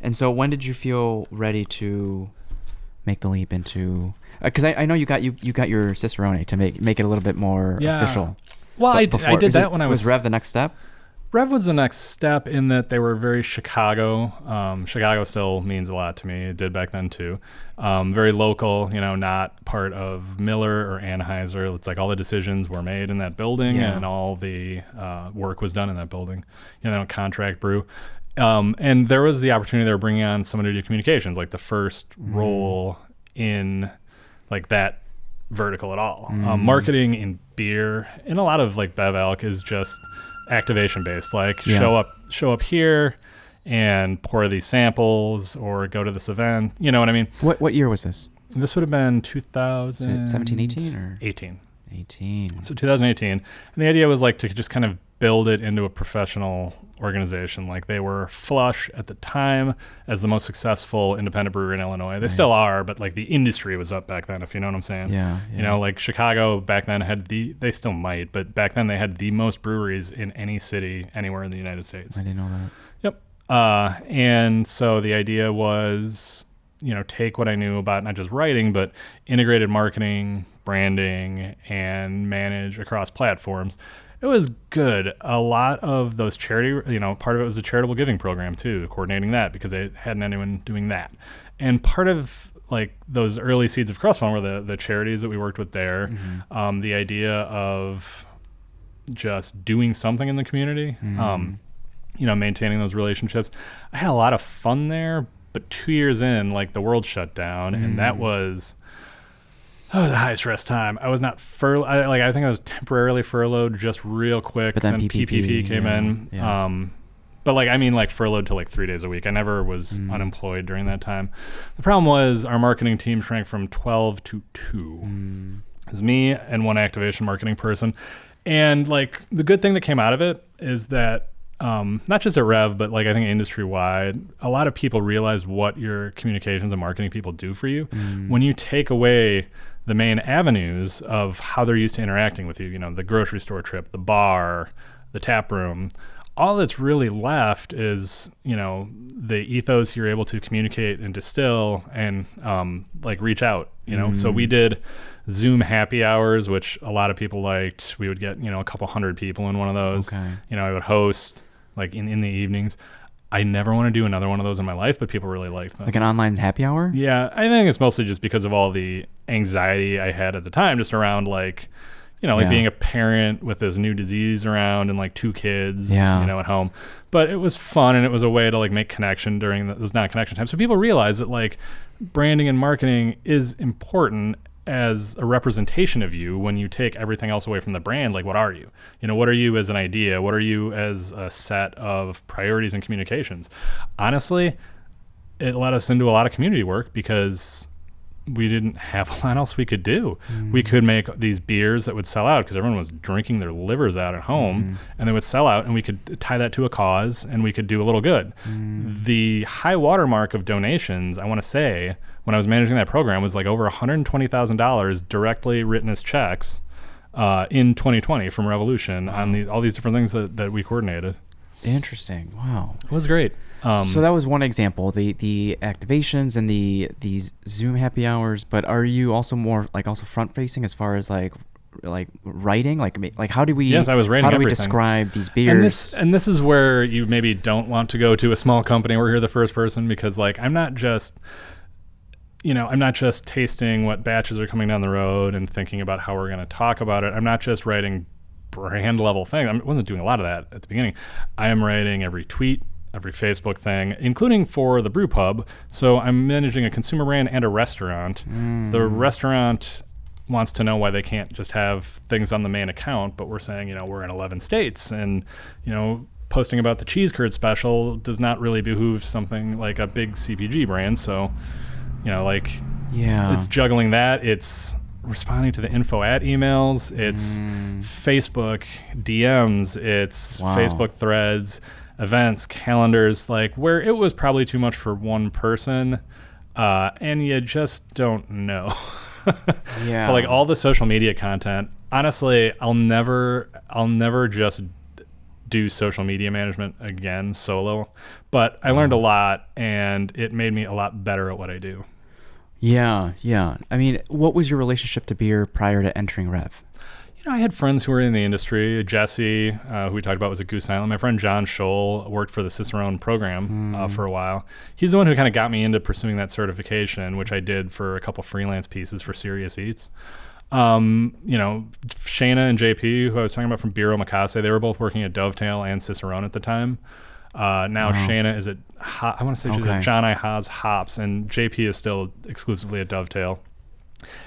And so when did you feel ready to make the leap into? Because I know you got your Cicerone to make it a little bit more official. Well, I did that when I was Rev the next step. Rev was the next step in that they were very Chicago. Chicago still means a lot to me. It did back then too. Very local, not part of Miller or Anheuser. It's like all the decisions were made in that building and all the work was done in that building. They don't contract brew. And there was the opportunity they were bringing on someone to do communications, like the first role in like that vertical at all. Marketing in beer and a lot of like Bev Alc is just activation based, like show up here and pour these samples or go to this event. You know what I mean? What year was this? This would have been 2017, 18 or 18. 18. So 2018. And the idea was like to just kind of build it into a professional organization. Like they were flush at the time as the most successful independent brewery in Illinois. They still are, but like the industry was up back then, if you know what I'm saying. Yeah. You know, like Chicago back then they still might, but back then they had the most breweries in any city anywhere in the United States. I didn't know that. Yep. And so the idea was, you know, take what I knew about not just writing, but integrated marketing, branding, and manage across platforms. It was good. A lot of those charity, you know, part of it was a charitable giving program too, coordinating that because they hadn't anyone doing that. And part of like those early seeds of Crust Fund were the charities that we worked with there. Mm-hmm. The idea of just doing something in the community, you know, maintaining those relationships. I had a lot of fun there, but 2 years in, like the world shut down, and that was the high stress time. I was not furloughed. I think I was temporarily furloughed just real quick. But then PPP came in. Yeah. But like, I mean, like furloughed to like 3 days a week. I never was unemployed during that time. The problem was our marketing team shrank from 12 to 2. It was me and one activation marketing person. And like the good thing that came out of it is that not just at Rev, but like I think industry wide, a lot of people realized what your communications and marketing people do for you. When you take away the main avenues of how they're used to interacting with you, you know, the grocery store trip, the bar, the tap room, all that's really left is, you know, the ethos you're able to communicate and distill and like reach out, you know. So we did Zoom happy hours, which a lot of people liked. We would get, you know, a couple hundred people in one of those. You know, I would host like in the evenings. I never want to do another one of those in my life, but people really liked them. Like an online happy hour? Yeah, I think it's mostly just because of all the anxiety I had at the time, just around like, you know, like being a parent with this new disease around and like 2 kids, you know, at home. But it was fun, and it was a way to like make connection during those non-connection times. So people realize that like branding and marketing is important as a representation of you when you take everything else away from the brand. Like, what are you? You know, what are you as an idea? What are you as a set of priorities and communications? Honestly, it let us into a lot of community work because we didn't have a lot else we could do. We could make these beers that would sell out because everyone was drinking their livers out at home, and they would sell out, and we could tie that to a cause, and we could do a little good. The high watermark of donations, I want to say, when I was managing that program, was like over $120,000 directly written as checks in 2020 from Revolution on all these different things that we coordinated. Interesting. Wow. It was great. So that was one example, the activations and these Zoom happy hours. But are you also more like also front facing as far as like writing? Like how do we? Yes, I was writing. How do we everything. Describe these beers? And this is where you maybe don't want to go to a small company where you're the first person, because like I'm not just tasting what batches are coming down the road and thinking about how we're going to talk about it. I'm not just writing brand level thing. I wasn't doing a lot of that at the beginning. I am writing every tweet, every Facebook thing, including for the brew pub. So I'm managing a consumer brand and a restaurant. The restaurant wants to know why they can't just have things on the main account, but we're saying, you know, we're in 11 states, and, you know, posting about the cheese curd special does not really behoove something like a big CPG brand. So, you know, like, it's juggling that. It's responding to the info at emails. It's Facebook DMs. It's Facebook threads, events, calendars, like where it was probably too much for one person, and you just don't know. But like all the social media content, honestly, I'll never just do social media management again solo, but I learned a lot, and it made me a lot better at what I do. Yeah. I mean, what was your relationship to beer prior to entering Rev? You know, I had friends who were in the industry. Jesse, who we talked about, was at Goose Island. My friend John Scholl worked for the Cicerone program for a while. He's the one who kind of got me into pursuing that certification, which I did for a couple freelance pieces for Serious Eats. You know, Shayna and JP, who I was talking about from Biro Mikase, they were both working at Dovetail and Cicerone at the time. Now Shayna is at, I want to say she's at John I. Haas Hops, and JP is still exclusively at Dovetail.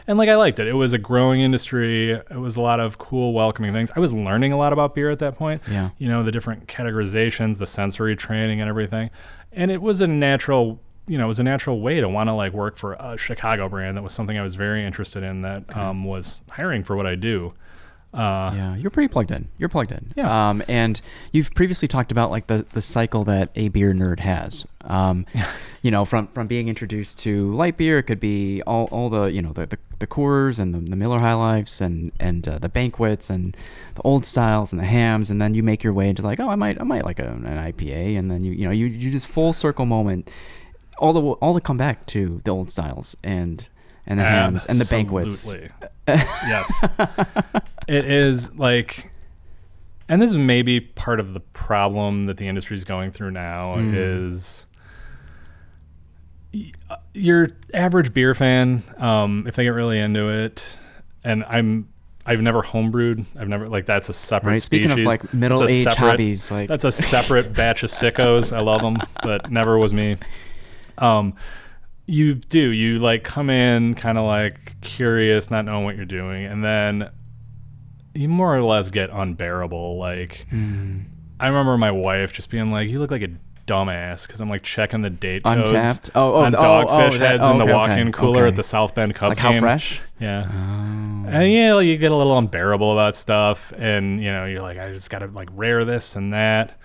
And like, I liked it. It was a growing industry. It was a lot of cool, welcoming things. I was learning a lot about beer at that point. You know, the different categorizations, the sensory training and everything. And it was a natural, way to want to like work for a Chicago brand. That was something I was very interested in, that was hiring for what I do. Yeah, you're pretty plugged in. You're plugged in. Yeah. And you've previously talked about like the cycle that a beer nerd has. You know, from being introduced to light beer, it could be all the, you know, the Coors and the Miller High Lifes and the banquets and the old styles and the hams, and then you make your way into like, oh, I might like an IPA, and then you just full circle moment, all to come back to the old styles and the hams and the banquets. Yes. It is like, and this is maybe part of the problem that the industry is going through now is your average beer fan, if they get really into it, and I've never homebrewed. I've never, like, that's a separate species. Speaking of like middle-aged hobbies, like that's a separate batch of sickos. I love them, but never was me. You like come in kind of like curious, not knowing what you're doing, and then you more or less get unbearable. Like, I remember my wife just being like, "You look like a dumbass," because I'm like checking the date codes on Dogfish Heads in the walk-in cooler at the South Bend Cubs game. How fresh? Yeah. And you get a little unbearable about stuff, and you're like, I just gotta like rare this and that.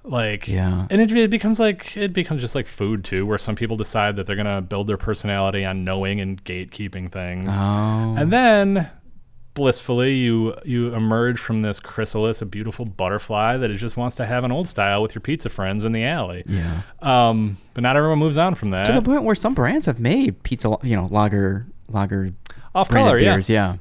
Like, and it becomes just like food too, where some people decide that they're gonna build their personality on knowing and gatekeeping things, and then blissfully you emerge from this chrysalis, a beautiful butterfly that just wants to have an old style with your pizza friends in the alley. But not everyone moves on from that, to the point where some brands have made pizza, lager off color beers. Yeah.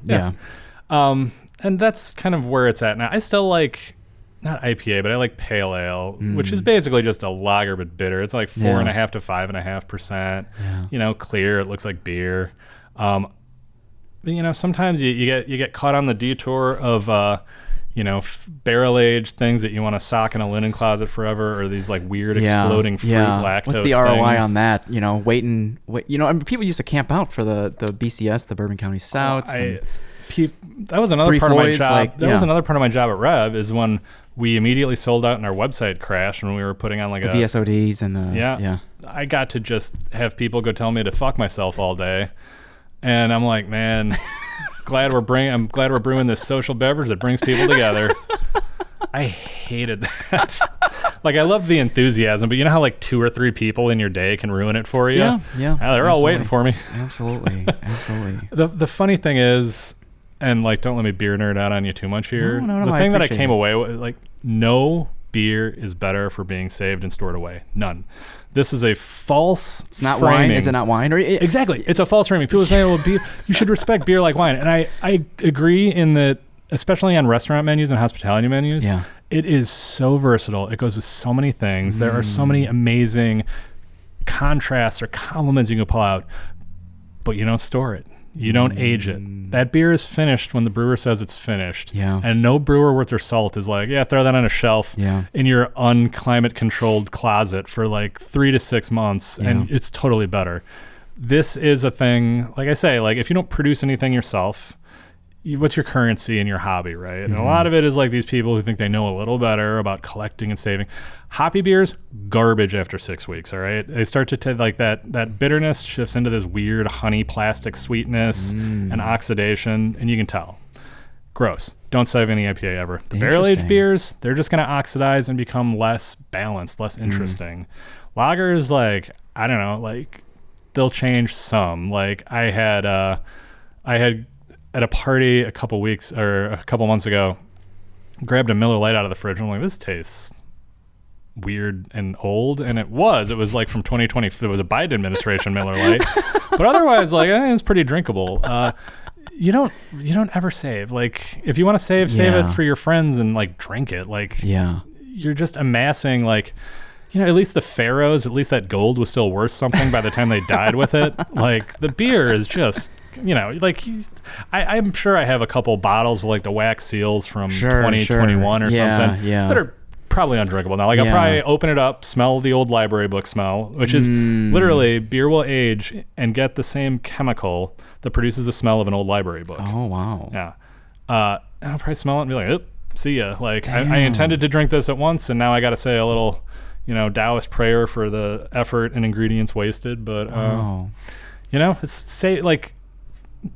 And that's kind of where it's at now. I still like, not IPA, but I like pale ale, which is basically just a lager but bitter. It's like 4.5 to 5.5%. Clear. It looks like beer. Sometimes you get caught on the detour of barrel aged things that you want to sock in a linen closet forever, or these like weird exploding fruit lactose. What's the ROI on that? People used to camp out for the BCS, the Bourbon County Stouts. That was another part of my job. Was another part of my job at Rev, is when we immediately sold out and our website crashed when we were putting on like the VSODs and I got to just have people go tell me to fuck myself all day, and I'm like, man, I'm glad we're brewing this social beverage that brings people together. I hated that. Like, I love the enthusiasm, but you know how like 2 or 3 people in your day can ruin it for you? Yeah. They're all waiting for me. Absolutely. The funny thing is, and like, don't let me beer nerd out on you too much here. No, the thing that I came away with, like, no beer is better for being saved and stored away. None. This is a false. It's not framing. wine. Is it not wine? Exactly. It's a false framing. People say, well, beer, you should respect beer like wine. And I agree in that, especially on restaurant menus and hospitality menus, it is so versatile. It goes with so many things. There are so many amazing contrasts or compliments you can pull out, but you don't store it. You don't age it. That beer is finished when the brewer says it's finished. And no brewer worth their salt is like, throw that on a shelf in your unclimate controlled closet for like 3 to 6 months, and it's totally better. This is a thing, like I say, like, if you don't produce anything yourself, what's your currency in your hobby, right? And a lot of it is like these people who think they know a little better about collecting and saving. Hoppy beers, garbage after 6 weeks, all right? They start to take like that bitterness shifts into this weird honey plastic sweetness and oxidation, and you can tell. Gross. Don't save any IPA ever. The barrel-aged beers, they're just going to oxidize and become less balanced, less interesting. Lagers, like, I don't know, like, they'll change some. Like, I had at a party a couple months ago, grabbed a Miller Lite out of the fridge, and I'm like, this tastes weird and old, and it was like from 2020. It was a Biden administration Miller Lite, but otherwise, like, it's pretty drinkable. You don't ever save. Like, if you want to save it for your friends and like drink it. Like, you're just amassing, like, at least the Pharaohs, at least that gold was still worth something by the time they died with it. Like, the beer is just, like, I'm sure I have a couple bottles with like the wax seals from 2021 or something that are probably undrinkable now. Like, I'll probably open it up, smell the old library book smell, which is literally beer will age and get the same chemical that produces the smell of an old library book. Oh, wow. Yeah. I'll probably smell it and be like, oop, see ya. Like, I intended to drink this at once, and now I got to say a little, Taoist prayer for the effort and ingredients wasted. But, it's like,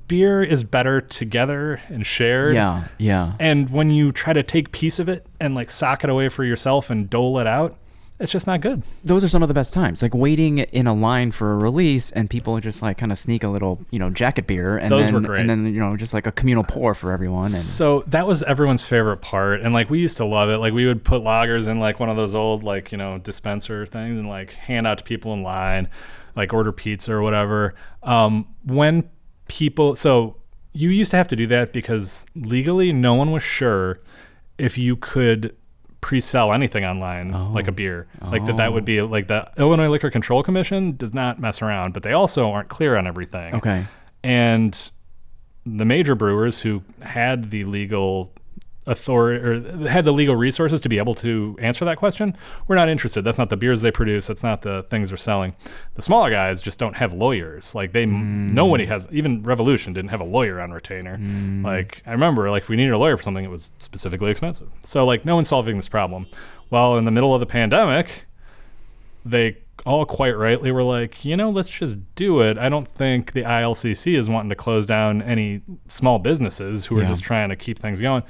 beer is better together and shared. Yeah. And when you try to take piece of it and like sock it away for yourself and dole it out, it's just not good. Those are some of the best times, like waiting in a line for a release and people just like kind of sneak a little, jacket beer, and Those were great. And then just like a communal pour for everyone. And so that was everyone's favorite part, and like we used to love it. Like we would put lagers in like one of those old like dispenser things and like hand out to people in line, like order pizza or whatever. When people, so you used to have to do that because legally no one was sure if you could pre-sell anything online, like a beer. Like that would be like the Illinois Liquor Control Commission does not mess around, but they also aren't clear on everything. Okay. And the major brewers who had the legal authority or had the legal resources to be able to answer that question, we're not interested. That's not the beers they produce. That's not the things they're selling. The smaller guys just don't have lawyers. Like nobody has, even Revolution didn't have a lawyer on retainer. Like I remember, like if we needed a lawyer for something, it was specifically expensive. So like no one's solving this problem. Well, in the middle of the pandemic, they all quite rightly were like, let's just do it. I don't think the ILCC is wanting to close down any small businesses who are just trying to keep things going.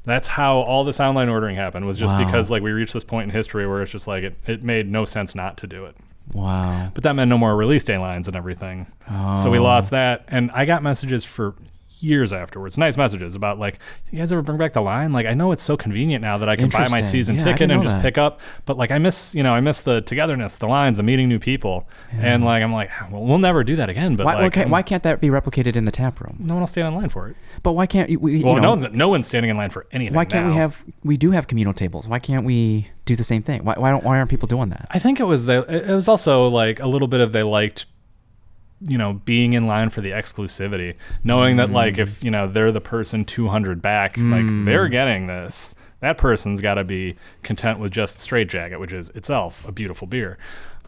That's how all this online ordering happened, was just because like we reached this point in history where it's just like it made no sense not to do it. Wow. But that meant no more release day lines and everything. So we lost that. And I got messages for years afterwards, nice messages about like, you guys ever bring back the line? Like I know it's so convenient now that I can buy my season ticket and just pick up, but like I miss the togetherness, the lines, the meeting new people. And like I'm like, well, we'll never do that again. But why can't that be replicated in the tap room? No one will stand in line for it. But why can't we? No one's standing in line for anything. Why can't we do have communal tables? Why can't we do the same thing? Why aren't people doing that? I think it was also like a little bit of they liked being in line for the exclusivity, knowing that like if they're the person 200 back, like they're getting this, that person's got to be content with just Straight Jacket, which is itself a beautiful beer.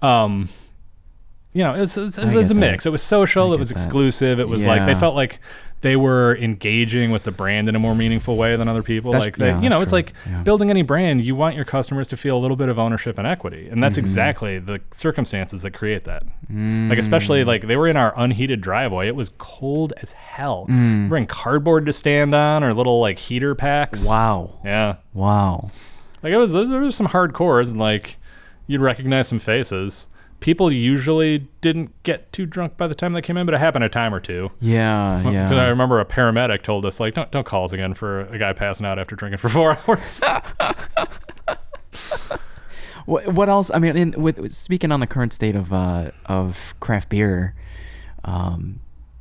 It's a mix. It was social, it was exclusive, it was like they felt like they were engaging with the brand in a more meaningful way than other people. It's like building any brand, you want your customers to feel a little bit of ownership and equity. And that's exactly the circumstances that create that. Like, especially like they were in our unheated driveway. It was cold as hell. We're in cardboard to stand on or little like heater packs. Wow. Yeah. Wow. Like there was some hardcores and like you'd recognize some faces. People usually didn't get too drunk by the time they came in, but it happened a time or two. Yeah. Because I remember a paramedic told us, like, don't call us again for a guy passing out after drinking for 4 hours. What else? I mean, with speaking on the current state of craft beer. It's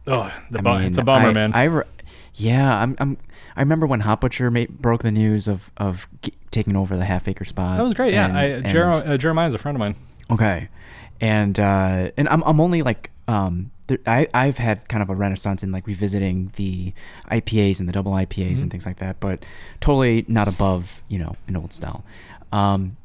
a bummer, man. I remember when Hop Butcher broke the news of taking over the Half Acre spot. That was great. Jeremiah's a friend of mine. Okay. And I'm only like I've had kind of a renaissance in like revisiting the IPAs and the double IPAs and things like that, but totally not above an old style. And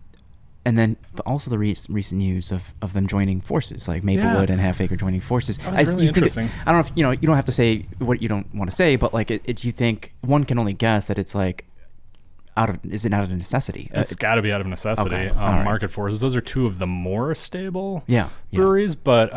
then also the recent news of them joining forces, like Maplewood and Half Acre joining forces. That was really interesting. I don't know if you don't have to say what you don't want to say, but like you think one can only guess that it's like. Is it out of necessity? It's got to be out of necessity. Okay. Right. Market forces. Those are two of the more stable Yeah. breweries, but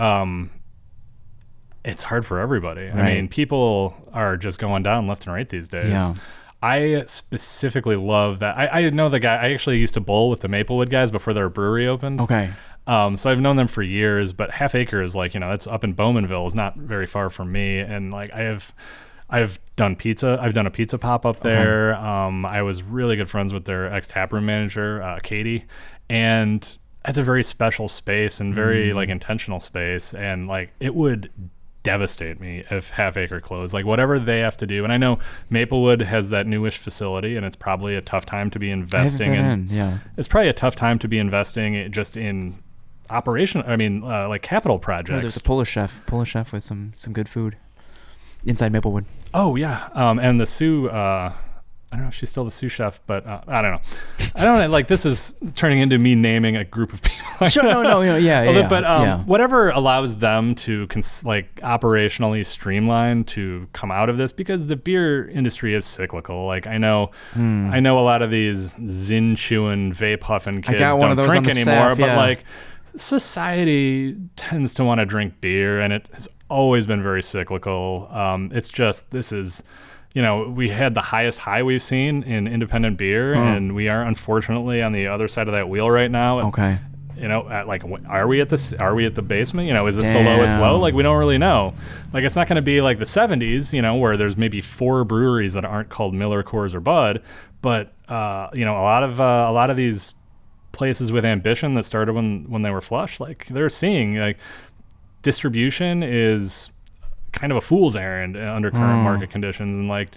it's hard for everybody. Right. I mean, people are just going down left and right these days. Yeah. I specifically love that. I know the guy. I actually used to bowl with the Maplewood guys before their brewery opened. Okay. So I've known them for years, but Half Acre is like, it's up in Bowmanville. It's not very far from me. And like I've done pizza. I've done a pizza pop up there. I was really good friends with their ex taproom manager, Katie, and it's a very special space and very like intentional space. And like it would devastate me if Half Acre closed. Like whatever they have to do. And I know Maplewood has that newish facility, and it's probably a tough time to be investing in. It's probably a tough time to be investing just in operation. I mean, like capital projects. Oh, there's a Polish chef with some good food inside Maplewood. Oh yeah, and the Sue. I don't know if she's still the sous chef, but I don't know. I don't know. Like this is turning into me naming a group of people. Sure, no, yeah. But whatever allows them to operationally streamline to come out of this, because the beer industry is cyclical. Like I know a lot of these zin chewing, vape huffing kids don't drink anymore, but like society tends to want to drink beer, and it has always been very cyclical. It's just, this is, we had the highest high we've seen in independent beer, and we are unfortunately on the other side of that wheel right now. Okay. Are we at the basement? Is this the lowest low? Like, we don't really know. Like, it's not going to be like the 70s, where there's maybe 4 breweries that aren't called Miller, Coors, or Bud. But, a lot of these places with ambition that started when they were flush, like, they're seeing, like, distribution is kind of a fool's errand under current market conditions. And, like,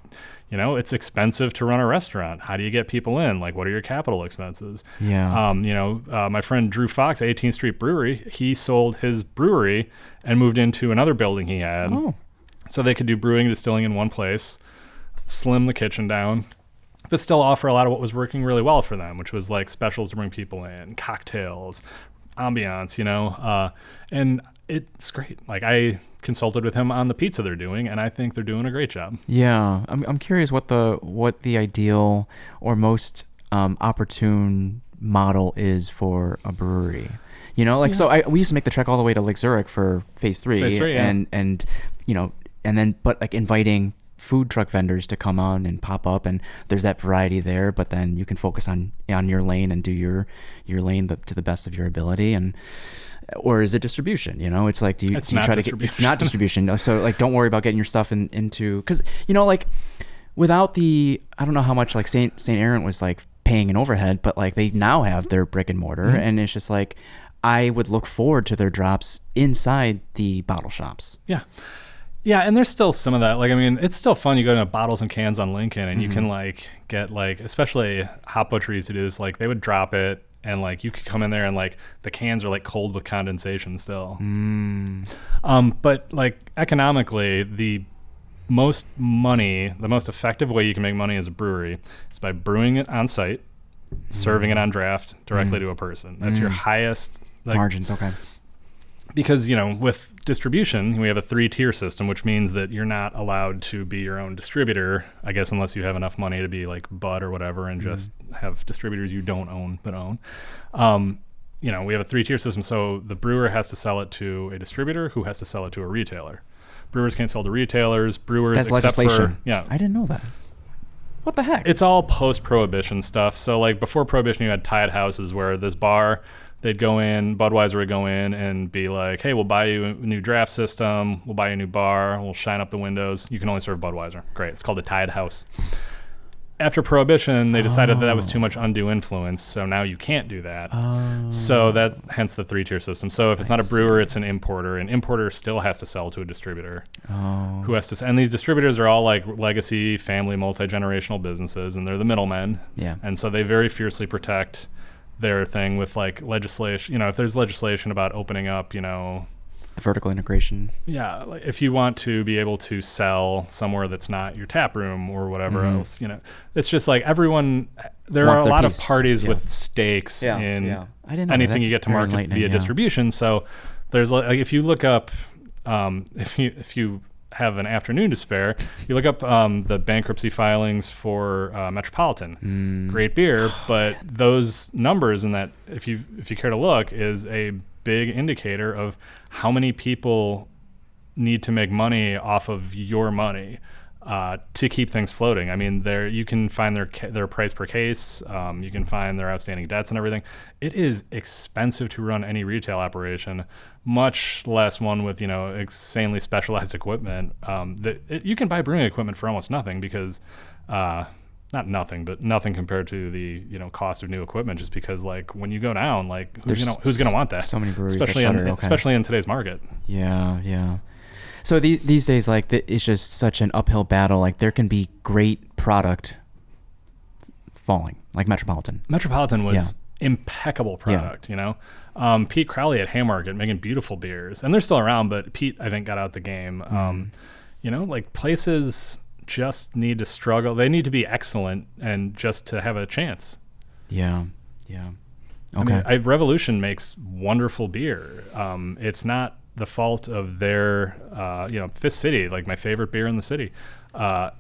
it's expensive to run a restaurant. How do you get people in? Like, what are your capital expenses? Yeah. My friend Drew Fox, 18th Street Brewery, he sold his brewery and moved into another building he had. So they could do brewing and distilling in one place, slim the kitchen down, but still offer a lot of what was working really well for them, which was like specials to bring people in, cocktails, ambiance, and it's great. Like, I consulted with him on the pizza they're doing, and I think they're doing a great job. Yeah, I'm curious what the ideal or most opportune model is for a brewery. So we used to make the trek all the way to Lake Zurich for Phase 3, and then like inviting food truck vendors to come on and pop up, and there's that variety there, but then you can focus on your lane and do your lane to the best of your ability. Or is it distribution? It's like, do you try to get, it's not distribution. So, like, don't worry about getting your stuff into, because, like, without I don't know how much, like, St. Aaron was, like, paying an overhead, but, like, they now have their brick and mortar, and it's just like, I would look forward to their drops inside the bottle shops. Yeah. Yeah, and there's still some of that. Like, I mean, it's still fun. You go to Bottles and Cans on Lincoln, and you can, like, get, like, especially Hop Butchery used to do this, like, they would drop it, and, like, you could come in there and, like, the cans are, like, cold with condensation still. But, like, economically, the most effective way you can make money as a brewery is by brewing it on site, serving it on draft directly to a person. That's your highest, like, margins. Okay. Because, with distribution, we have a 3-tier system, which means that you're not allowed to be your own distributor, I guess, unless you have enough money to be like Bud or whatever and just have distributors you don't own but own. We have a 3-tier system, so the brewer has to sell it to a distributor who has to sell it to a retailer. Brewers can't sell to retailers. Brewers, that's except legislation. for I didn't know that. What the heck? It's all post-prohibition stuff. So, like, before prohibition, you had tied houses where this bar, they'd go in, Budweiser would go in and be like, hey, we'll buy you a new draft system, we'll buy you a new bar, we'll shine up the windows. You can only serve Budweiser. Great. It's called a tied house. After Prohibition, they decided that was too much undue influence, so now you can't do that. So hence the 3-tier system. So if it's not a brewer, it's an importer. An importer still has to sell to a distributor. Who has to, and these distributors are all like legacy, family, multi-generational businesses, and they're the middlemen. Yeah. And so they very fiercely protect their thing with, like, legislation. If there's legislation about opening up, the vertical integration. Yeah, like, if you want to be able to sell somewhere that's not your tap room or whatever else, it's just like everyone. There are a lot of parties with stakes in I didn't know anything you get to market via distribution. So there's, like, if you look up, if you have an afternoon to spare, you look up the bankruptcy filings for Metropolitan. Great beer, but those numbers, and that, if you care to look, is a big indicator of how many people need to make money off of your money to keep things floating. I mean, you can find their price per case. You can find their outstanding debts and everything. It is expensive to run any retail operation, much less one with, insanely specialized equipment. You can buy brewing equipment for almost nothing because, not nothing, but nothing compared to the cost of new equipment. Just because, like, when you go down, like, who's gonna want that? So many breweries, especially in today's market. Yeah. So these days, like, it's just such an uphill battle. Like, there can be great product falling, like Metropolitan. Metropolitan was impeccable product, Pete Crowley at Haymarket making beautiful beers, and they're still around, but Pete, I think, got out the game. Like, places just need to struggle. They need to be excellent and just to have a chance. Yeah. Okay. I mean, Revolution makes wonderful beer. It's not the fault of their, Fifth City, like, my favorite beer in the city. Like,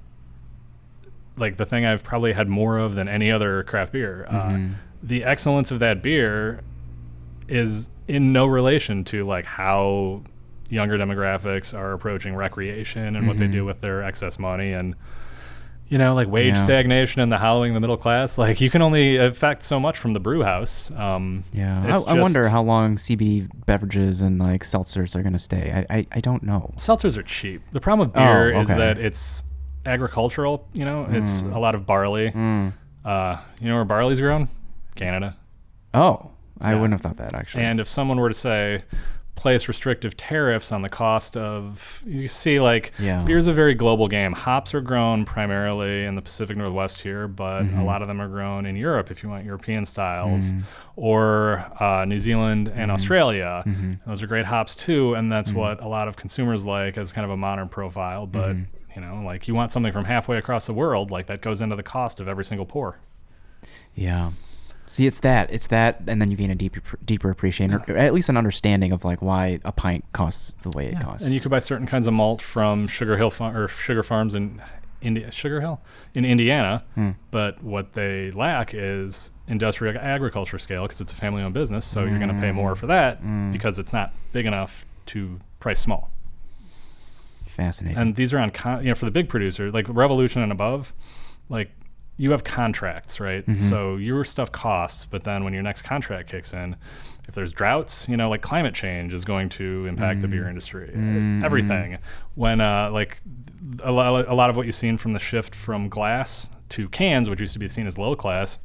the thing I've probably had more of than any other craft beer. The excellence of that beer is in no relation to like how younger demographics are approaching recreation and what they do with their excess money, and like wage stagnation and the hollowing of the middle class. Like you can only affect so much from the brew house. I wonder how long CB beverages and like seltzers are going to stay. I don't know. Seltzers are cheap. The problem with beer is that it's agricultural. It's a lot of barley. Where barley's grown? Canada. Oh, I wouldn't have thought that actually. And if someone were to say place restrictive tariffs on the cost of, you see like beer's a very global game. Hops are grown primarily in the Pacific Northwest here, but a lot of them are grown in Europe if you want European styles, or New Zealand and Australia. Those are great hops too, and that's what a lot of consumers like as kind of a modern profile. But like you want something from halfway across the world, like that goes into the cost of every single pour. Yeah. See, it's that, and then you gain a deeper appreciation, or at least an understanding of like why a pint costs the way it costs. And you could buy certain kinds of malt from Sugar Farms in Indiana, but what they lack is industrial agriculture scale because it's a family-owned business. So you're going to pay more for that because it's not big enough to price small. Fascinating. And these are on for the big producer like Revolution and above, like. You have contracts, right? So your stuff costs, but then when your next contract kicks in, if there's droughts, like climate change is going to impact the beer industry, everything. When like a lot of what you've seen from the shift from glass to cans, which used to be seen as low class,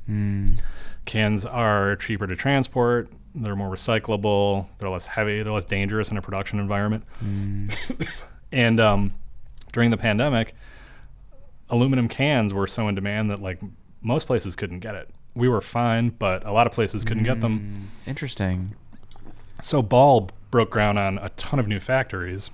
cans are cheaper to transport. They're more recyclable. They're less heavy. They're less dangerous in a production environment. And during the pandemic, aluminum cans were so in demand that like most places couldn't get it. We were fine, but a lot of places couldn't get them. Interesting. So Ball broke ground on a ton of new factories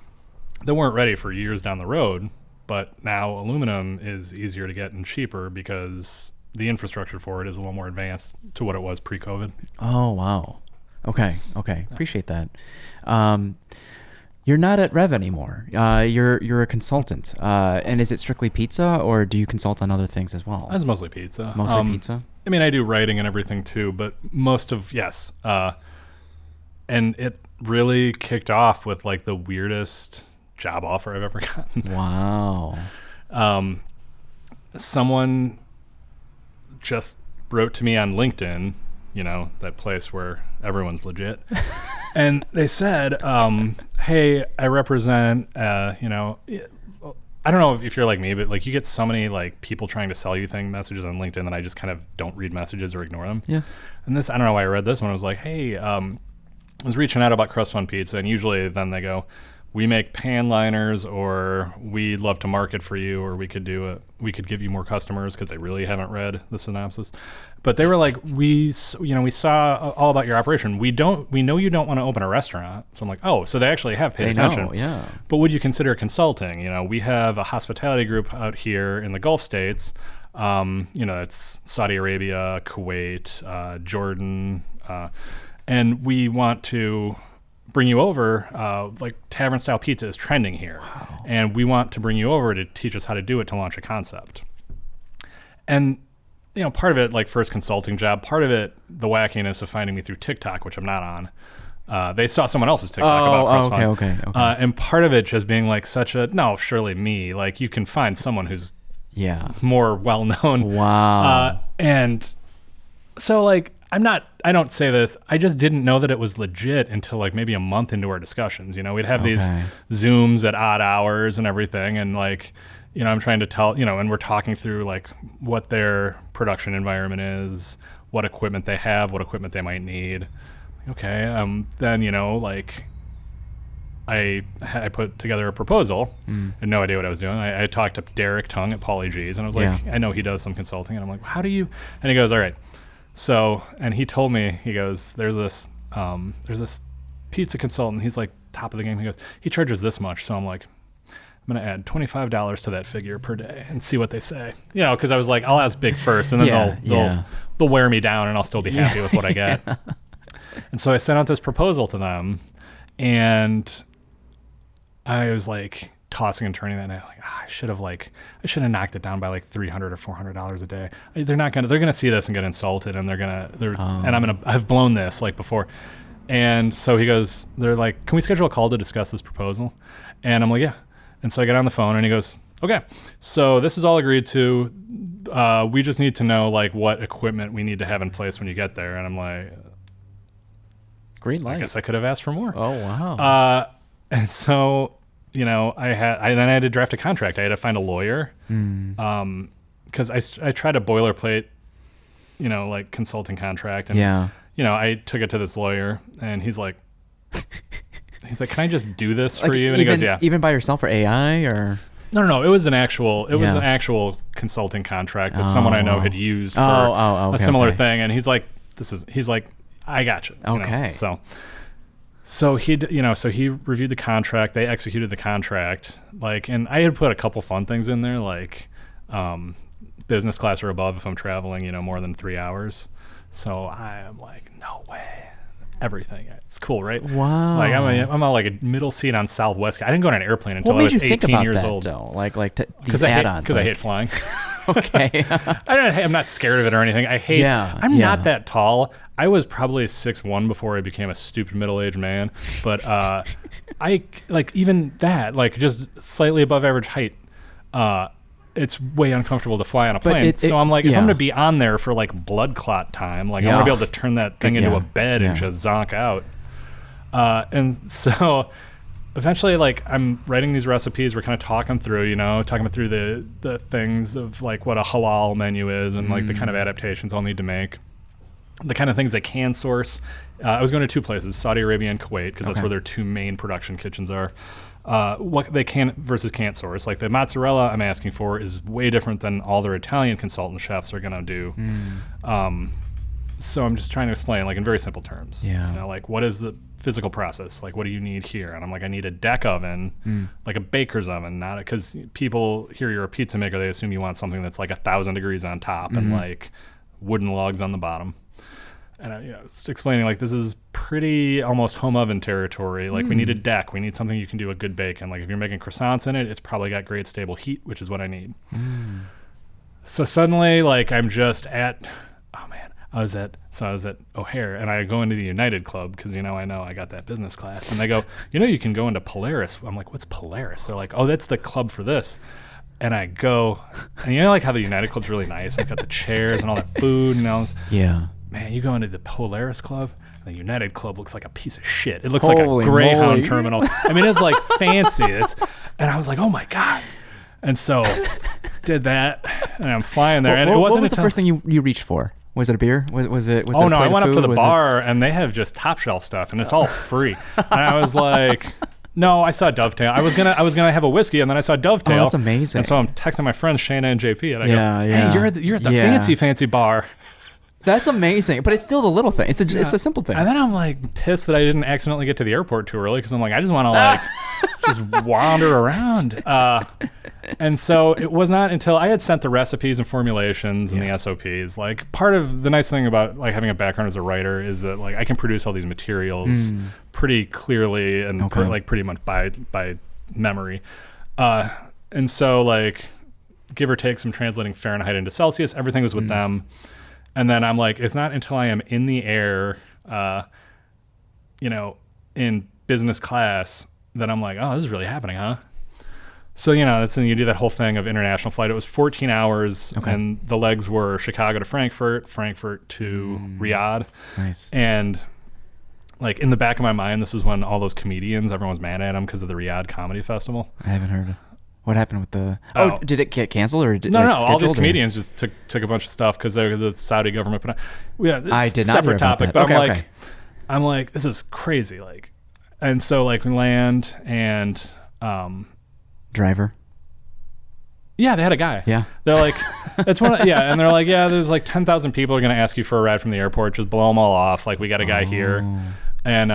that weren't ready for years down the road, but now aluminum is easier to get and cheaper because the infrastructure for it is a little more advanced to what it was pre-COVID. Oh, wow. Okay. Appreciate that. You're not at Rev anymore. You're a consultant. And is it strictly pizza, or do you consult on other things as well? It's mostly pizza. Mostly pizza? I mean, I do writing and everything too, but yes. And it really kicked off with like the weirdest job offer I've ever gotten. Wow. Someone just wrote to me on LinkedIn, that place where everyone's legit. And they said, hey, I represent, I don't know if you're like me, but like you get so many like people trying to sell you messages on LinkedIn that I just kind of don't read messages or ignore them. Yeah. And this, I don't know why I read this one. I was like, hey, I was reaching out about Crust Fund Pizza. And usually then they go, we make pan liners, or we'd love to market for you, or we could give you more customers, because they really haven't read the synopsis. But they were like, we saw all about your operation. We know you don't want to open a restaurant. So I'm like, oh, so they actually have paid attention. Yeah. But would you consider consulting? We have a hospitality group out here in the Gulf states. It's Saudi Arabia, Kuwait, Jordan, and we want to bring you over, like tavern style pizza is trending here. Wow. And we want to bring you over to teach us how to do it, to launch a concept. And, part of it, like first consulting job, part of it, the wackiness of finding me through TikTok, which I'm not on. They saw someone else's TikTok about Crust Fund. Okay. And part of it just being like surely me, like you can find someone who's more well-known. Wow. And so like, I don't say this, I just didn't know that it was legit until like maybe a month into our discussions. We'd have these Zooms at odd hours and everything. And like, I'm trying to tell, and we're talking through like what their production environment is, what equipment they have, what equipment they might need. Okay. Then, like I put together a proposal. Had no idea what I was doing. I talked to Derek Tung at Pauly G's, and I was like, I know he does some consulting. And I'm like, how do you, and he goes, all right. So, and he told me, he goes, there's this pizza consultant. He's like top of the game. He goes, he charges this much. So I'm like, I'm going to add $25 to that figure per day and see what they say. Cause I was like, I'll ask big first, and then they'll wear me down, and I'll still be happy with what I get. And so I sent out this proposal to them, and I was like tossing and turning that night. Like, I should have knocked it down by like $300 or $400 a day. They're going to see this and get insulted, and I've blown this like before. And so they're like, can we schedule a call to discuss this proposal? And I'm like, yeah. And so I get on the phone and he goes, okay, so this is all agreed to. We just need to know like what equipment we need to have in place when you get there. And I'm like, Green light. I guess I could have asked for more. Oh, wow. And so, then I had to draft a contract. I had to find a lawyer. Because I tried a boilerplate, like consulting contract. And, I took it to this lawyer and he's like, can I just do this for you? And he goes, yeah. Even by yourself or AI or? No. It was an actual consulting contract that someone I know had used for a similar thing. And he's like, I got you. Okay. So he reviewed the contract. They executed the contract. And I had put a couple fun things in there, like business class or above if I'm traveling, more than 3 hours. So I'm like, no way. Everything. It's cool, right? Wow. I'm on like a middle seat on Southwest. I didn't go on an airplane until I was 18 years old. Though? These add-ons. Because I hate flying. Okay. I'm not scared of it or anything. I'm not that tall. I was probably 6'1" before I became a stupid middle-aged man. But I even that, just slightly above average height, it's way uncomfortable to fly on a plane. So I'm like, if I'm going to be on there for blood clot time, I want to be able to turn that thing into a bed and just zonk out. And so eventually, I'm writing these recipes. We're kind of talking through the things of what a halal menu is and the kind of adaptations I'll need to make, the kind of things they can source. I was going to 2 places, Saudi Arabia and Kuwait, because that's where their 2 main production kitchens are. What they can versus can't source. The mozzarella I'm asking for is way different than all their Italian consultant chefs are going to do. So I'm just trying to explain, in very simple terms. Yeah. What is the physical process? What do you need here? And I'm like, I need a deck oven, like a baker's oven, not because people hear you're a pizza maker, they assume you want something that's 1,000 degrees on top and wooden logs on the bottom. And I was explaining this is pretty almost home oven territory. We need a deck. We need something you can do a good bake. And if you're making croissants in it, it's probably got great stable heat, which is what I need. So suddenly, I'm just at, I was at O'Hare, and I go into the United Club because I know I got that business class. And they go, you can go into Polaris. I'm like, what's Polaris? They're like, oh, that's the club for this. And I go, and how the United Club's really nice. They've got the chairs and all that food and all. Yeah. Man, you go into the Polaris Club, and the United Club looks like a piece of shit. It looks like a Greyhound terminal. It's fancy. And I was like, oh my God. And so did that, and I'm flying there. And what was the first thing you reached for? Was it a beer? Was it? Oh no, I went up to the bar, and they have just top shelf stuff, and it's all free. And I was like, no, I saw Dovetail. I was gonna have a whiskey, and then I saw Dovetail. Oh, that's amazing. And so I'm texting my friends Shayna and JP, and I go, hey, you're at the fancy bar. That's amazing, but it's still the little thing. It's the simple things. And then I'm pissed that I didn't accidentally get to the airport too early because I'm I just want to just wander around. And so it was not until I had sent the recipes and formulations and the SOPs. Part of the nice thing about having a background as a writer is that I can produce all these materials pretty clearly and pretty much by memory. And so give or take some translating Fahrenheit into Celsius, everything was with them. And then I'm it's not until I am in the air, in business class that I'm oh, this is really happening, huh? So, that's when you do that whole thing of international flight. It was 14 hours, and the legs were Chicago to Frankfurt, Frankfurt to Riyadh. Nice. And, in the back of my mind, this is when all those comedians, everyone was mad at them because of the Riyadh Comedy Festival. I haven't heard of. What happened with the? Oh, did it get canceled or did no? All these comedians just took a bunch of stuff because the Saudi government put on. I did not separate hear about topic, that. But I'm this is crazy. And so we land and driver. Yeah, they had a guy. Yeah, they're it's one. And they're there's 10,000 people are gonna ask you for a ride from the airport. Just blow them all off. We got a guy here, and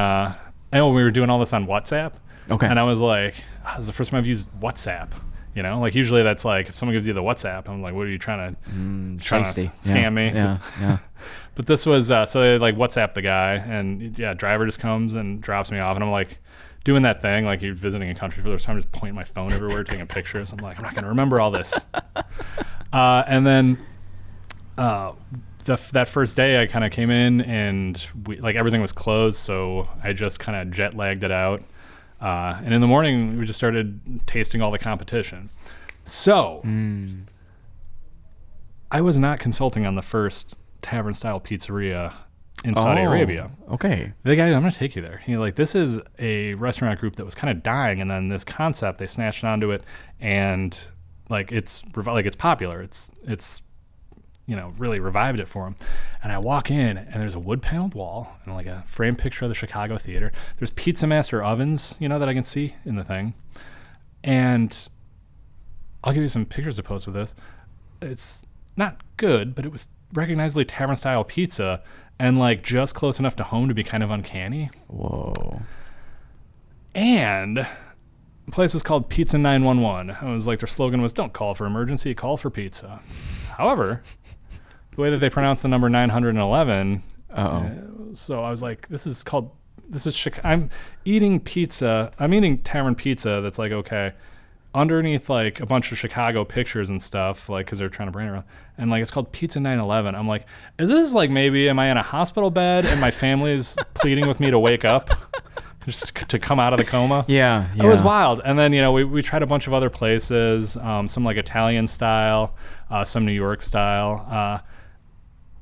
we were doing all this on WhatsApp. Okay. And I was this is the first time I've used WhatsApp. Usually that's if someone gives you the WhatsApp, I'm what are you trying to scam me? Yeah. But this was, so they WhatsApp the guy, and driver just comes and drops me off, and I'm doing that thing, you're visiting a country for the first time, just pointing my phone everywhere, taking pictures. I'm I'm not going to remember all this. And then that first day I kind of came in and everything was closed, so I just kind of jet lagged it out. And in the morning we just started tasting all the competition. So I was not consulting on the first tavern style pizzeria in Saudi Arabia. Okay. The guy, I'm going to take you there. This is a restaurant group that was kind of dying, and then this concept, they snatched onto it, and it's popular. It's really revived it for him. And I walk in, and there's a wood paneled wall and a framed picture of the Chicago theater. There's Pizza Master ovens, that I can see in the thing. And I'll give you some pictures to post with this. It's not good, but it was recognizably tavern style pizza, and just close enough to home to be kind of uncanny. Whoa. And the place was called Pizza 911. It was their slogan was, don't call for emergency, call for pizza. However, the way that they pronounce the number 911, so I was like, I'm eating pizza. I'm eating tavern pizza that's okay. Underneath a bunch of Chicago pictures and stuff, because they're trying to brand it around, and it's called Pizza 911. I'm like, is this maybe am I in a hospital bed and my family's pleading with me to wake up, just to come out of the coma? Yeah. It was wild. And then we tried a bunch of other places, some Italian style, some New York style,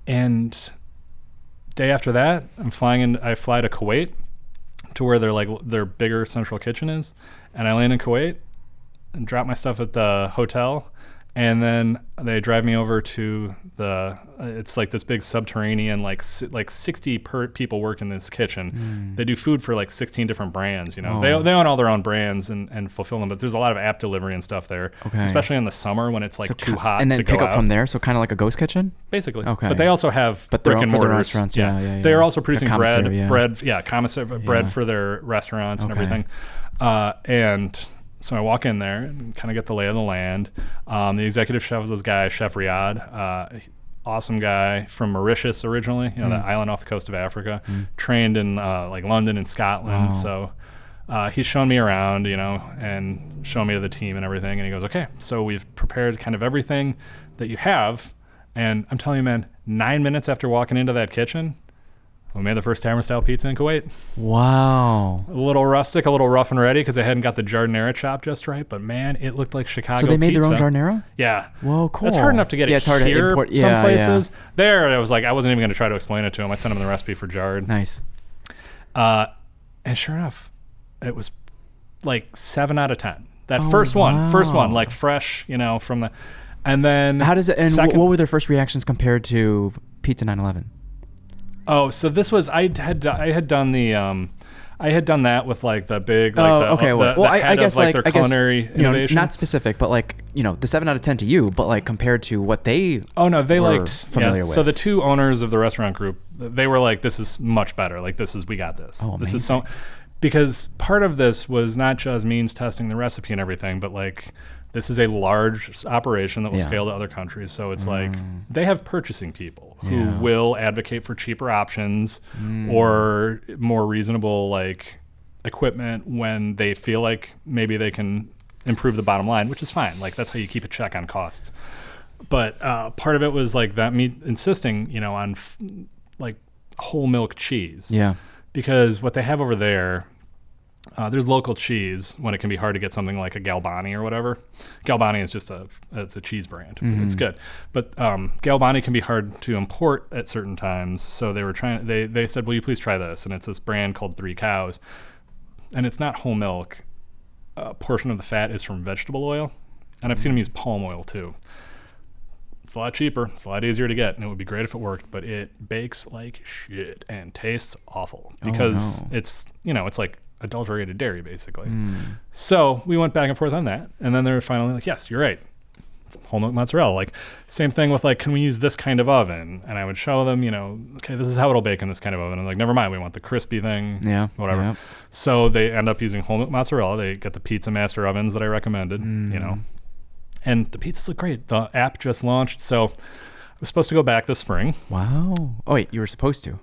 and day after that, I fly to Kuwait, to where their bigger central kitchen is, and I land in Kuwait and drop my stuff at the hotel, and then they drive me over to it's this big subterranean, 60 people work in this kitchen. They do food for 16 different brands. They own all their own brands and fulfill them, but there's a lot of app delivery and stuff there, especially in the summer when it's too hot and then to go pick up out. From there, so kind of like a ghost kitchen Basically. Okay. But they also have brick and mortar restaurants. Yeah. They are also producing commissary, bread for their restaurants and everything. And so I walk in there and kind of get the lay of the land. The executive chef was this guy, Chef Riyadh, awesome guy from Mauritius originally, that island off the coast of Africa, trained in London and Scotland. Wow. So he's shown me around, and shown me to the team and everything. And he goes, okay, so we've prepared kind of everything that you have. And I'm telling you, man, 9 minutes after walking into that kitchen, we made the first tavern-style pizza in Kuwait. Wow. A little rustic, a little rough and ready, because they hadn't got the jardinera chop just right. But, man, it looked like Chicago pizza. So they made their own jardinera? Yeah. Whoa, cool. It's hard enough to get it's hard here to import. some places. There, I was I wasn't even going to try to explain it to him. I sent him the recipe for jarred. Nice. And sure enough, it was 7 out of 10. That first one, fresh, from the... And then... How does it... And what were their first reactions compared to Pizza 911? Oh, so this was I had done that with the big I guess their culinary innovation. Not specific, but the 7 out of 10 to you, but compared to what they were familiar with. So the two owners of the restaurant group, they were this is much better. We got this. Oh, this is so, because part of this was not just means testing the recipe and everything, but this is a large operation that will scale to other countries. So it's they have purchasing people who will advocate for cheaper options or more reasonable equipment when they feel maybe they can improve the bottom line, which is fine. That's how you keep a check on costs. But part of it was that meat insisting, on whole milk cheese. Yeah. Because what they have over there, there's local cheese when it can be hard to get something like a Galbani or whatever. Galbani is just it's a cheese brand. It's good. But Galbani can be hard to import at certain times. So they said, will you please try this? And it's this brand called 3 Cows. And it's not whole milk. A portion of the fat is from vegetable oil. And I've seen them use palm oil too. It's a lot cheaper. It's a lot easier to get. And it would be great if it worked. But it bakes like shit and tastes awful. Because it's, it's adulterated dairy, basically. So we went back and forth on that. And then they were finally yes, you're right. Whole milk mozzarella. Same thing with can we use this kind of oven? And I would show them, okay, this is how it'll bake in this kind of oven. And never mind, we want the crispy thing. Yeah. Whatever. Yeah. So they end up using whole milk mozzarella. They get the Pizza Master ovens that I recommended, And the pizzas look great. The app just launched. So I was supposed to go back this spring. Wow. Oh, wait, you were supposed to?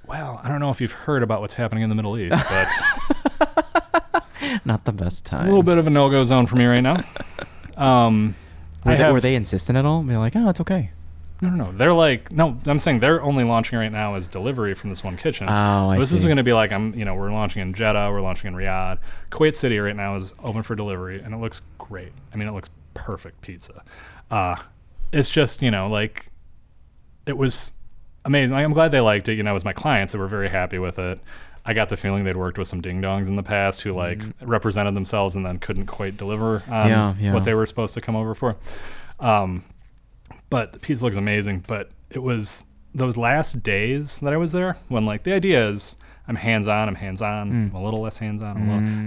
Well, I don't know if you've heard about what's happening in the Middle East, but not the best time. A little bit of a no-go zone for me right now. Were they insistent at all? They're like, oh, it's okay. No. They're like, no, I'm saying they're only launching right now as delivery from this one kitchen. Oh, I This see. is going to be like, we're launching in Jeddah, we're launching in Riyadh. Kuwait City right now is open for delivery, and it looks great. I mean, it looks perfect pizza. It's just, like, it was amazing. I'm glad they liked it. As my clients, they were very happy with it. I got the feeling they'd worked with some ding-dongs in the past who, like, represented themselves and then couldn't quite deliver on what they were supposed to come over for. But the pizza looks amazing. But it was those last days that I was there when, like, the idea is I'm hands-on, I'm a little less hands-on,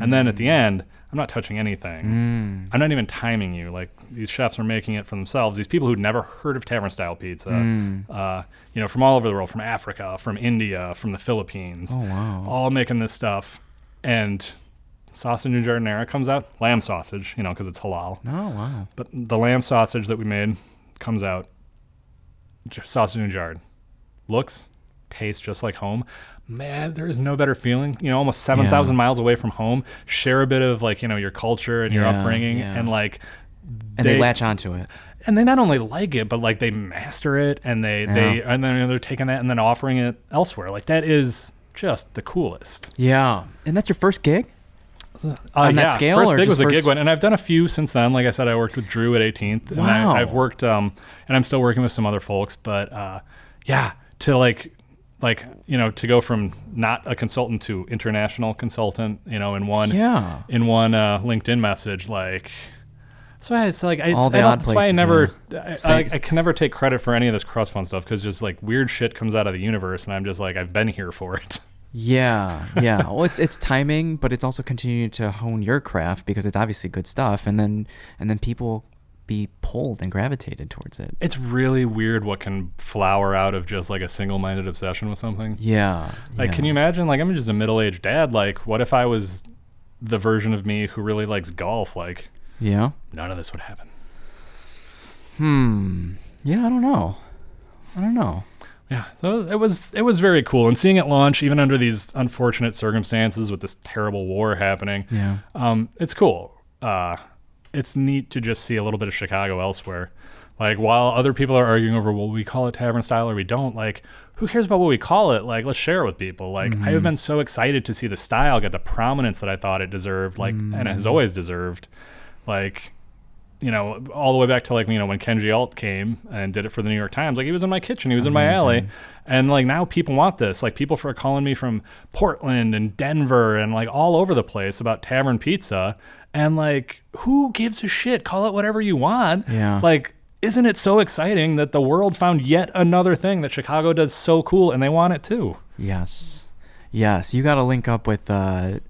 and then at the end, I'm not touching anything. I'm not even timing you. Like, these chefs are making it for themselves. These people who'd never heard of tavern-style pizza, from all over the world, from Africa, from India, from the Philippines, all making this stuff. And sausage and giardiniera comes out, lamb sausage, because it's halal. Oh, wow. But the lamb sausage that we made comes out, sausage and jarred. Looks, tastes just like home. Man, there is no better feeling. Almost 7,000 miles away from home. Share a bit of, like, your culture and your upbringing, and like, they latch onto it. And they not only like it, but like they master it, and and then they're taking that and then offering it elsewhere. Like, that is just the coolest. Yeah, and that's your first gig on that scale. First or gig just was a first... gig one, and I've done a few since then. Like I said, I worked with Drew at 18th, and I've worked, and I'm still working with some other folks. But to go from not a consultant to international consultant, in one LinkedIn message, like. So it's like that's why I never, I can never take credit for any of this Crust Fund stuff, because just like weird shit comes out of the universe, and I'm just like, I've been here for it. Yeah. Well, it's timing, but it's also continuing to hone your craft, because it's obviously good stuff, and then people be pulled and gravitated towards it. It's really weird what can flower out of just like a single-minded obsession with something. Yeah. Like, can you imagine? Like, I'm just a middle-aged dad. Like, what if I was the version of me who really likes golf? Like, none of this would happen. Yeah, I don't know. Yeah, so it was very cool, and seeing it launch even under these unfortunate circumstances with this terrible war happening. Yeah. It's cool. It's neat to just see a little bit of Chicago elsewhere. Like, while other people are arguing over, well, we call it tavern style or we don't, like, who cares about what we call it? Like, let's share it with people. Like, I have been so excited to see the style get the prominence that I thought it deserved, like, and it has always deserved. Like, all the way back to, like, when Kenji Alt came and did it for the New York Times, like, he was in my kitchen, he was in my alley. And, like, now people want this. Like, people are calling me from Portland and Denver and, like, all over the place about tavern pizza. And, like, who gives a shit? Call it whatever you want. Yeah. Like, isn't it so exciting that the world found yet another thing that Chicago does so cool, and they want it too? Yes. You got to link up with Dilla,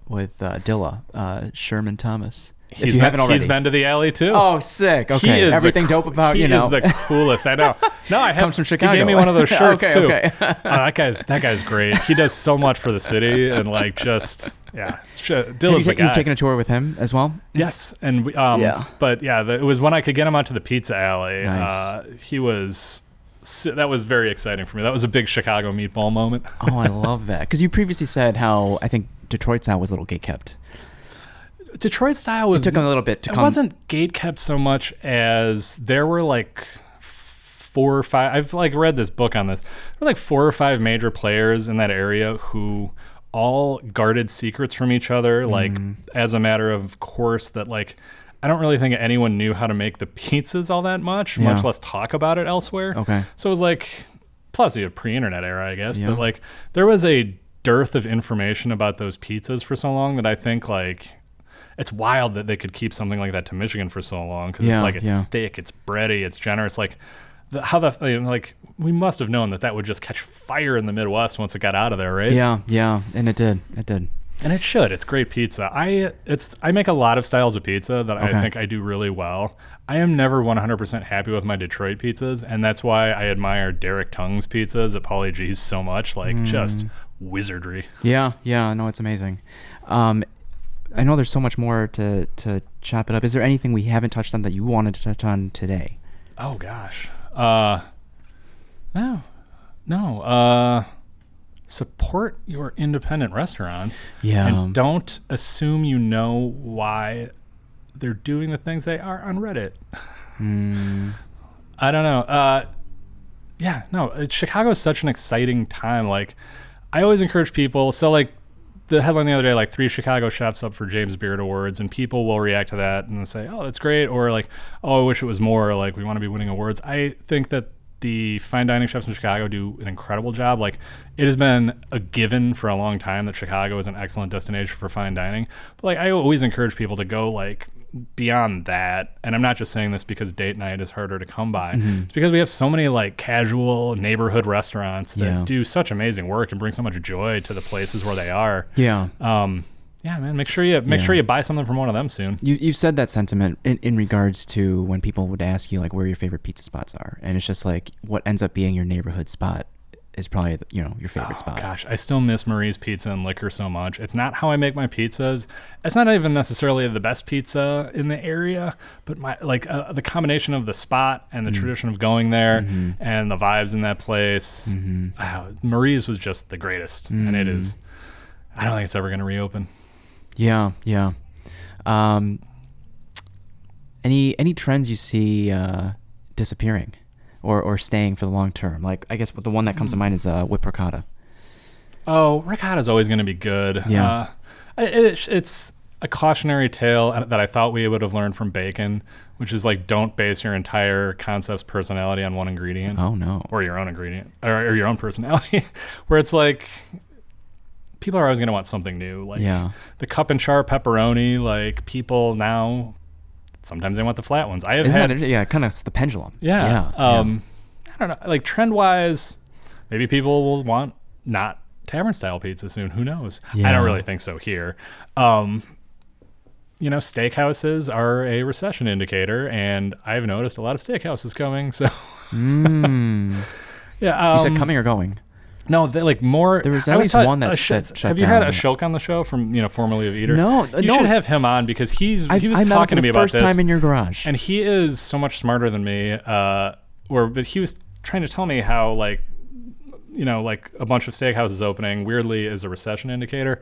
Sherman Thomas. If you haven't already. He's been to the alley too. Oh, sick. Okay. Everything dope about, He is the coolest. I know. No, I have. Comes from Chicago. He gave me one of those shirts too. Okay. That guy's great. He does so much for the city, and like, just, yeah. Dilla's the guy. You've taken a tour with him as well? Yes. And but yeah, it was when I could get him out to the pizza alley. Nice. That was very exciting for me. That was a big Chicago meatball moment. Oh, I love that. Because you previously said how I think Detroit style was a little gatekept. Detroit style was. It took him a little bit to come. It wasn't gatekept so much as there were like 4 or 5. I've like read this book on this. There were like 4 or 5 major players in that area who all guarded secrets from each other, like as a matter of course. That, like, I don't really think anyone knew how to make the pizzas all that much, much less talk about it elsewhere. Okay. So it was like, plus you had pre-internet era, I guess. Yeah. But like, there was a dearth of information about those pizzas for so long that I think, like, it's wild that they could keep something like that to Michigan for so long, because it's like, it's thick, it's bready, it's generous. Like, we must have known that would just catch fire in the Midwest once it got out of there, right? Yeah, and it did. And it should. It's great pizza. I make a lot of styles of pizza that I think I do really well. I am never 100% happy with my Detroit pizzas, and that's why I admire Derek Tung's pizzas at Pauly G's so much. Like, just wizardry. Yeah, no, it's amazing. I know there's so much more to chop it up. Is there anything we haven't touched on that you wanted to touch on today? Oh, gosh. No. Support your independent restaurants. Yeah. And don't assume you know why they're doing the things they are on Reddit. I don't know. yeah, no, Chicago is such an exciting time. Like, I always encourage people. So, like, the headline the other day, like 3 Chicago chefs up for James Beard Awards, and people will react to that and say, "Oh, that's great," or like, "Oh, I wish it was more." Like, we want to be winning awards. I think that the fine dining chefs in Chicago do an incredible job. Like, it has been a given for a long time that Chicago is an excellent destination for fine dining. But like, I always encourage people to go like beyond that. And I'm not just saying this because date night is harder to come by. It's because we have so many like casual neighborhood restaurants that do such amazing work and bring so much joy to the places where they are. Yeah. Yeah, man, make sure you buy something from one of them soon. You've said that sentiment in regards to when people would ask you like where your favorite pizza spots are, and it's just like what ends up being your neighborhood spot is probably your favorite spot. Gosh, I still miss Marie's Pizza and Liquor so much. It's not how I make my pizzas. It's not even necessarily the best pizza in the area, but the combination of the spot and the tradition of going there and the vibes in that place. Marie's was just the greatest, and it is. I don't think it's ever going to reopen. Yeah. Any trends you see disappearing or staying for the long term? Like, I guess the one that comes to mind is whipped ricotta. Oh, ricotta is always going to be good. Yeah. It's a cautionary tale that I thought we would have learned from bacon, which is like, don't base your entire concept's personality on one ingredient. Oh no. Or your own ingredient or your own personality, where it's like, people are always going to want something new. Like the cup and char pepperoni, like people now, sometimes they want the flat ones. I have kind of the pendulum. Yeah. I don't know. Like trend wise, maybe people will want not tavern style pizza soon. Who knows? I don't really think so here. Steakhouses are a recession indicator, and I've noticed a lot of steakhouses coming. So, yeah. You said coming or going? No, they like more. There was at least one that shut Have you down. had Ashok on the show from formerly of Eater? No, you should have him on because he was talking to me about this. First time in your garage, and he is so much smarter than me. But he was trying to tell me how like a bunch of steakhouses opening weirdly is a recession indicator,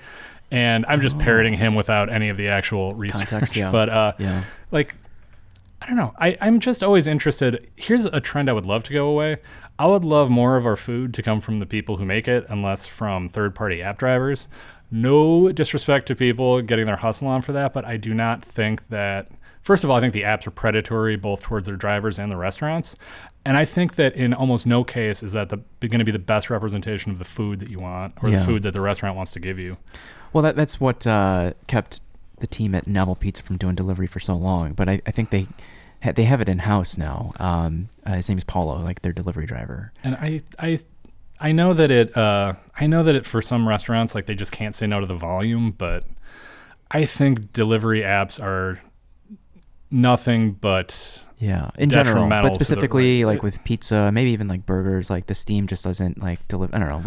and I'm just parroting him without any of the actual research. Context, yeah. But like, I don't know. I'm just always interested. Here's a trend I would love to go away. I would love more of our food to come from the people who make it and less from third-party app drivers. No disrespect to people getting their hustle on for that, but I do not think that... First of all, I think the apps are predatory both towards their drivers and the restaurants. And I think that in almost no case is that going to be the best representation of the food that you want or the food that the restaurant wants to give you. Well, that's what kept the team at Novel Pizza from doing delivery for so long. But I think they have it in-house now. His name is Paulo, like their delivery driver. And I know that it for some restaurants, like they just can't say no to the volume, but I think delivery apps are nothing but in general, but specifically like with pizza, maybe even like burgers, like the steam just doesn't like deliver. I don't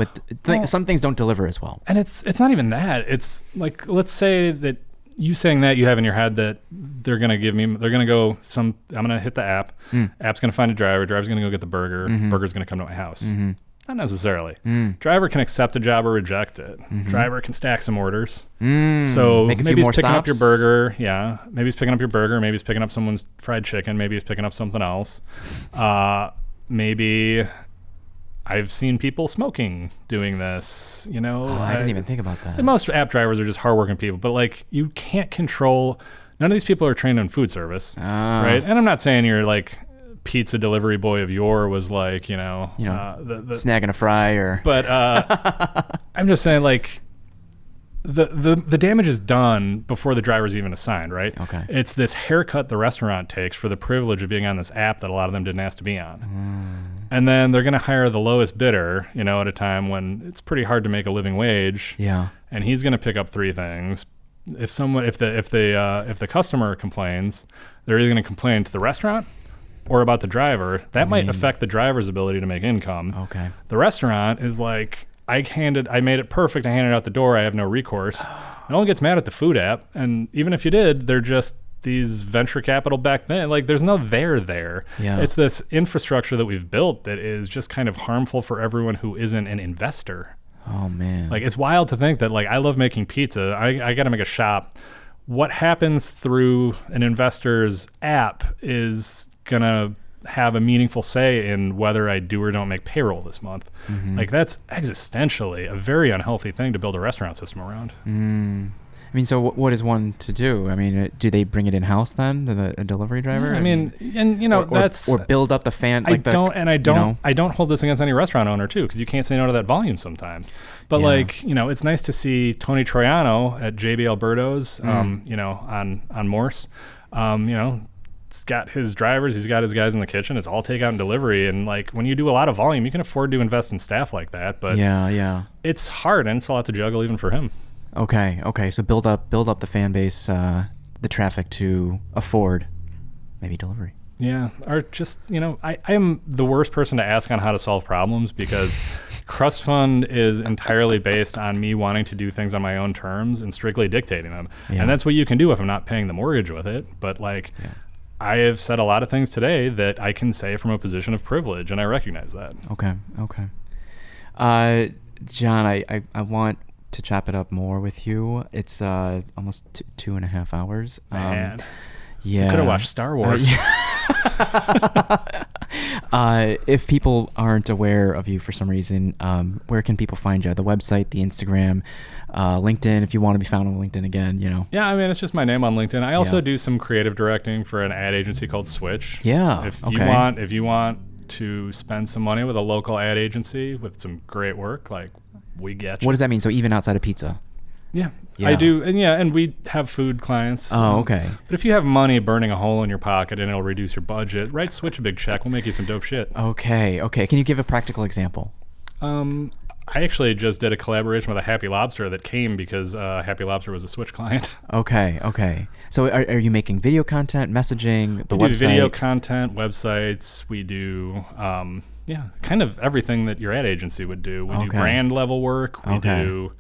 know. Some things don't deliver as well. And it's not even that. It's like, let's say that you saying that you have in your head that they're going to I'm going to hit the app. App's going to find a driver. Driver's going to go get the burger. Burger's going to come to my house. Not necessarily. Driver can accept a job or reject it. Driver can stack some orders. So maybe he's picking up your burger. Yeah. Maybe he's picking up your burger. Maybe he's picking up someone's fried chicken. Maybe he's picking up something else. Maybe I've seen people smoking doing this, I didn't even think about that. And most app drivers are just hardworking people, but like you can't control. None of these people are trained in food service, right? And I'm not saying you're like pizza delivery boy of yore was like, snagging a fry or. But I'm just saying like the damage is done before the driver's even assigned, right? Okay. It's this haircut the restaurant takes for the privilege of being on this app that a lot of them didn't ask to be on. And then they're going to hire the lowest bidder, at a time when it's pretty hard to make a living wage. Yeah. And he's going to pick up 3 things. If the customer complains, they're either going to complain to the restaurant or about the driver. That might affect the driver's ability to make income. Okay. The restaurant is like, I made it perfect. I handed it out the door. I have no recourse. No one gets mad at the food app. And even if you did, they're just these venture capital back then. Like there's no there. Yeah. It's this infrastructure that we've built that is just kind of harmful for everyone who isn't an investor. Oh man. Like it's wild to think that like I love making pizza. I got to make a shop. What happens through an investor's app is gonna have a meaningful say in whether I do or don't make payroll this month. Like that's existentially a very unhealthy thing to build a restaurant system around. I mean, so what is one to do? I mean, do they bring it in house then, a delivery driver? I mean, and you know, or build up the fan. Like I don't hold this against any restaurant owner too, because you can't say no to that volume sometimes. But like, you know, it's nice to see Tony Troiano at JB Alberto's, you know, on Morse, you know. He's got his drivers, he's got his guys in the kitchen. It's all takeout and delivery. And like when you do a lot of volume, you can afford to invest in staff like that. But it's hard and it's a lot to juggle even for him. Okay. So build up the fan base, the traffic to afford maybe delivery. Yeah, or just, you know, I am the worst person to ask on how to solve problems because Crust Fund is entirely based on me wanting to do things on my own terms and strictly dictating them. And that's what you can do if I'm not paying the mortgage with it. But like, I have said a lot of things today that I can say from a position of privilege, and I recognize that. Okay. John, I want to chop it up more with you. It's almost 2.5 hours. Man. Yeah. Could have watched Star Wars. If people aren't aware of you for some reason, where can people find you? The website, the Instagram, LinkedIn, if you want to be found on LinkedIn again, you know. Yeah, I mean, it's just my name on LinkedIn. I also do some creative directing for an ad agency called Switch. Yeah. If you want to spend some money with a local ad agency with some great work, like, we get you. What does that mean? So even outside of pizza? Yeah, I do. And we have food clients. Oh, okay. But if you have money burning a hole in your pocket and it'll reduce your budget, write Switch a big check. We'll make you some dope shit. Okay. Can you give a practical example? I actually just did a collaboration with a Happy Lobster that came because Happy Lobster was a Switch client. Okay. So are you making video content, messaging, the website? We do video content, websites. We do, kind of everything that your ad agency would do. We do brand level work. We do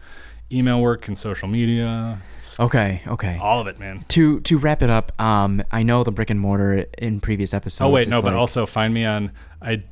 email work and social media. Okay. All of it, man. To wrap it up, I know the brick and mortar in previous episodes. Oh, wait, no, but also find me on, I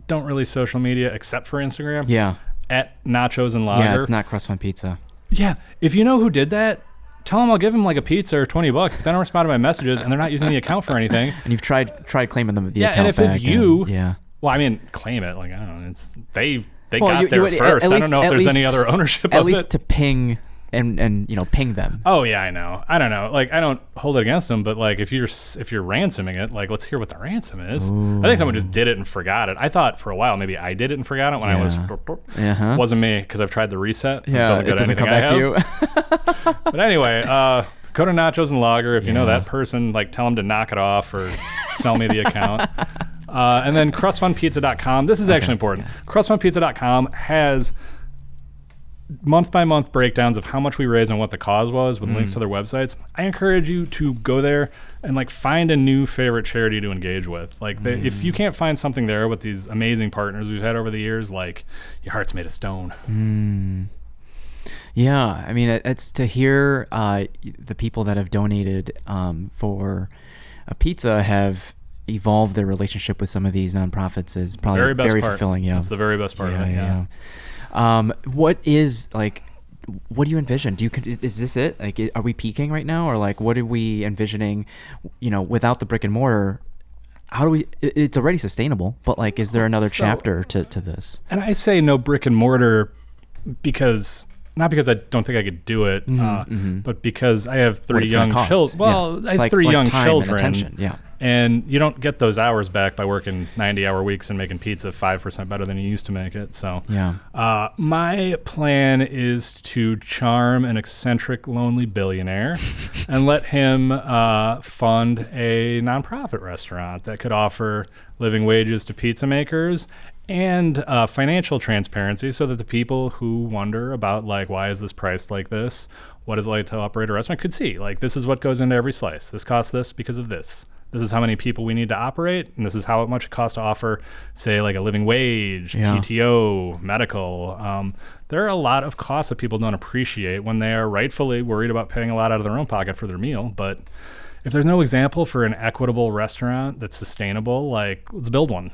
don't really social media except for Instagram. Yeah. At Nachos and Lager. Yeah, it's not Crust Fund Pizza. Yeah. If you know who did that, tell them I'll give them like a pizza or $20, but they don't respond to my messages and they're not using the account for anything. And you've tried claiming them the account and if back it's you, yeah. Well, I mean, claim it. Like, I don't know. They well, got there first. I don't know if there's any other ownership of it. At least to ping and ping them. Oh yeah, I know. I don't know. Like, I don't hold it against them, but like if you're ransoming it, like let's hear what the ransom is. Ooh. I think someone just did it and forgot it. I thought for a while maybe I did it and forgot it when I was wasn't me because I've tried the reset. Yeah, it doesn't come back to you. But anyway, go to Nachos and Lager if you know that person. Like, tell them to knock it off or sell me the account. And then crustfundpizza.com. This is actually important. Crustfundpizza.com has month-by-month breakdowns of how much we raised and what the cause was with links to their websites. I encourage you to go there and like find a new favorite charity to engage with. Like, if you can't find something there with these amazing partners we've had over the years, like, your heart's made of stone. Yeah, I mean, it's to hear the people that have donated for a pizza have evolved their relationship with some of these nonprofits is probably very fulfilling. Yeah, that's the very best part of it. Yeah. What do you envision? Is this it? Like, are we peaking right now, or like, what are we envisioning? You know, without the brick and mortar, how do we? It's already sustainable, but like, is there another chapter to this? And I say no brick and mortar because. Not because I don't think I could do it, but because I have three young children. Well, I have three young children. And you don't get those hours back by working 90-hour weeks and making pizza 5% better than you used to make it. So my plan is to charm an eccentric, lonely billionaire and let him fund a nonprofit restaurant that could offer living wages to pizza makers and financial transparency so that the people who wonder about, like, why is this priced like this? What is it like to operate a restaurant could see, like, this is what goes into every slice. This costs this because of this. This is how many people we need to operate, and this is how much it costs to offer, say, like a living wage, PTO, medical. There are a lot of costs that people don't appreciate when they are rightfully worried about paying a lot out of their own pocket for their meal. But if there's no example for an equitable restaurant that's sustainable, like, let's build one.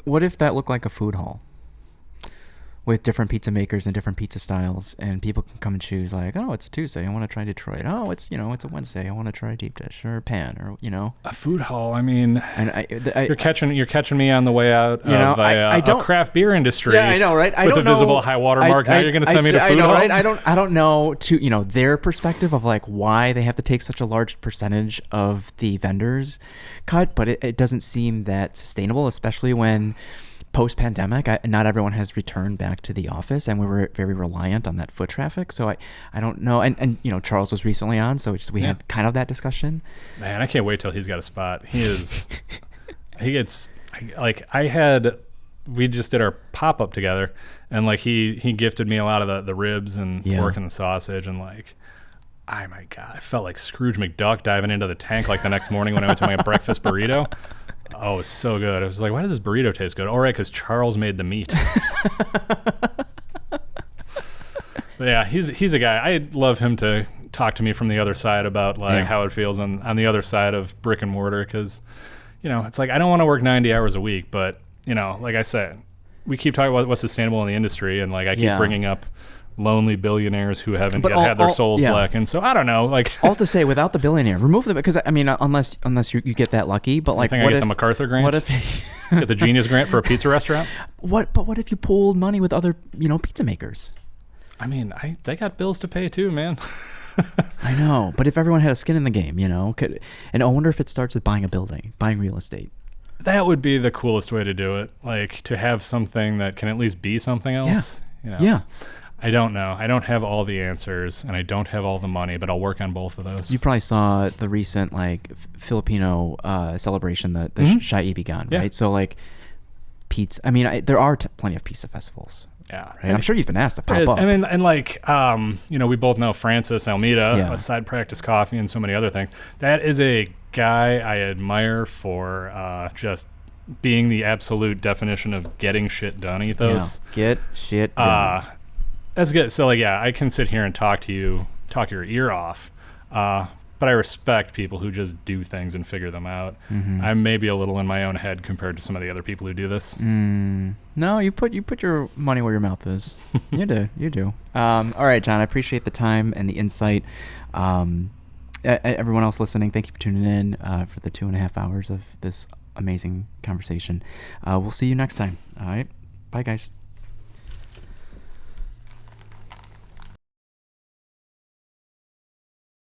What if that looked like a food hall? with different pizza makers and different pizza styles, and people can come and choose like, oh, it's a Tuesday, I want to try Detroit. Oh, it's it's a Wednesday, I want to try deep dish or pan or a food hall. I mean, And you're catching me on the way out of a craft beer industry. Yeah, I know, right? I with don't a visible high water mark. Now you're going to send me to food halls. Right? I don't know their perspective of like why they have to take such a large percentage of the vendors cut, but it doesn't seem that sustainable, especially when post-pandemic, not everyone has returned back to the office, and we were very reliant on that foot traffic. So I don't know. And Charles was recently on, so we had kind of that discussion. Man, I can't wait till he's got a spot. He gets like we just did our pop-up together, and like he gifted me a lot of the ribs and pork and the sausage, and like, oh my God, I felt like Scrooge McDuck diving into the tank like the next morning when I went to my breakfast burrito. Oh, it was so good. I was like, why does this burrito taste good? All right, because Charles made the meat. But yeah, he's a guy. I'd love him to talk to me from the other side about like how it feels on the other side of brick and mortar, because it's like I don't want to work 90 hours a week, but like I said, we keep talking about what's sustainable in the industry, and like I keep bringing up lonely billionaires who haven't yet had their souls blackened. So I don't know, like all to say, without the billionaire, remove them, because I mean, unless you get that lucky. But like, what if I get the MacArthur grant? What if get the Genius grant for a pizza restaurant? What if you pooled money with other pizza makers? I mean, they got bills to pay too, man. I know, but if everyone had a skin in the game, and I wonder if it starts with buying a building, buying real estate. That would be the coolest way to do it. Like to have something that can at least be something else. Yeah. I don't know. I don't have all the answers, and I don't have all the money, but I'll work on both of those. You probably saw the recent like Filipino celebration, the Shai Ibigan, right? So like pizza. I mean, there are plenty of pizza festivals. Yeah, right? I'm sure you've been asked to pop up. I mean, and like we both know Francis Almeida, Side Practice Coffee, and so many other things. That is a guy I admire for just being the absolute definition of getting shit done ethos. Yeah. Get shit done. That's good. So like, I can sit here and talk your ear off, but I respect people who just do things and figure them out. Mm-hmm. I'm maybe a little in my own head compared to some of the other people who do this. No, you put your money where your mouth is. You do. All right, John, I appreciate the time and the insight. Everyone else listening, thank you for tuning in for the 2.5 hours of this amazing conversation. We'll see you next time. All right. Bye, guys.